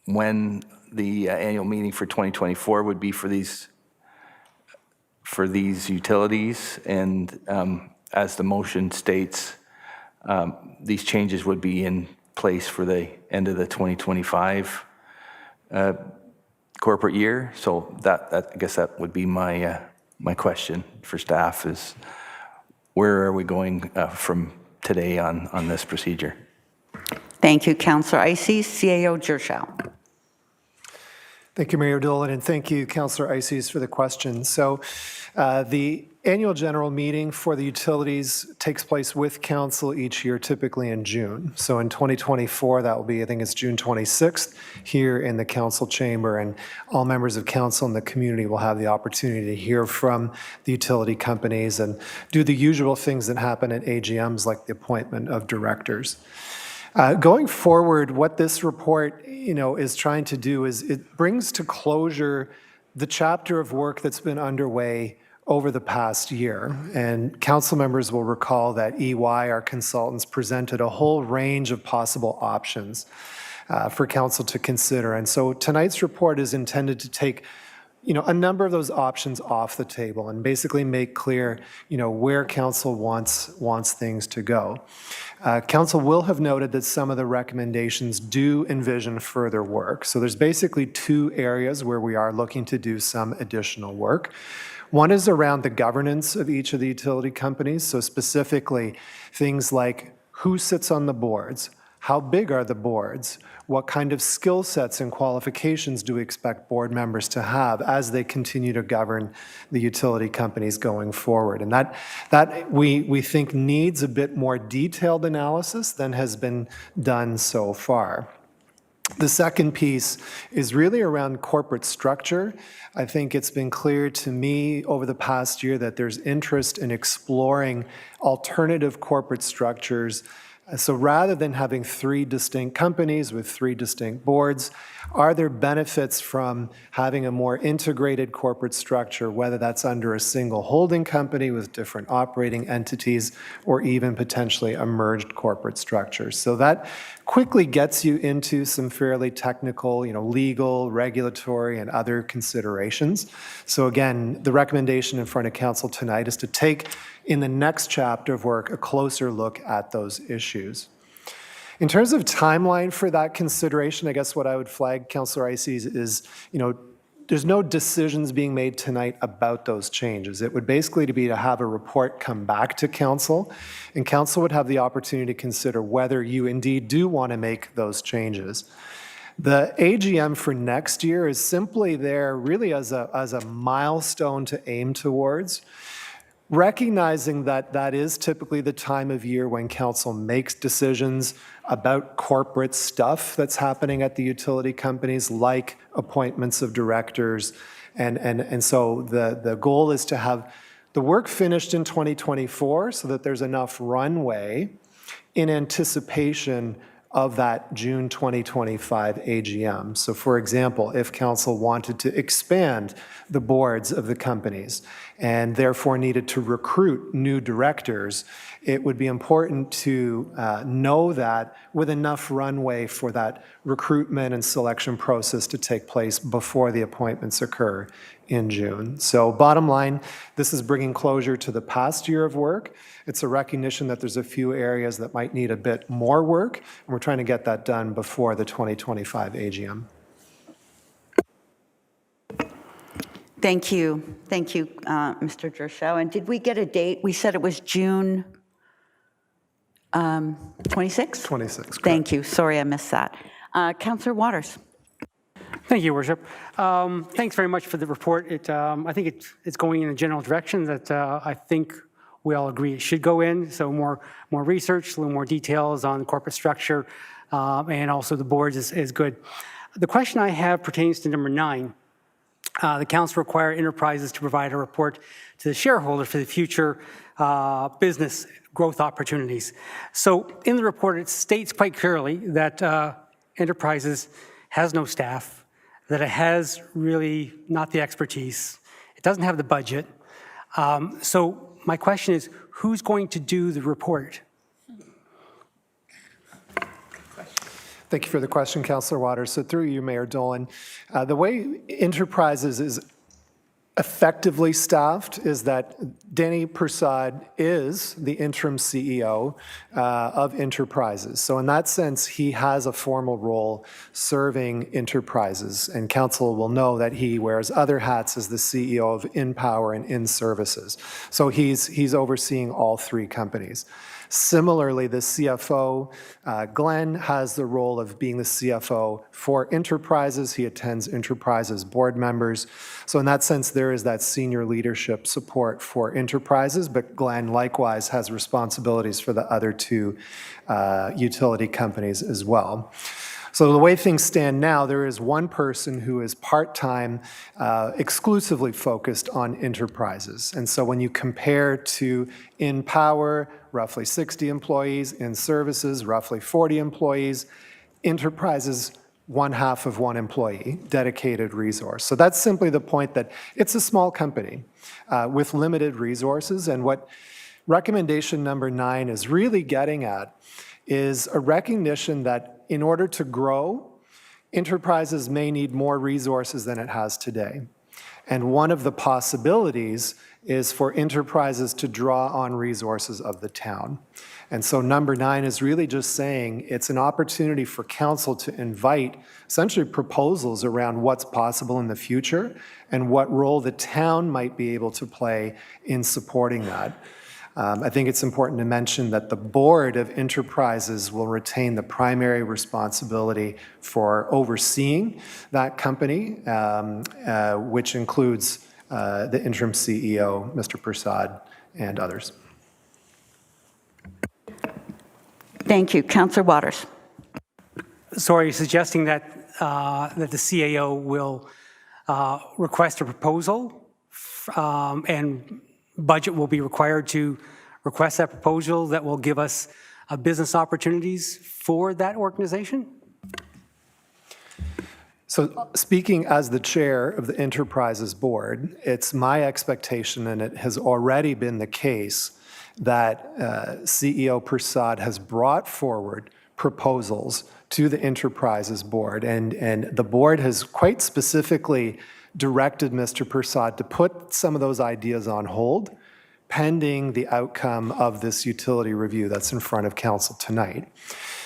S19: When the annual meeting for 2024 would be for these utilities, and as the motion states, these changes would be in place for the end of the 2025 corporate year. So that I guess that would be my my question for staff is, where are we going from today on this procedure?
S1: Thank you, Councillor Ices. CAO Gershow.
S7: Thank you, Mayor Dolan, and thank you, Councillor Ices, for the question. So the annual general meeting for the utilities takes place with council each year, typically in June. So in 2024, that will be, I think it's June 26th, here in the council chamber, and all members of council and the community will have the opportunity to hear from the utility companies and do the usual things that happen at AGMs, like the appointment of directors. Going forward, what this report, is trying to do is it brings to closure the chapter of work that's been underway over the past year. And council members will recall that EY, our consultants, presented a whole range of possible options for council to consider. And so tonight's report is intended to take a number of those options off the table and basically make clear, where council wants things to go. Council will have noted that some of the recommendations do envision further work. So there's basically 2 areas where we are looking to do some additional work. One is around the governance of each of the utility companies. So specifically, things like who sits on the boards, how big are the boards, what kind of skill sets and qualifications do we expect board members to have as they continue to govern the utility companies going forward. And that we think needs a bit more detailed analysis than has been done so far. The second piece is really around corporate structure. I think it's been clear to me over the past year that there's interest in exploring alternative corporate structures. So rather than having 3 distinct companies with 3 distinct boards, are there benefits from having a more integrated corporate structure, whether that's under a single holding company with different operating entities, or even potentially a merged corporate structure? So that quickly gets you into some fairly technical, legal, regulatory, and other considerations. So again, the recommendation in front of council tonight is to take, in the next chapter of work, a closer look at those issues. In terms of timeline for that consideration, I guess what I would flag, Councillor Ices, is, there's no decisions being made tonight about those changes. It would basically be to have a report come back to council, and council would have the opportunity to consider whether you indeed do want to make those changes. The AGM for next year is simply there really as a milestone to aim towards. recognizing that that is typically the time of year when council makes decisions about corporate stuff that's happening at the utility companies, like appointments of directors. And so the goal is to have the work finished in 2024 so that there's enough runway in anticipation of that June 2025 AGM. So for example, if council wanted to expand the boards of the companies and therefore needed to recruit new directors, it would be important to know that with enough runway for that recruitment and selection process to take place before the appointments occur in June. So bottom line, this is bringing closure to the past year of work. It's a recognition that there's a few areas that might need a bit more work, and we're trying to get that done before the 2025 AGM.
S1: Thank you. Thank you, Mr. Gershow. And did we get a date? We said it was June 26th?
S7: 26th.
S1: Thank you. Sorry, I missed that. Councillor Waters.
S2: Thank you, Your Worship. Thanks very much for the report. I think it's going in a general direction that I think we all agree it should go in. So more research, a little more details on corporate structure, and also the boards is good. The question I have pertains to number 9. The council require enterprises to provide a report to the shareholder for the future business growth opportunities. So in the report, it states quite clearly that enterprises has no staff, that it has really not the expertise, it doesn't have the budget. So my question is, who's going to do the report?
S7: Thank you for the question, Councillor Waters. So through you, Mayor Dolan, the way Enterprises is effectively staffed is that Denny Prasad is the interim CEO of Enterprises. So in that sense, he has a formal role serving Enterprises, and council will know that he wears other hats as the CEO of InPower and InServices. So he's overseeing all 3 companies. Similarly, the CFO, Glenn, has the role of being the CFO for Enterprises. He attends Enterprises board members. So in that sense, there is that senior leadership support for Enterprises, but Glenn likewise has responsibilities for the other 2 utility companies as well. So the way things stand now, there is one person who is part-time, exclusively focused on Enterprises. And so when you compare to InPower, roughly 60 employees, InServices, roughly 40 employees, Enterprises, 1/2 of 1 employee, dedicated resource. So that's simply the point that it's a small company with limited resources. And what recommendation number 9 is really getting at is a recognition that in order to grow, Enterprises may need more resources than it has today. And one of the possibilities is for Enterprises to draw on resources of the town. And so number 9 is really just saying it's an opportunity for council to invite essentially proposals around what's possible in the future and what role the town might be able to play in supporting that. I think it's important to mention that the board of Enterprises will retain the primary responsibility for overseeing that company, which includes the interim CEO, Mr. Prasad, and others.
S1: Thank you. Councillor Waters.
S2: So are you suggesting that the CAO will request a proposal and budget will be required to request that proposal that will give us business opportunities for that organization?
S7: So speaking as the chair of the Enterprises Board, it's my expectation, and it has already been the case, that CEO Prasad has brought forward proposals to the Enterprises Board, and the board has quite specifically directed Mr. Prasad to put some of those ideas on hold pending the outcome of this utility review that's in front of council tonight.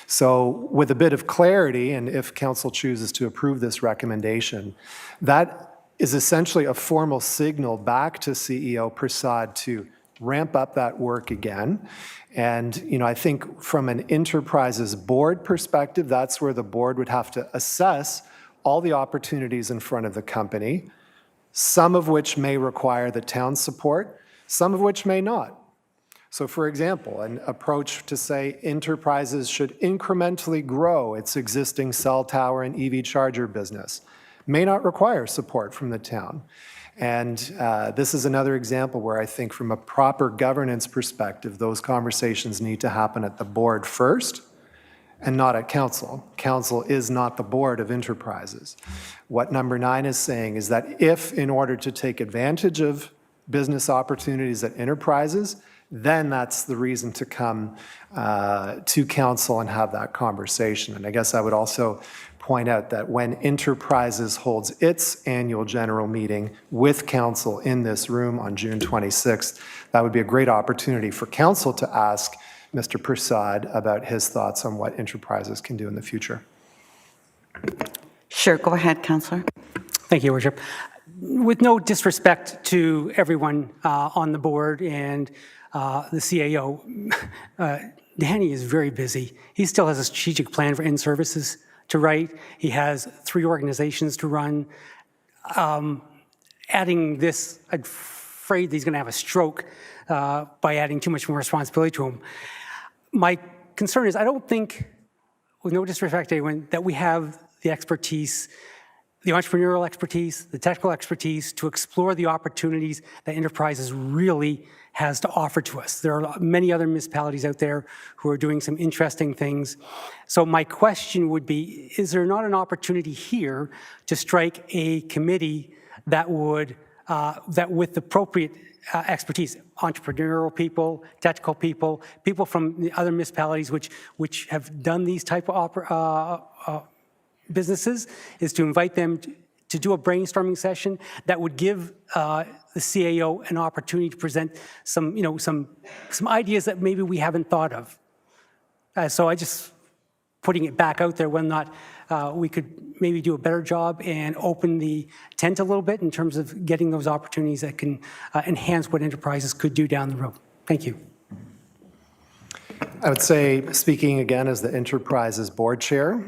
S7: So with a bit of clarity, and if council chooses to approve this recommendation, that is essentially a formal signal back to CEO Prasad to ramp up that work again. And, you know, I think from an Enterprises Board perspective, that's where the board would have to assess all the opportunities in front of the company, some of which may require the town's support, some of which may not. So for example, an approach to say enterprises should incrementally grow its existing cell tower and EV charger business may not require support from the town. And this is another example where I think from a proper governance perspective, those conversations need to happen at the board first and not at council. Council is not the board of enterprises. What number 9 is saying is that if, in order to take advantage of business opportunities at enterprises, then that's the reason to come to council and have that conversation. And I guess I would also point out that when Enterprises holds its annual general meeting with council in this room on June 26th, that would be a great opportunity for council to ask Mr. Prasad about his thoughts on what Enterprises can do in the future.
S1: Sure, go ahead, Councillor.
S2: Thank you, Your Worship. With no disrespect to everyone on the board and the CAO, Danny is very busy. He still has a strategic plan for in-services to write. He has 3 organizations to run. Adding this, I'm afraid he's going to have a stroke by adding too much more responsibility to him. My concern is I don't think, with no disrespect to anyone, that we have the expertise, the entrepreneurial expertise, the technical expertise to explore the opportunities that Enterprises really has to offer to us. There are many other municipalities out there who are doing some interesting things. So my question would be, is there not an opportunity here to strike a committee that would, that with appropriate expertise, entrepreneurial people, technical people, people from the other municipalities which have done these type of businesses, is to invite them to do a brainstorming session that would give the CAO an opportunity to present some, some ideas that maybe we haven't thought of. So I just putting it back out there, whether or not we could maybe do a better job and open the tent a little bit in terms of getting those opportunities that can enhance what Enterprises could do down the road. Thank you.
S7: I would say, speaking again as the Enterprises Board Chair,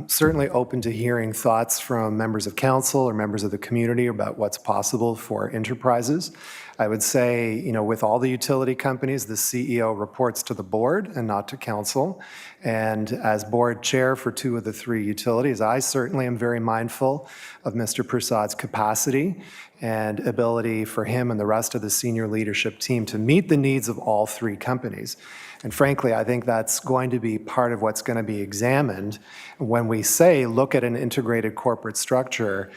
S7: certainly open to hearing thoughts from members of council or members of the community about what's possible for Enterprises. I would say, with all the utility companies, the CEO reports to the board and not to council. And as board chair for 2 of the 3 utilities, I certainly am very mindful of Mr. Prasad's capacity and ability for him and the rest of the senior leadership team to meet the needs of all 3 companies. And frankly, I think that's going to be part of what's going to be examined when we say, look at an integrated corporate structure.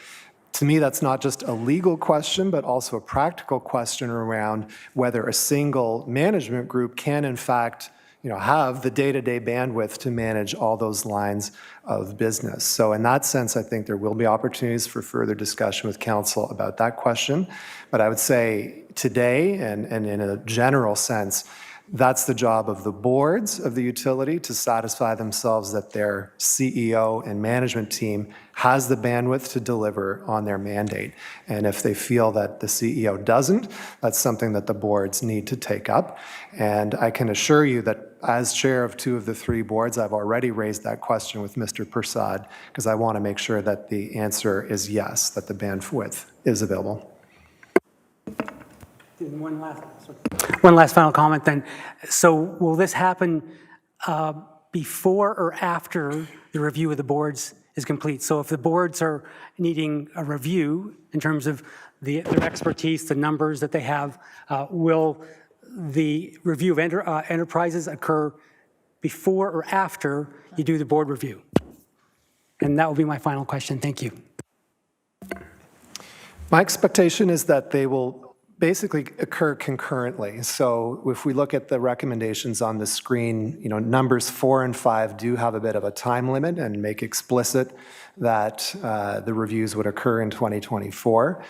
S7: To me, that's not just a legal question, but also a practical question around whether a single management group can, in fact, have the day-to-day bandwidth to manage all those lines of business. So in that sense, I think there will be opportunities for further discussion with council about that question. But I would say today, and in a general sense, that's the job of the boards of the utility to satisfy themselves that their CEO and management team has the bandwidth to deliver on their mandate. And if they feel that the CEO doesn't, that's something that the boards need to take up. And I can assure you that as chair of 2 of the 3 boards, I've already raised that question with Mr. Prasad because I want to make sure that the answer is yes, that the bandwidth is available.
S2: One last final comment then. So will this happen before or after the review of the boards is complete? So if the boards are needing a review in terms of their expertise, the numbers that they have, will the review of Enterprises occur before or after you do the board review? And that will be my final question. Thank you.
S7: My expectation is that they will basically occur concurrently. So if we look at the recommendations on the screen, numbers 4 and 5 do have a bit of a time limit and make explicit that the reviews would occur in 2024.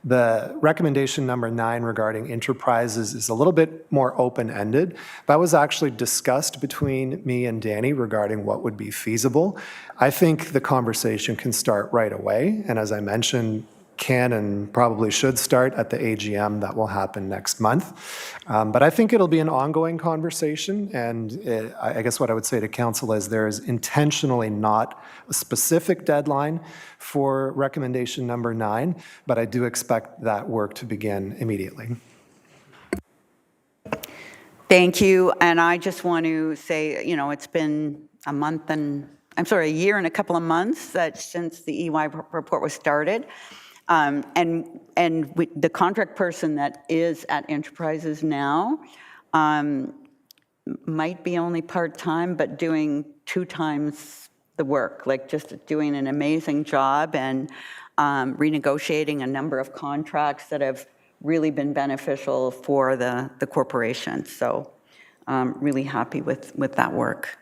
S7: The recommendation number 9 regarding Enterprises is a little bit more open-ended. That was actually discussed between me and Danny regarding what would be feasible. I think the conversation can start right away. And as I mentioned, can and probably should start at the AGM that will happen next month. But I think it'll be an ongoing conversation. And I guess what I would say to council is there is intentionally not a specific deadline for recommendation number 9, but I do expect that work to begin immediately.
S1: Thank you, and I just want to say, you know, it's been a year and a couple of months since the EY report was started. The contract person that is at Enterprises now might be only part-time, but doing 2 times the work, like just doing an amazing job and renegotiating a number of contracts that have really been beneficial for the corporation. So really happy with that work.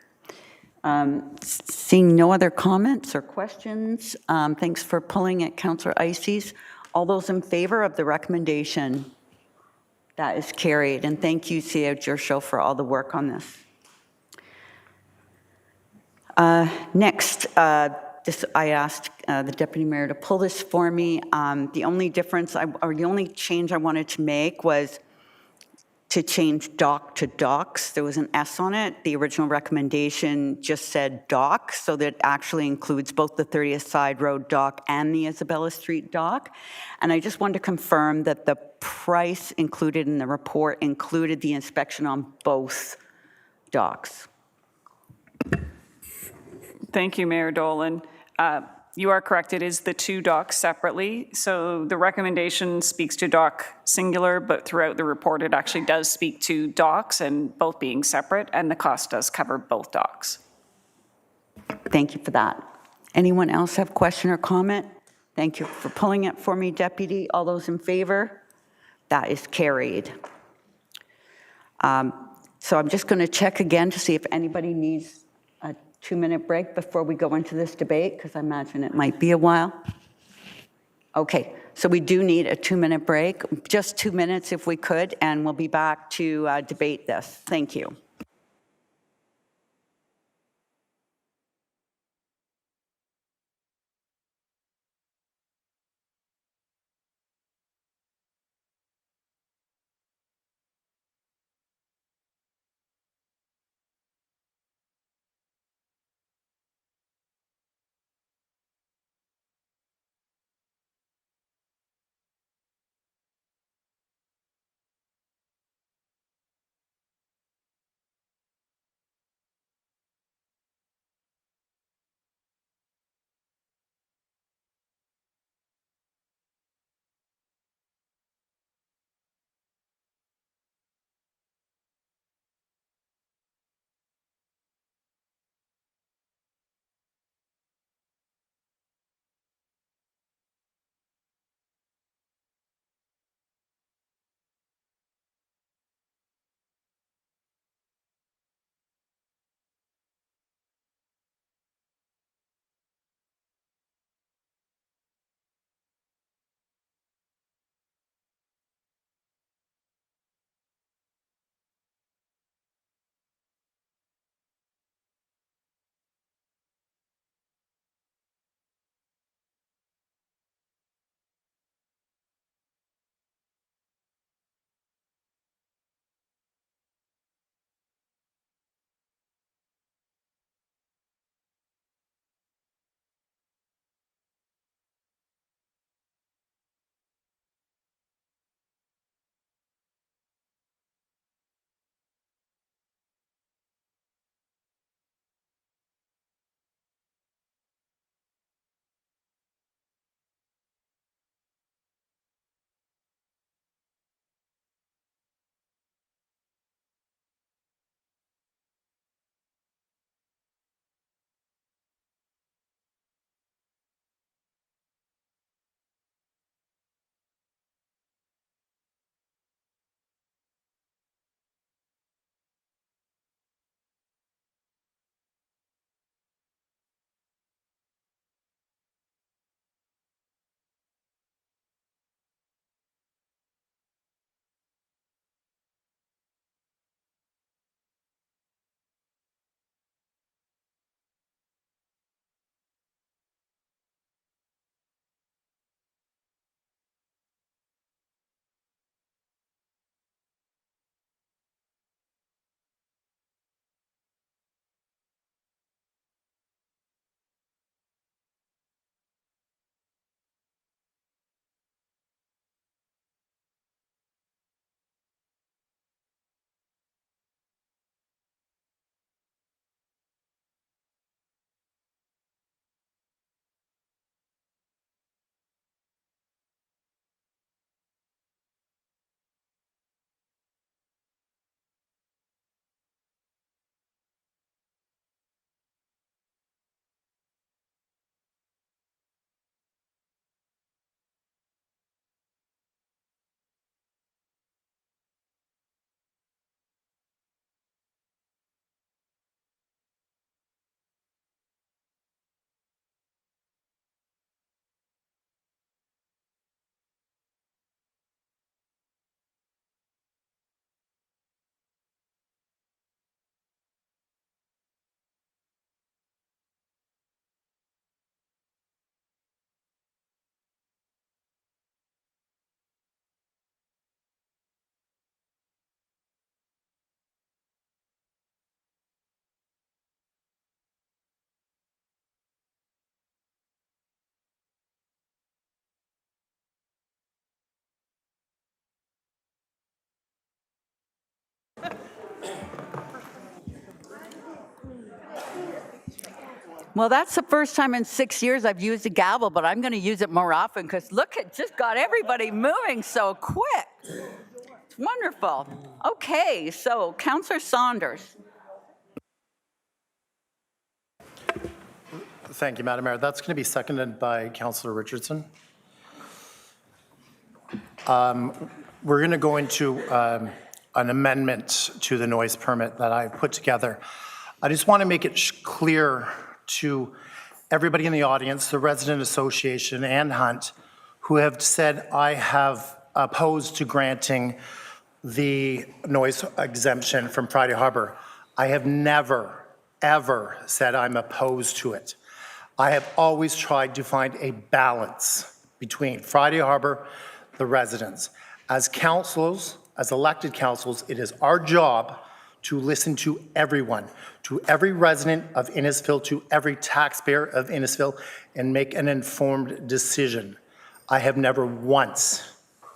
S1: Seeing no other comments or questions, thanks for pulling it, Councillor Ices. All those in favor of the recommendation? That is carried. And thank you, Sia Gershow, for all the work on this. Next, I asked the Deputy Mayor to pull this for me. The only difference, or the only change I wanted to make was to change dock to docks. There was an S on it. The original recommendation just said dock, so that actually includes both the 30th Side Road dock and the Isabella Street dock. And I just wanted to confirm that the price included in the report included the inspection on both docks.
S12: Thank you, Mayor Dolan. You are correct, it is the 2 docks separately. So the recommendation speaks to dock singular, but throughout the report, it actually does speak to docks and both being separate, and the cost does cover both docks.
S1: Thank you for that. Anyone else have question or comment? Thank you for pulling it for me, Deputy. All those in favor? That is carried. So I'm just going to check again to see if anybody needs a 2-minute break before we go into this debate, because I imagine it might be a while. Okay, so we do need a 2-minute break, just 2 minutes if we could, and we'll be back to debate this. Thank you. Well, that's the first time in 6 years I've used a gavel, but I'm going to use it more often because look, it just got everybody moving so quick. It's wonderful. Okay, so Councillor Saunders.
S6: Thank you, Madam Mayor. That's going to be seconded by Councillor Richardson. We're going to go into an amendment to the noise permit that I put together. I just want to make it clear to everybody in the audience, the Resident Association and Hunt, who have said I have opposed to granting the noise exemption from Friday Harbor. I have never, ever said I'm opposed to it. I have always tried to find a balance between Friday Harbor, the residents. As councils, as elected councils, it is our job to listen to everyone, to every resident of Innisfil, to every taxpayer of Innisfil, and make an informed decision. I have never once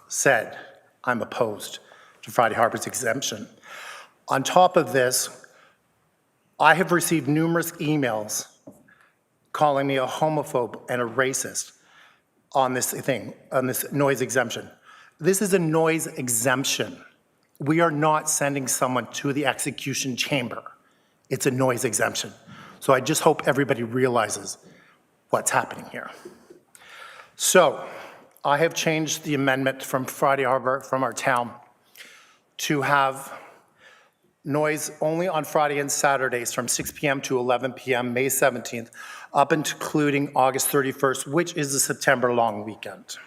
S6: said I'm opposed to Friday Harbor's exemption. On top of this, I have received numerous emails calling me a homophobe and a racist on this thing, on this noise exemption. This is a noise exemption. We are not sending someone to the execution chamber. It's a noise exemption. So I just hope everybody realizes what's happening here. So I have changed the amendment from Friday Harbor, from our town, to have noise only on Friday and Saturdays from 6 p.m. to 11 p.m., May 17th, up including August 31st, which is the September long weekend.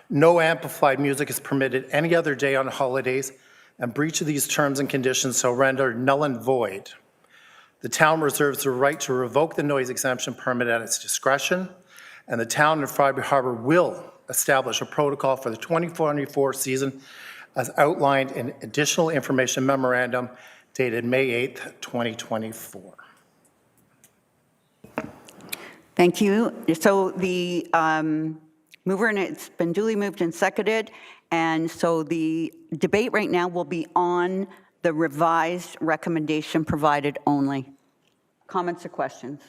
S6: No amplified music is permitted any other day on holidays, and breach of these terms and conditions shall render null and void. The town reserves the right to revoke the noise exemption permit at its discretion, and the town of Friday Harbor will establish a protocol for the 2024 season as outlined in additional information memorandum dated May 8th, 2024.
S1: Thank you. So the mover, and it's been duly moved and seconded, and so the debate right now will be on the revised recommendation provided only. Comments or questions?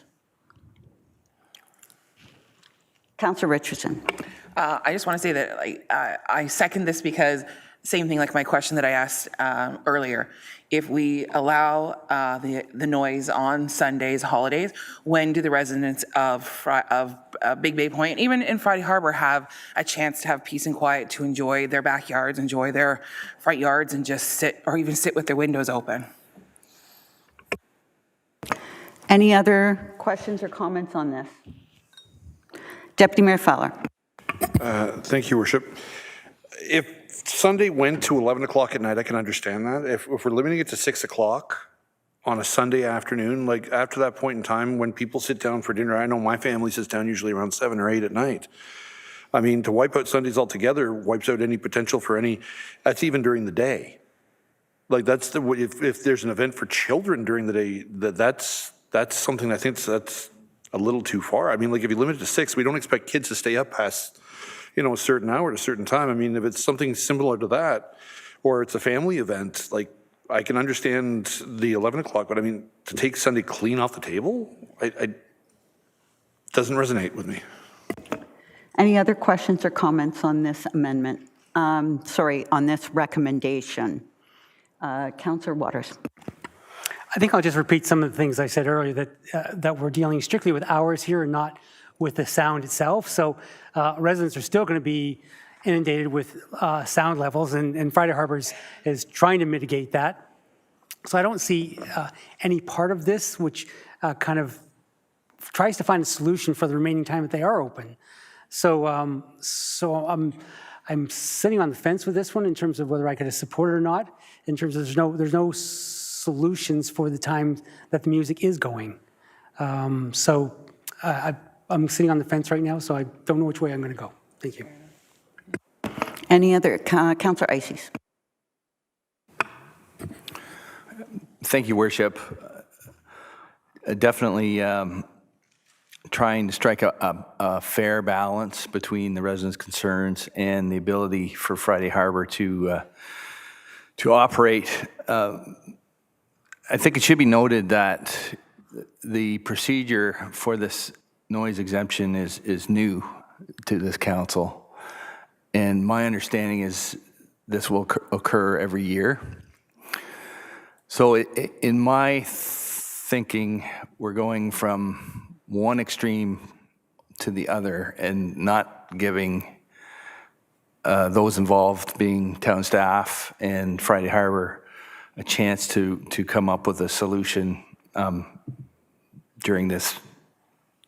S1: Councillor Richardson.
S16: I just want to say that I second this because same thing like my question that I asked earlier. If we allow the noise on Sundays, holidays, when do the residents of Big Bay Point, even in Friday Harbor, have a chance to have peace and quiet to enjoy their backyards, enjoy their front yards, and just sit, or even sit with their windows open?
S1: Any other questions or comments on this? Deputy Mayor Fowler.
S20: Thank you, Worship. If Sunday went to 11 o'clock at night, I can understand that. If we're limiting it to 6 o'clock on a Sunday afternoon, like after that point in time when people sit down for dinner, I know my family sits down usually around 7 or 8 at night. I mean, to wipe out Sundays altogether wipes out any potential for any, that's even during the day. Like that's the, if there's an event for children during the day, that's something I think that's a little too far. I mean, like if you limit it to 6, we don't expect kids to stay up past, you know, a certain hour at a certain time. I mean, if it's something similar to that, or it's a family event, like I can understand the 11 o'clock, but I mean, to take Sunday clean off the table, I doesn't resonate with me.
S1: Any other questions or comments on this amendment? On this recommendation? Councillor Waters.
S2: I think I'll just repeat some of the things I said earlier, that we're dealing strictly with hours here and not with the sound itself. So residents are still going to be inundated with sound levels, and Friday Harbor is trying to mitigate that. So I don't see any part of this which kind of tries to find a solution for the remaining time that they are open. So I'm sitting on the fence with this one in terms of whether I could support it or not. In terms of there's no solutions for the time that the music is going. I'm sitting on the fence right now, so I don't know which way I'm going to go. Thank you.
S1: Any other? Councillor Ices.
S19: Thank you, Worship. Definitely trying to strike a fair balance between the residents' concerns and the ability for Friday Harbor to operate. I think it should be noted that the procedure for this noise exemption is new to this council. And my understanding is this will occur every year. So in my thinking, we're going from one extreme to the other and not giving those involved, being town staff and Friday Harbor, a chance to come up with a solution during this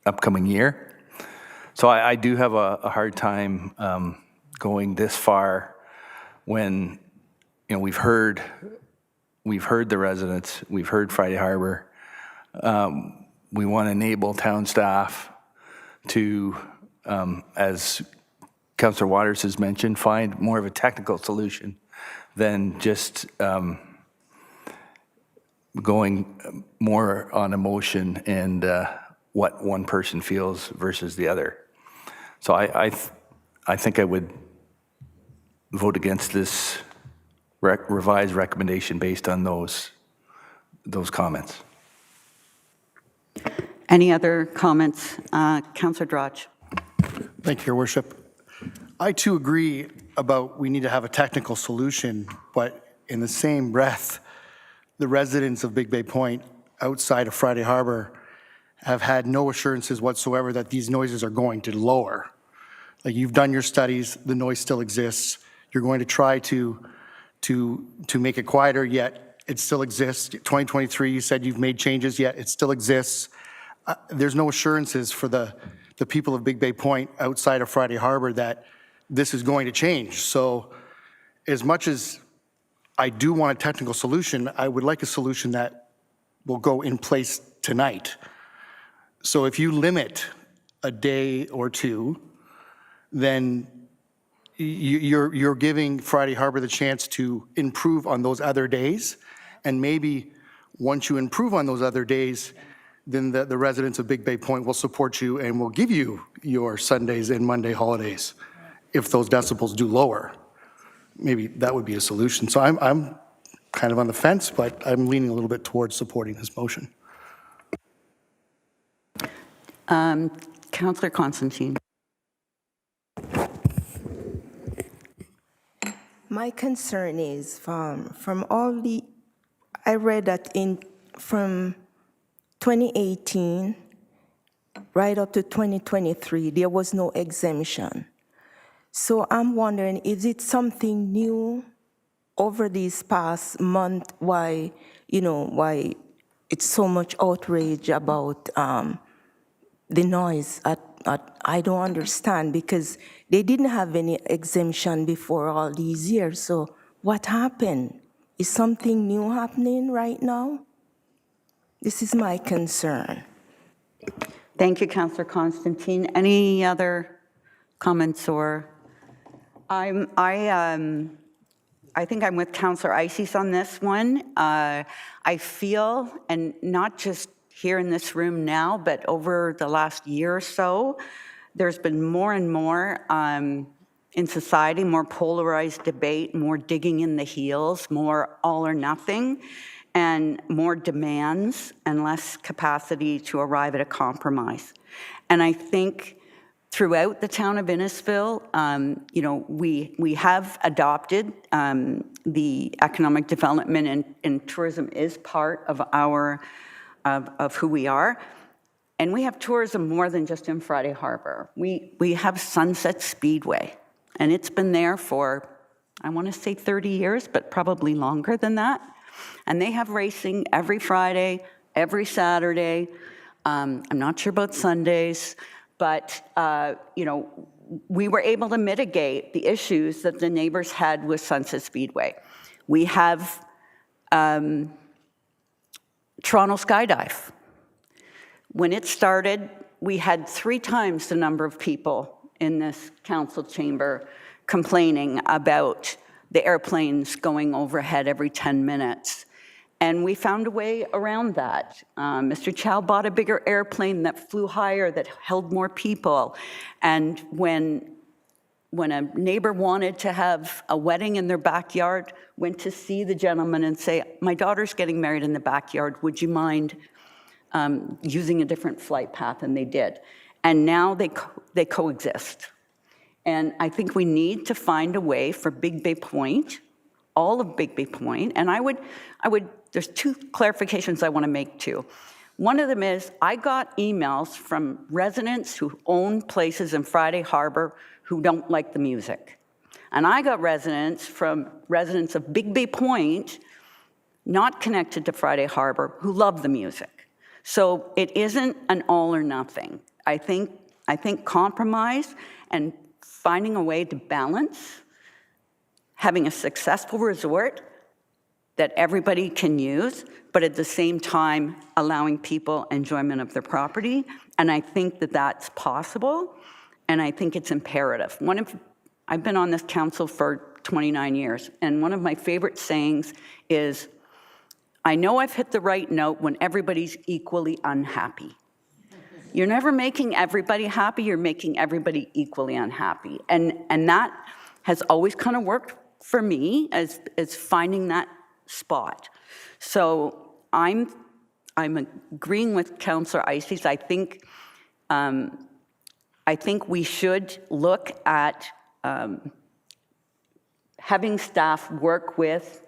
S19: upcoming year. So I do have a hard time going this far when, you know, we've heard the residents, we've heard Friday Harbor. We want to enable town staff to, as Councillor Waters has mentioned, find more of a technical solution than just going more on emotion and what one person feels versus the other. So I think I would vote against this revised recommendation based on those comments.
S1: Any other comments? Councillor Drodge.
S6: Thank you, Your Worship. I too agree about we need to have a technical solution, but in the same breath, the residents of Big Bay Point outside of Friday Harbor have had no assurances whatsoever that these noises are going to lower. Like, you've done your studies, the noise still exists. You're going to try to make it quieter, yet it still exists. 2023, you said you've made changes, yet it still exists. There's no assurances for the people of Big Bay Point outside of Friday Harbor that this is going to change. So as much as I do want a technical solution, I would like a solution that will go in place tonight. So if you limit a day or two, then you're giving Friday Harbor the chance to improve on those other days. And maybe once you improve on those other days, then the residents of Big Bay Point will support you and will give you your Sundays and Monday holidays if those decibels do lower. Maybe that would be a solution. So I'm kind of on the fence, but I'm leaning a little bit towards supporting this motion.
S1: Councillor Constantine.
S14: My concern is from all the, I read that from 2018 right up to 2023, there was no exemption. So I'm wondering, is it something new over these past month, why it's so much outrage about the noise? I don't understand, because they didn't have any exemption before all these years. So what happened? Is something new happening right now? This is my concern.
S1: Thank you, Councillor Constantine. Any other comments or? I think I'm with Councillor Ices on this one. I feel, and not just here in this room now, but over the last year or so, there's been more and more in society, more polarized debate, more digging in the heels, more all or nothing, and more demands and less capacity to arrive at a compromise. And I think throughout the town of Innisfil, we have adopted the economic development, and tourism is part of of who we are. And we have tourism more than just in Friday Harbor. We have Sunset Speedway, and it's been there for, I want to say 30 years, but probably longer than that. And they have racing every Friday, every Saturday. I'm not sure about Sundays, but we were able to mitigate the issues that the neighbors had with Sunset Speedway. We have Toronto Skydive. When it started, we had 3 times the number of people in this council chamber complaining about the airplanes going overhead every 10 minutes. And we found a way around that. Mr. Chow bought a bigger airplane that flew higher, that held more people. And when a neighbor wanted to have a wedding in their backyard, went to see the gentleman and say, my daughter's getting married in the backyard, would you mind using a different flight path, and they did. And now they coexist. And I think we need to find a way for Big Bay Point, all of Big Bay Point, and there's two clarifications I want to make too. One of them is I got emails from residents who own places in Friday Harbor who don't like the music. And I got residents of Big Bay Point, not connected to Friday Harbor, who love the music. So it isn't an all or nothing. I think compromise and finding a way to balance having a successful resort that everybody can use, but at the same time allowing people enjoyment of their property. And I think that that's possible, and I think it's imperative. I've been on this council for 29 years, and one of my favorite sayings is, I know I've hit the right note when everybody's equally unhappy. You're never making everybody happy, you're making everybody equally unhappy. And that has always kind of worked for me as finding that spot. So I'm agreeing with Councillor Ices. I think we should look at having staff work with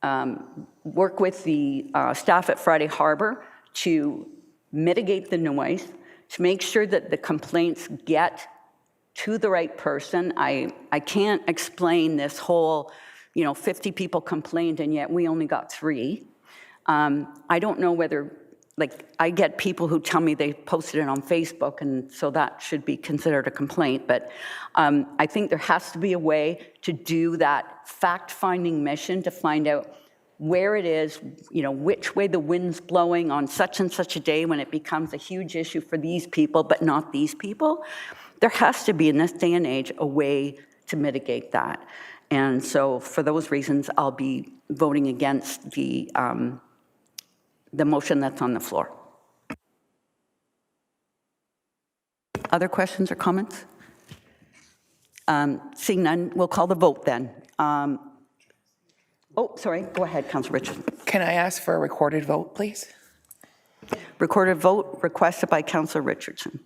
S1: the staff at Friday Harbor to mitigate the noise, to make sure that the complaints get to the right person. I can't explain this whole, 50 people complained and yet we only got 3. I don't know whether, I get people who tell me they posted it on Facebook, and so that should be considered a complaint. But I think there has to be a way to do that fact-finding mission to find out where it is, which way the wind's blowing on such and such a day when it becomes a huge issue for these people, but not these people. There has to be, in this day and age, a way to mitigate that. And so for those reasons, I'll be voting against the motion that's on the floor. Other questions or comments? Seeing none, we'll call the vote then. Sorry, go ahead, Councillor Richardson.
S16: Can I ask for a recorded vote, please?
S1: Recorded vote requested by Councillor Richardson.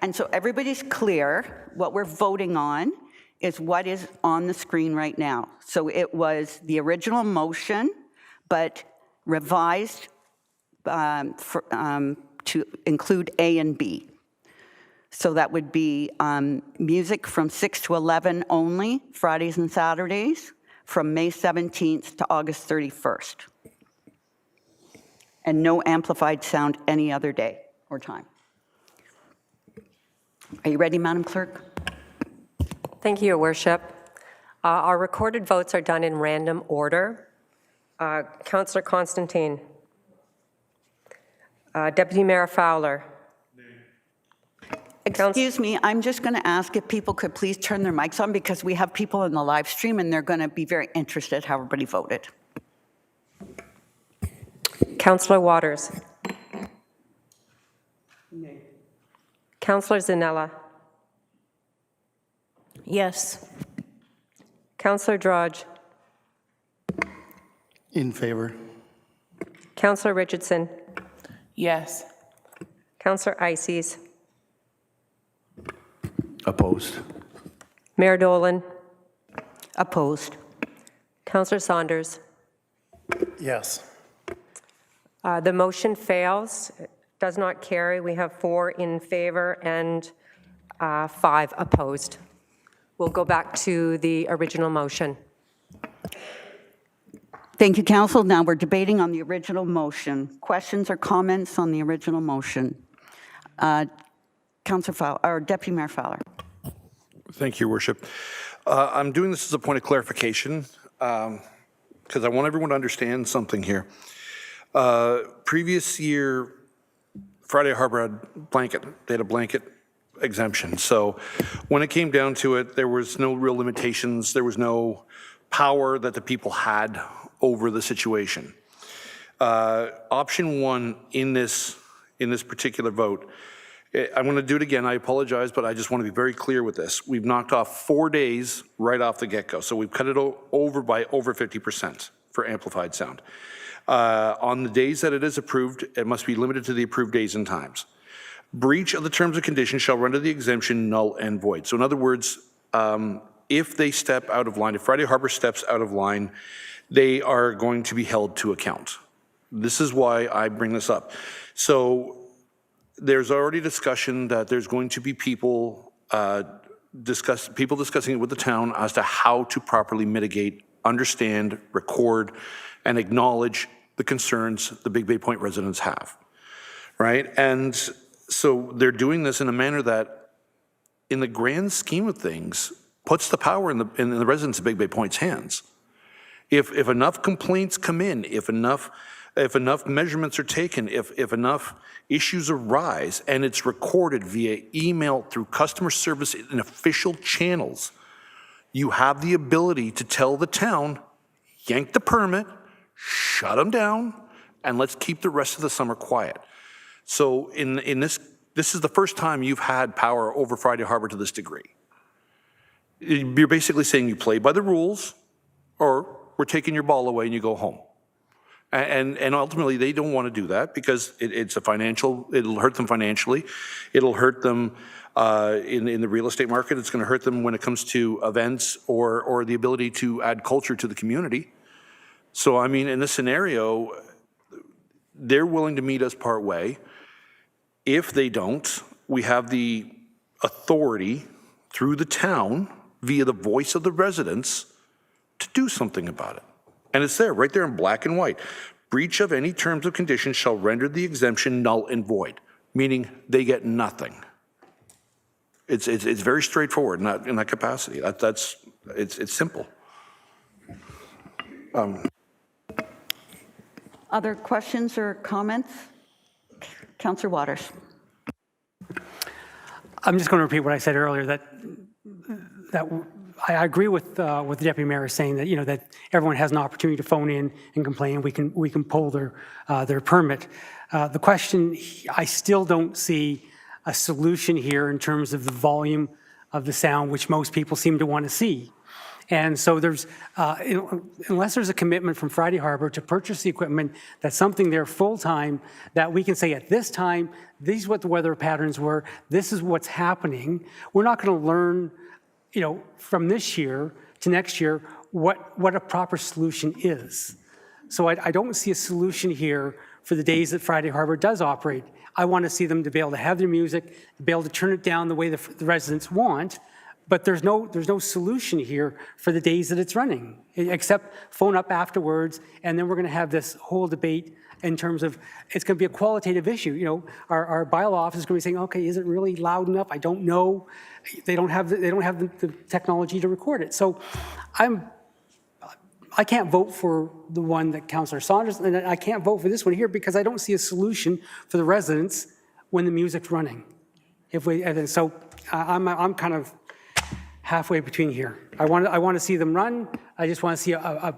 S1: And so everybody's clear, what we're voting on is what is on the screen right now. So it was the original motion, but revised to include A and B. So that would be music from 6 to 11 only, Fridays and Saturdays, from May 17th to August 31st. And no amplified sound any other day or time. Are you ready, Madam Clerk?
S4: Thank you, Your Worship. Our recorded votes are done in random order. Councillor Constantine. Deputy Mayor Fowler.
S1: Excuse me, I'm just going to ask if people could please turn their mics on, because we have people in the live stream and they're going to be very interested how everybody voted.
S4: Councillor Waters. Councillor Zanella.
S11: Yes.
S4: Councillor Drudge.
S15: In favor.
S4: Councillor Richardson.
S16: Yes.
S4: Councillor Ices.
S19: Opposed.
S4: Mayor Dolan.
S1: Opposed.
S4: Councillor Saunders.
S6: Yes.
S4: The motion fails, does not carry. We have 4 in favor and 5 opposed. We'll go back to the original motion.
S1: Thank you, Council. Now we're debating on the original motion. Questions or comments on the original motion? Councillor Fowler, or Deputy Mayor Fowler.
S20: Thank you, Your Worship. I'm doing this as a point of clarification because I want everyone to understand something here. Previous year, Friday Harbor had a blanket exemption. So when it came down to it, there was no real limitations. There was no power that the people had over the situation. Option 1 in this particular vote I'm going to do it again. I apologize, but I just want to be very clear with this. We've knocked off 4 days right off the get-go. So we've cut it over by over 50% for amplified sound. On the days that it is approved, it must be limited to the approved days and times. Breach of the terms and conditions shall render the exemption null and void. So in other words, if they step out of line, if Friday Harbor steps out of line, they are going to be held to account. This is why I bring this up. So there's already discussion that there's going to be people discussing it with the town as to how to properly mitigate, understand, record, and acknowledge the concerns the Big Bay Point residents have, right? And so they're doing this in a manner that, in the grand scheme of things, puts the power in the residents of Big Bay Point's hands. If enough complaints come in, if enough measurements are taken, if enough issues arise, and it's recorded via email through customer service in official channels, you have the ability to tell the town, yank the permit, shut them down, and let's keep the rest of the summer quiet. So in this is the first time you've had power over Friday Harbor to this degree. You're basically saying you play by the rules, or we're taking your ball away and you go home. And ultimately, they don't want to do that because it'll hurt them financially. It'll hurt them in the real estate market. It's going to hurt them when it comes to events or the ability to add culture to the community. So, I mean, in this scenario, they're willing to meet us part way. If they don't, we have the authority through the town via the voice of the residents to do something about it. And it's there, right there in black and white. Breach of any terms of conditions shall render the exemption null and void, meaning they get nothing. It's very straightforward in that capacity. It's simple.
S1: Other questions or comments? Councillor Waters.
S2: I'm just going to repeat what I said earlier, that I agree with the Deputy Mayor saying that, that everyone has an opportunity to phone in and complain. We can pull their permit. The question, I still don't see a solution here in terms of the volume of the sound, which most people seem to want to see. And so there's, unless there's a commitment from Friday Harbor to purchase the equipment, that's something there full-time, that we can say at this time, these are what the weather patterns were, this is what's happening. We're not going to learn, from this year to next year, what a proper solution is. So I don't see a solution here for the days that Friday Harbor does operate. I want to see them to be able to have their music, to be able to turn it down the way the residents want, but there's no solution here for the days that it's running, except phone up afterwards, and then we're going to have this whole debate in terms of, it's going to be a qualitative issue. Our bylaw office is going to be saying, okay, is it really loud enough? I don't know. They don't have the technology to record it. So I can't vote for the one that Councillor Saunders, and I can't vote for this one here because I don't see a solution for the residents when the music's running. So I'm kind of halfway between here. I want to see them run. I just want to see a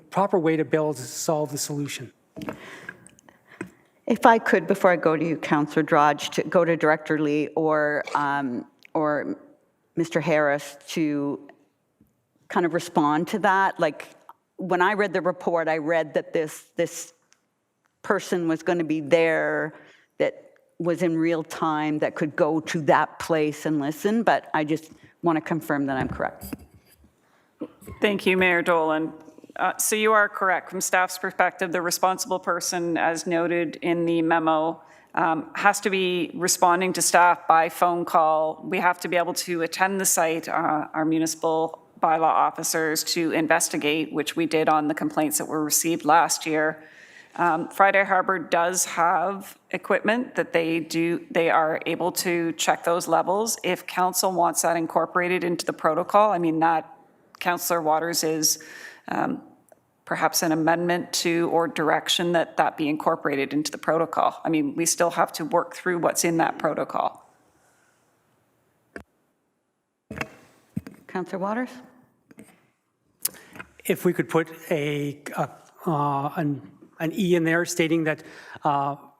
S2: proper way to be able to solve the solution.
S1: If I could, before I go to you, Councillor Drodge, to go to Director Lee or Mr. Harris to kind of respond to that. Like, when I read the report, I read that this person was going to be there, that was in real time, that could go to that place and listen, but I just want to confirm that I'm correct.
S12: Thank you, Mayor Dolan. So you are correct. From staff's perspective, the responsible person, as noted in the memo, has to be responding to staff by phone call. We have to be able to attend the site, our municipal bylaw officers, to investigate, which we did on the complaints that were received last year. Friday Harbor does have equipment that they are able to check those levels. If council wants that incorporated into the protocol, I mean, that Councillor Waters is perhaps an amendment to or direction that be incorporated into the protocol. I mean, we still have to work through what's in that protocol.
S1: Councillor Waters?
S2: If we could put an E in there stating that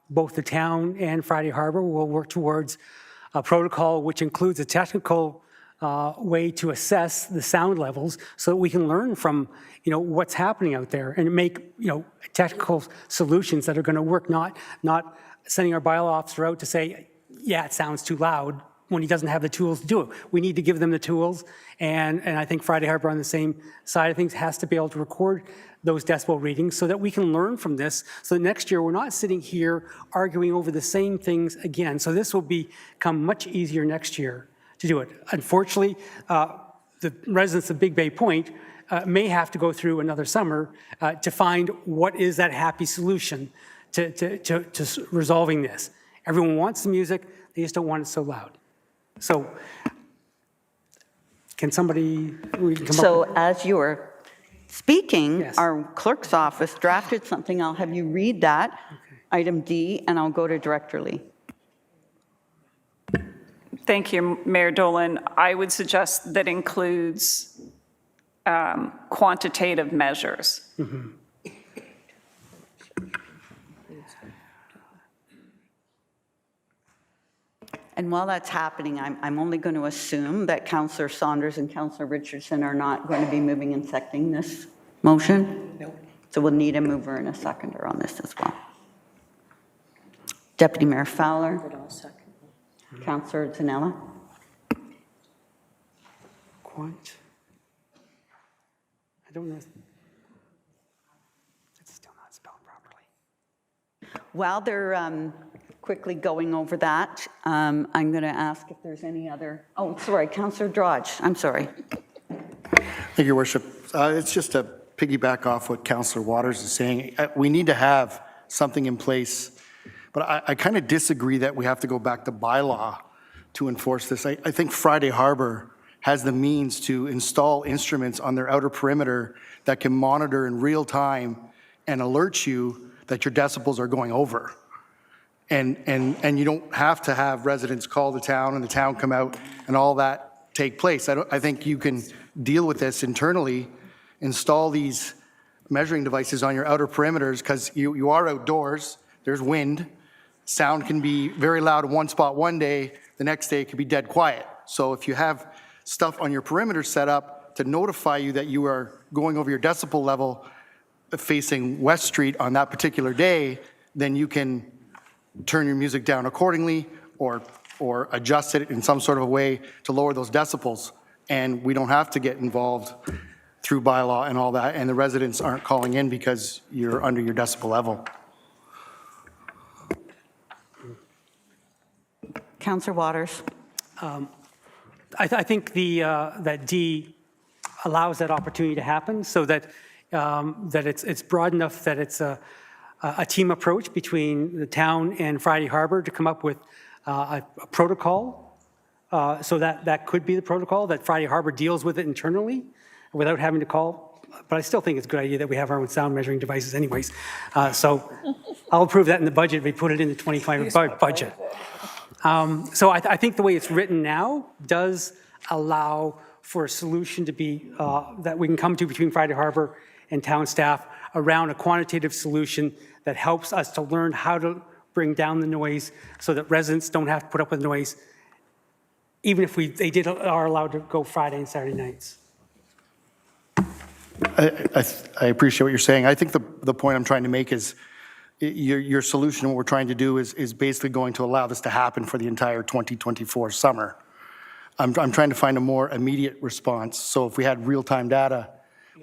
S2: both the town and Friday Harbor will work towards a protocol which includes a technical way to assess the sound levels so that we can learn from, what's happening out there and make, technical solutions that are going to work, not sending our bylaw officer out to say, yeah, it sounds too loud when he doesn't have the tools to do it. We need to give them the tools, and I think Friday Harbor on the same side of things has to be able to record those decibel readings so that we can learn from this, so that next year we're not sitting here arguing over the same things again. So this will become much easier next year to do it. Unfortunately, the residents of Big Bay Point may have to go through another summer to find what is that happy solution to resolving this. Everyone wants the music, they just don't want it so loud. So can somebody, we can come
S1: So
S2: up with,
S1: as you're speaking,
S2: Yes.
S1: our clerk's office drafted something. I'll have you read that, item D, and I'll go to Director Lee.
S12: Thank you, Mayor Dolan. I would suggest that includes quantitative measures.
S1: And while that's happening, I'm only going to assume that Councillor Saunders and Councillor Richardson are not going to be moving and seconding this motion? No. So we'll need a mover and a seconder on this as well. Deputy Mayor Fowler. Councillor Zanella.
S2: quite, I don't know. It's still not spelled properly.
S1: While they're quickly going over that, I'm going to ask if there's any other, oh, sorry, Councillor Drodge, I'm sorry.
S6: Thank you, Your Worship. It's just to piggyback off what Councillor Waters is saying. We need to have something in place, but I kind of disagree that we have to go back to bylaw to enforce this. I think Friday Harbor has the means to install instruments on their outer perimeter that can monitor in real time and alert you that your decibels are going over. And you don't have to have residents call the town and the town come out and all that take place. I think you can deal with this internally, install these measuring devices on your outer perimeters, because you are outdoors, there's wind, sound can be very loud in one spot one day, the next day it could be dead quiet. So if you have stuff on your perimeter set up to notify you that you are going over your decibel level facing West Street on that particular day, then you can turn your music down accordingly or adjust it in some sort of a way to lower those decibels. And we don't have to get involved through bylaw and all that, and the residents aren't calling in because you're under your decibel level.
S1: Councillor Waters.
S2: I think that D allows that opportunity to happen, so that it's broad enough that it's a team approach between the town and Friday Harbor to come up with a protocol. So that could be the protocol, that Friday Harbor deals with it internally without having to call. But I still think it's a good idea that we have our own sound measuring devices anyways. So I'll approve that in the budget. We put it in the 2025 budget. So I think the way it's written now does allow for a solution to be, that we can come to between Friday Harbor and town staff around a quantitative solution that helps us to learn how to bring down the noise so that residents don't have to put up with noise, even if they are allowed to go Friday and Saturday nights.
S6: I appreciate what you're saying. I think the point I'm trying to make is your solution, what we're trying to do is basically going to allow this to happen for the entire 2024 summer. I'm trying to find a more immediate response. So if we had real-time data,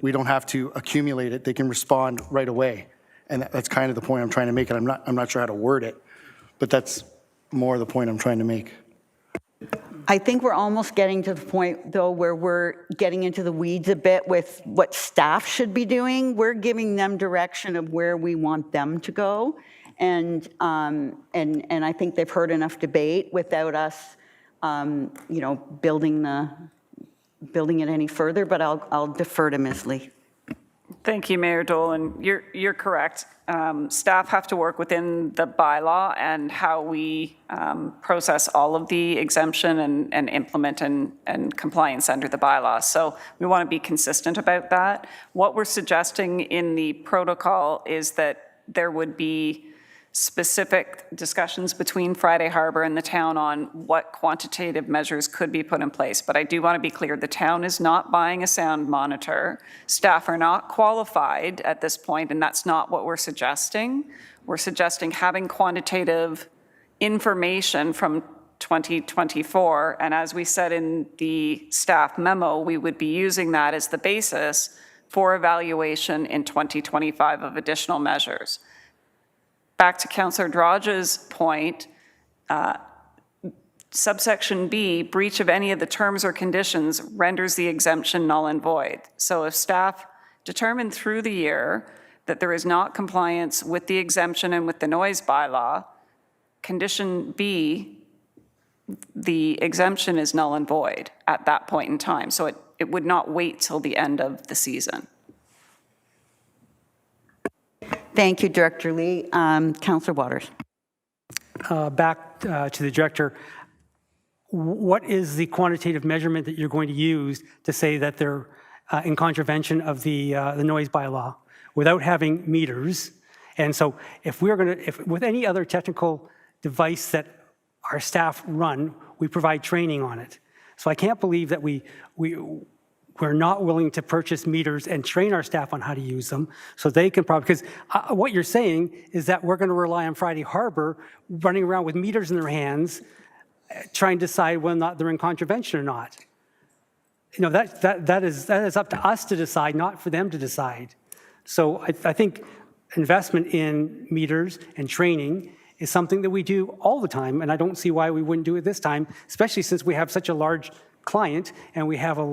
S6: we don't have to accumulate it. They can respond right away. And that's kind of the point I'm trying to make, and I'm not sure how to word it, but that's more the point I'm trying to make.
S1: I think we're almost getting to the point, though, where we're getting into the weeds a bit with what staff should be doing. We're giving them direction of where we want them to go, and I think they've heard enough debate without us, building it any further. But I'll defer to Ms. Lee.
S12: Thank you, Mayor Dolan. You're correct. Staff have to work within the bylaw and how we process all of the exemption and implement and compliance under the bylaw. So we want to be consistent about that. What we're suggesting in the protocol is that there would be specific discussions between Friday Harbor and the town on what quantitative measures could be put in place. But I do want to be clear, the town is not buying a sound monitor. Staff are not qualified at this point, and that's not what we're suggesting. We're suggesting having quantitative information from 2024, and as we said in the staff memo, we would be using that as the basis for evaluation in 2025 of additional measures. Back to Councillor Drage's point, subsection B, breach of any of the terms or conditions renders the exemption null and void. So if staff determine through the year that there is not compliance with the exemption and with the noise bylaw, condition B, the exemption is null and void at that point in time. So it would not wait till the end of the season.
S1: Thank you, Director Lee. Councillor Waters.
S2: Back to the director. What is the quantitative measurement that you're going to use to say that they're in contravention of the noise bylaw without having meters? And so if we're going to, with any other technical device that our staff run, we provide training on it. So I can't believe that we're not willing to purchase meters and train our staff on how to use them so they can probably, because what you're saying is that we're going to rely on Friday Harbor running around with meters in their hands trying to decide whether or not they're in contravention or not. You know, that is up to us to decide, not for them to decide. So I think investment in meters and training is something that we do all the time, and I don't see why we wouldn't do it this time, especially since we have such a large client and we have a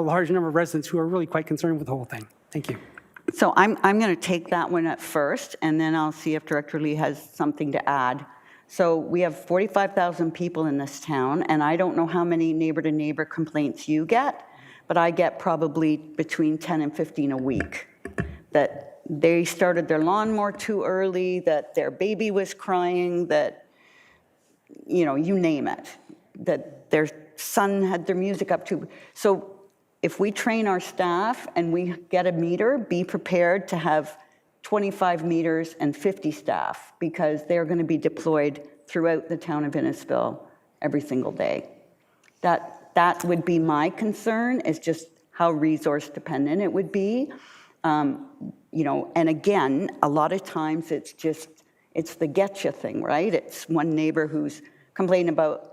S2: large number of residents who are really quite concerned with the whole thing. Thank you.
S1: So I'm going to take that one at first, and then I'll see if Director Lee has something to add. So we have 45,000 people in this town, and I don't know how many neighbor-to-neighbor complaints you get, but I get probably between 10 and 15 a week that they started their lawnmower too early, that their baby was crying, that, you know, you name it, that their son had their music up too. So if we train our staff and we get a meter, be prepared to have 25 meters and 50 staff, because they're going to be deployed throughout the town of Innisfil every single day. That would be my concern, is just how resource dependent it would be. You know, and again, a lot of times it's the getcha thing, right? It's one neighbor who's complaining about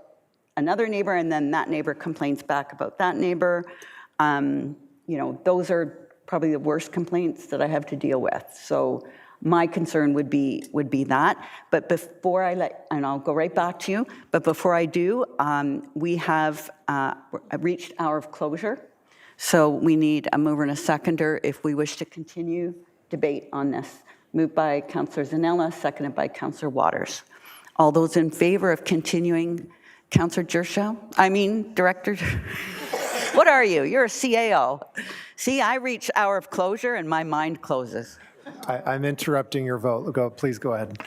S1: another neighbor, and then that neighbor complains back about that neighbor. You know, those are probably the worst complaints that I have to deal with. So my concern would be that. But before I and I'll go right back to you, but before I do, we have reached hour of closure. So we need a mover and a seconder if we wish to continue debate on this. Moved by Councillor Zanella, seconded by Councillor Waters. All those in favor of continuing, Councillor Gershow? Director. What are you? You're a CAO. See, I reach hour of closure and my mind closes.
S7: I'm interrupting your vote. Please go ahead.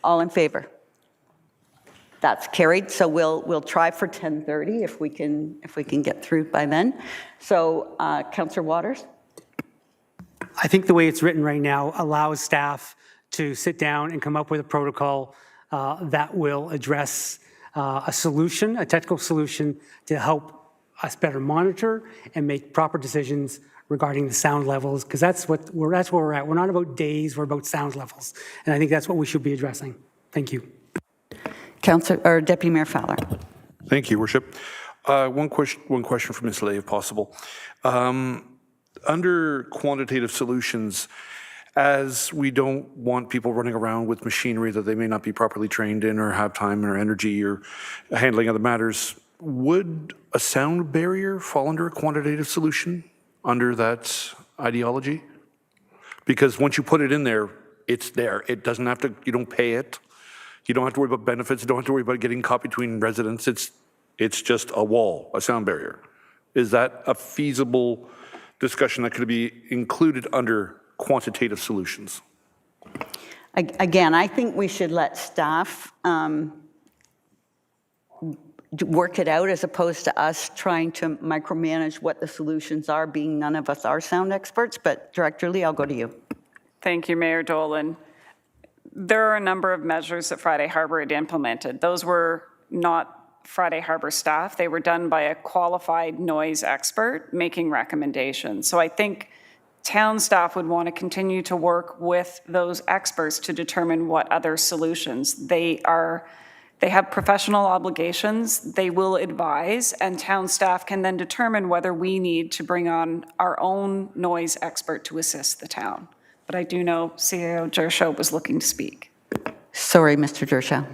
S1: All in favor? That's carried. So we'll try for 10:30 if we can get through by then. So, Councillor Waters.
S2: I think the way it's written right now allows staff to sit down and come up with a protocol that will address a solution, a technical solution to help us better monitor and make proper decisions regarding the sound levels, because that's where we're at. We're not about days, we're about sound levels. And I think that's what we should be addressing. Thank you.
S1: Deputy Mayor Fowler.
S20: Thank you, Worship. One question for Ms. Lay, if possible. Under quantitative solutions, as we don't want people running around with machinery that they may not be properly trained in or have time or energy or handling other matters, would a sound barrier fall under a quantitative solution under that ideology? Because once you put it in there, it's there. It doesn't have to, you don't pay it. You don't have to worry about benefits. You don't have to worry about getting caught between residents. It's just a wall, a sound barrier. Is that a feasible discussion that could be included under quantitative solutions?
S1: Again, I think we should let staff work it out as opposed to us trying to micromanage what the solutions are, being none of us are sound experts. But Director Lee, I'll go to you.
S12: Thank you, Mayor Dolan. there are a number of measures that Friday Harbor had implemented. Those were not Friday Harbor staff. They were done by a qualified noise expert making recommendations. So I think town staff would want to continue to work with those experts to determine what other solutions. They have professional obligations. They will advise, and town staff can then determine whether we need to bring on our own noise expert to assist the town. But I do know CAO Gershow was looking to speak.
S1: Sorry, Mr. Gershow.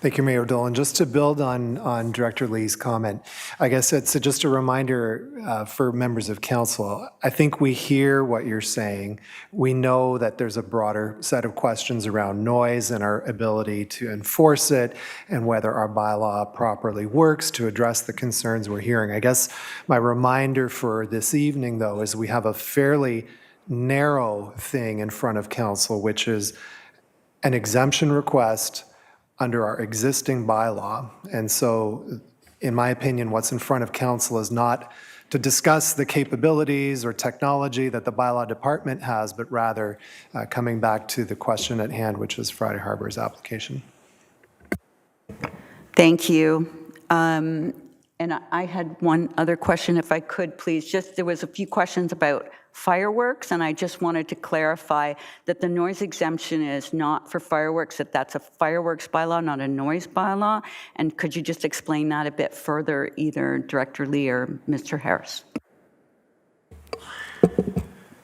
S7: Thank you, Mayor Dolan. Just to build on Director Lee's comment, I guess it's just a reminder for members of council. I think we hear what you're saying. We know that there's a broader set of questions around noise and our ability to enforce it and whether our bylaw properly works to address the concerns we're hearing. I guess my reminder for this evening, though, is we have a fairly narrow thing in front of council, which is an exemption request under our existing bylaw. And so, in my opinion, what's in front of council is not to discuss the capabilities or technology that the bylaw department has, but rather coming back to the question at hand, which is Friday Harbor's application.
S1: Thank you. And I had one other question, if I could, please. Just there was a few questions about fireworks, and I just wanted to clarify that the noise exemption is not for fireworks, that that's a fireworks bylaw, not a noise bylaw. And could you just explain that a bit further, either Director Lee or Mr. Harris?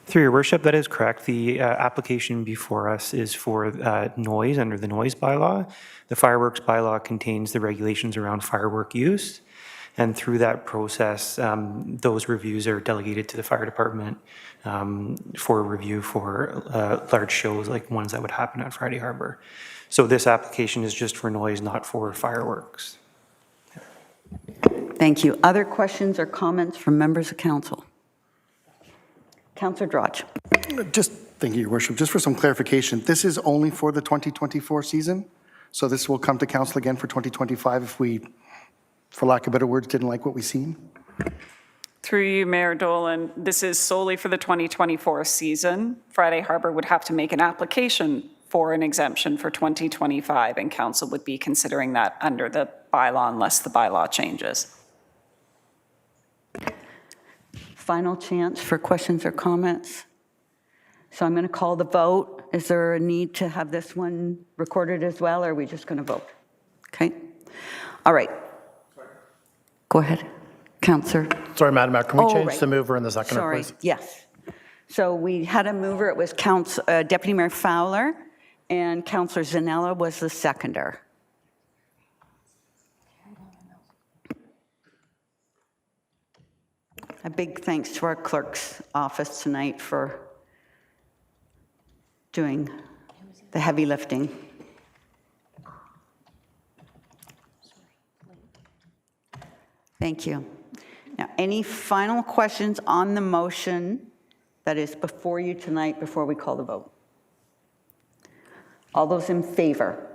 S23: Through your worship, that is correct. The application before us is for noise under the noise bylaw. The fireworks bylaw contains the regulations around firework use. And through that process, those reviews are delegated to the fire department for review for large shows like ones that would happen at Friday Harbor. So this application is just for noise, not for fireworks.
S1: Thank you. Other questions or comments from members of council? Councillor Drodge.
S15: Thank you, Your Worship. Just for some clarification, this is only for the 2024 season? So this will come to council again for 2025 if we, for lack of better words, didn't like what we seen?
S12: Through you, Mayor Dolan, this is solely for the 2024 season. Friday Harbor would have to make an application for an exemption for 2025, and council would be considering that under the bylaw unless the bylaw changes.
S1: Final chance for questions or comments. So I'm going to call the vote. Is there a need to have this one recorded as well, or are we just going to vote? Okay. All right. Go ahead, Councillor.
S6: Sorry, Madam Mayor, can we change the mover and the seconder,
S1: Sorry,
S6: please?
S1: yes. So we had a mover, it was Deputy Mayor Fowler, and Councillor Zanella was the seconder. A big thanks to our clerk's office tonight for doing the heavy lifting. Thank you. Now, any final questions on the motion that is before you tonight before we call the vote? All those in favor?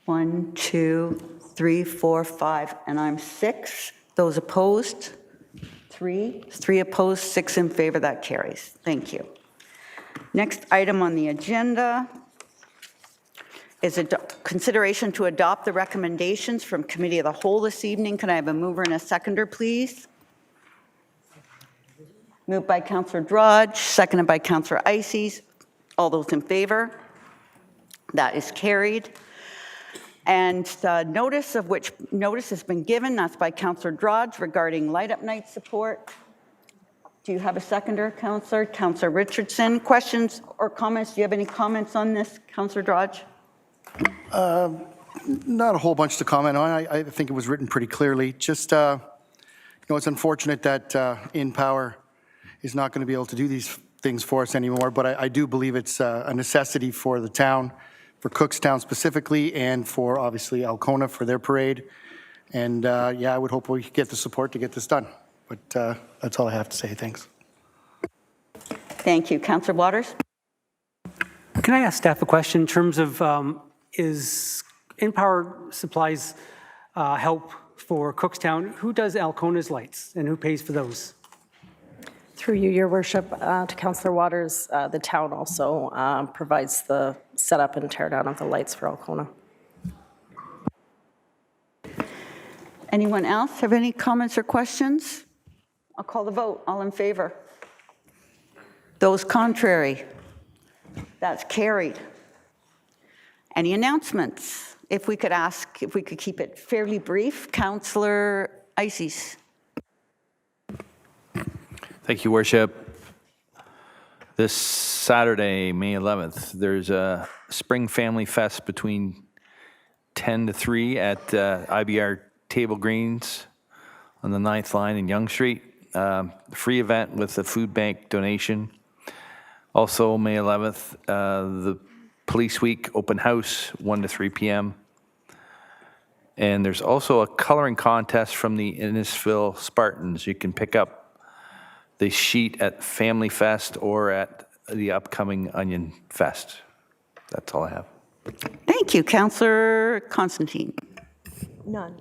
S1: 1, 2, 3, 4, 5, and I'm 6. Those opposed? 3. 3 opposed, 6 in favor. That carries. Thank you. Next item on the agenda is a consideration to adopt the recommendations from Committee of the Whole this evening. Can I have a mover and a seconder, please? Moved by Councillor Drodge, seconded by Councillor Ices. All those in favor? That is carried. And notice has been given. That's by Councillor Drodge regarding light-up night support. Do you have a seconder, Councillor? Councillor Richardson. Questions or comments? Do you have any comments on this, Councillor Drodge?
S15: Not a whole bunch to comment on. I think it was written pretty clearly. Just, it's unfortunate that InPower is not going to be able to do these things for us anymore, but I do believe it's a necessity for the town, for Cookstown specifically, and for obviously Alcona for their parade. And I would hope we get the support to get this done. But that's all I have to say. Thanks.
S1: Thank you. Councillor Waters?
S2: Can I ask staff a question in terms of is InPower supplies help for Cookstown? Who does Alcona's lights and who pays for those?
S17: Through you, Your Worship, to Councillor Waters, the town also provides the setup and tear down of the lights for Alcona.
S1: Anyone else have any comments or questions? I'll call the vote. All in favor? Those contrary? That's carried. Any announcements? If we could ask, if we could keep it fairly brief. Councillor Ices.
S19: Thank you, Worship. This Saturday, May 11th, there's a Spring Family Fest between 10 to 3 at IBR Table Greens on the 9th line in Yonge Street. Free event with a food bank donation. Also, May 11th, the Police Week open house, 1 to 3 p.m. And there's also a coloring contest from the Innisfil Spartans. You can pick up the sheet at Family Fest or at the upcoming Onion Fest. That's all I have.
S1: Thank you, Councillor Constantine.
S14: None.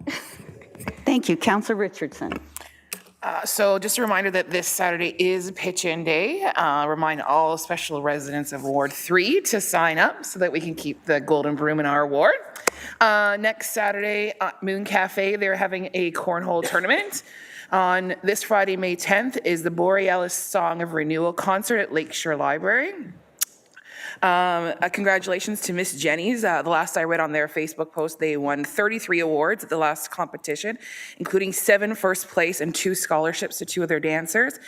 S1: Thank you, Councillor Richardson.
S16: So just a reminder that this Saturday is pitch-in day. Remind all special residents of Ward 3 to sign up so that we can keep the golden broom in our ward. Next Saturday, Moon Cafe, they're having a cornhole tournament. On this Friday, May 10th, is the Borealis Song of Renewal concert at Lakeshore Library. Congratulations to Miss Jenny's. The last I read on their Facebook post, they won 33 awards at the last competition, including 7 first place and 2 scholarships to 2 of their dancers.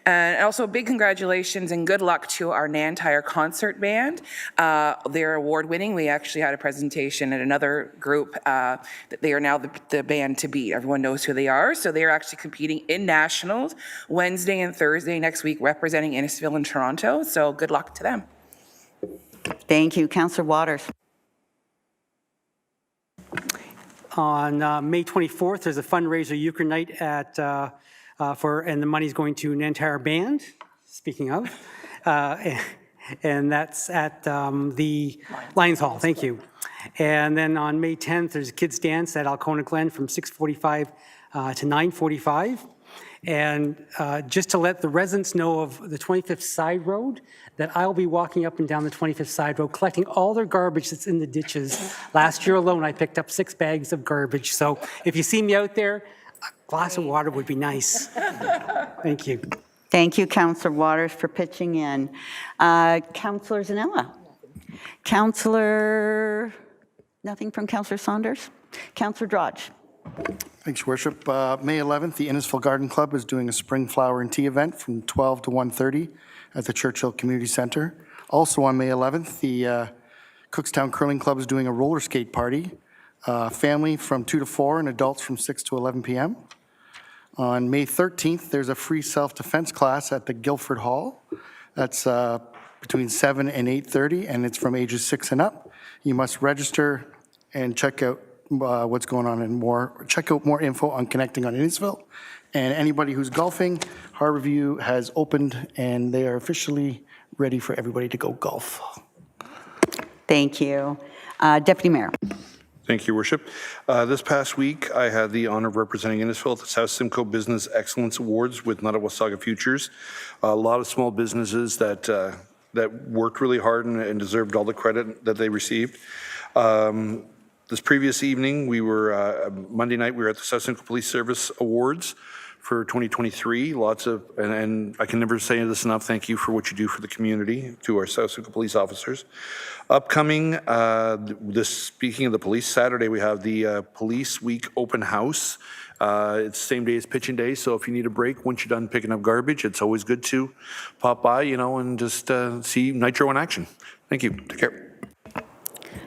S16: And also big congratulations and good luck to our Nantyre concert band. They're award winning. We actually had a presentation at another group that they are now the band to beat. Everyone knows who they are. So they're actually competing in nationals Wednesday and Thursday next week, representing Innisfil in Toronto. So good luck to them.
S1: Thank you, Councillor Waters.
S2: On May 24th, there's a fundraiser euchre night at and the money's going to Nantyre Band. Speaking of, and that's at the Lions Hall. Thank you. And then on May 10th, there's a kids dance at Alcona Glen from 6:45 to 9:45. And just to let the residents know of the 25th Side Road, that I'll be walking up and down the 25th Side Road, collecting all their garbage that's in the ditches. Last year alone, I picked up 6 bags of garbage. So if you see me out there, a glass of water would be nice. Thank you.
S1: Thank you, Councillor Waters, for pitching in. Councillor Zanella. Nothing from Councillor Saunders? Councillor Drodge.
S15: Thanks, Your Worship. May 11th, the Innisfil Garden Club is doing a spring flower and tea event from 12 to 1:30 at the Churchill Community Centre. Also on May 11th, the Cookstown Curling Club is doing a roller skate party. Family from 2 to 4 and adults from 6 to 11 p.m. On May 13th, there's a free self-defense class at the Guildford Hall. That's between 7 and 8:30, and it's from ages 6 and up. You must register and check out what's going on and check out more info on Connecting on Innisfil. And anybody who's golfing, Harborview has opened and they are officially ready for everybody to go golf.
S1: Thank you. Deputy Mayor.
S20: Thank you, Worship. This past week, I had the honor of representing Innisfil at the South Simcoe Business Excellence Awards with Nottawasaga Futures. A lot of small businesses that worked really hard and deserved all the credit that they received. This previous evening, Monday night, we were at the South Simcoe Police Service Awards for 2023. And I can never say this enough, thank you for what you do for the community, to our South Simcoe police officers. Upcoming, speaking of the police, Saturday we have the Police Week open house. It's the same day as pitching day, so if you need a break once you're done picking up garbage, it's always good to pop by, and just see Nitro in action. Thank you. Take care.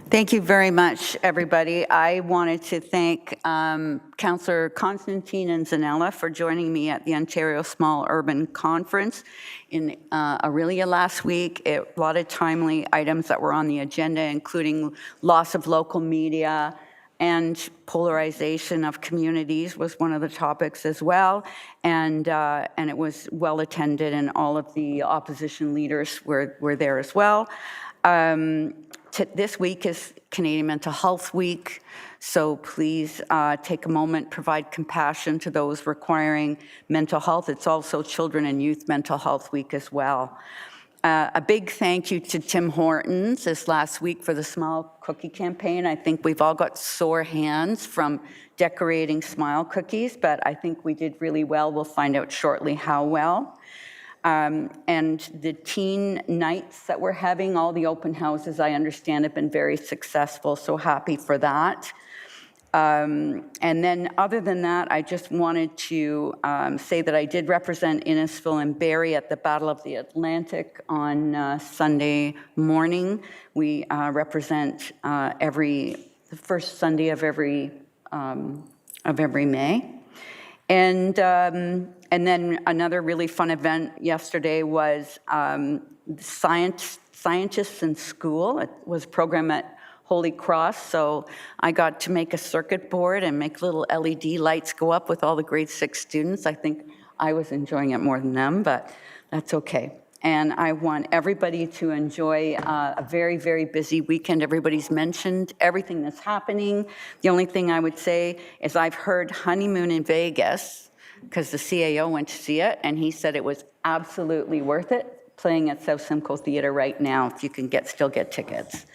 S1: Thank you very much, everybody. I wanted to thank Councillor Constantine and Zanella for joining me at the Ontario Small Urban Conference in Aurelia last week. A lot of timely items that were on the agenda, including loss of local media and polarization of communities was one of the topics as well. And it was well attended, and all of the opposition leaders were there as well. This week is Canadian Mental Health Week, so please take a moment, provide compassion to those requiring mental health. It's also Children and Youth Mental Health Week as well. A big thank you to Tim Hortons this last week for the Smile Cookie campaign. I think we've all got sore hands from decorating Smile cookies, but I think we did really well. We'll find out shortly how well. And the teen nights that we're having, all the open houses, I understand, have been very successful, so happy for that. And then other than that, I just wanted to say that I did represent Innisfil and Barrie at the Battle of the Atlantic on Sunday morning. We represent the first Sunday of every May. And then another really fun event yesterday was Scientists in School. It was a program at Holy Cross, so I got to make a circuit board and make little LED lights go up with all the grade 6 students. I think I was enjoying it more than them, but that's okay. And I want everybody to enjoy a very, very busy weekend. Everybody's mentioned everything that's happening. The only thing I would say is I've heard Honeymoon in Vegas, because the CAO went to see it, and he said it was absolutely worth it, playing at South Simcoe Theatre right now, if you can still get tickets.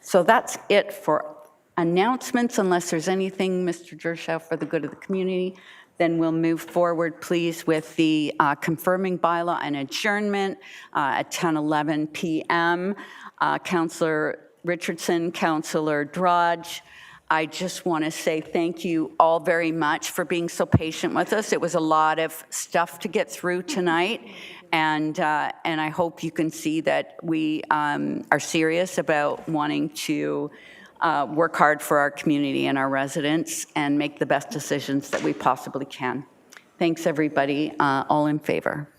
S1: So that's it for announcements, unless there's anything, Mr. Gershow, for the good of the community. Then we'll move forward, please, with the confirming bylaw and adjournment at 10:11 p.m. Councillor Richardson, Councillor Drudge, I just want to say thank you all very much for being so patient with us. It was a lot of stuff to get through tonight, and I hope you can see that we are serious about wanting to work hard for our community and our residents and make the best decisions that we possibly can. Thanks, everybody. All in favor?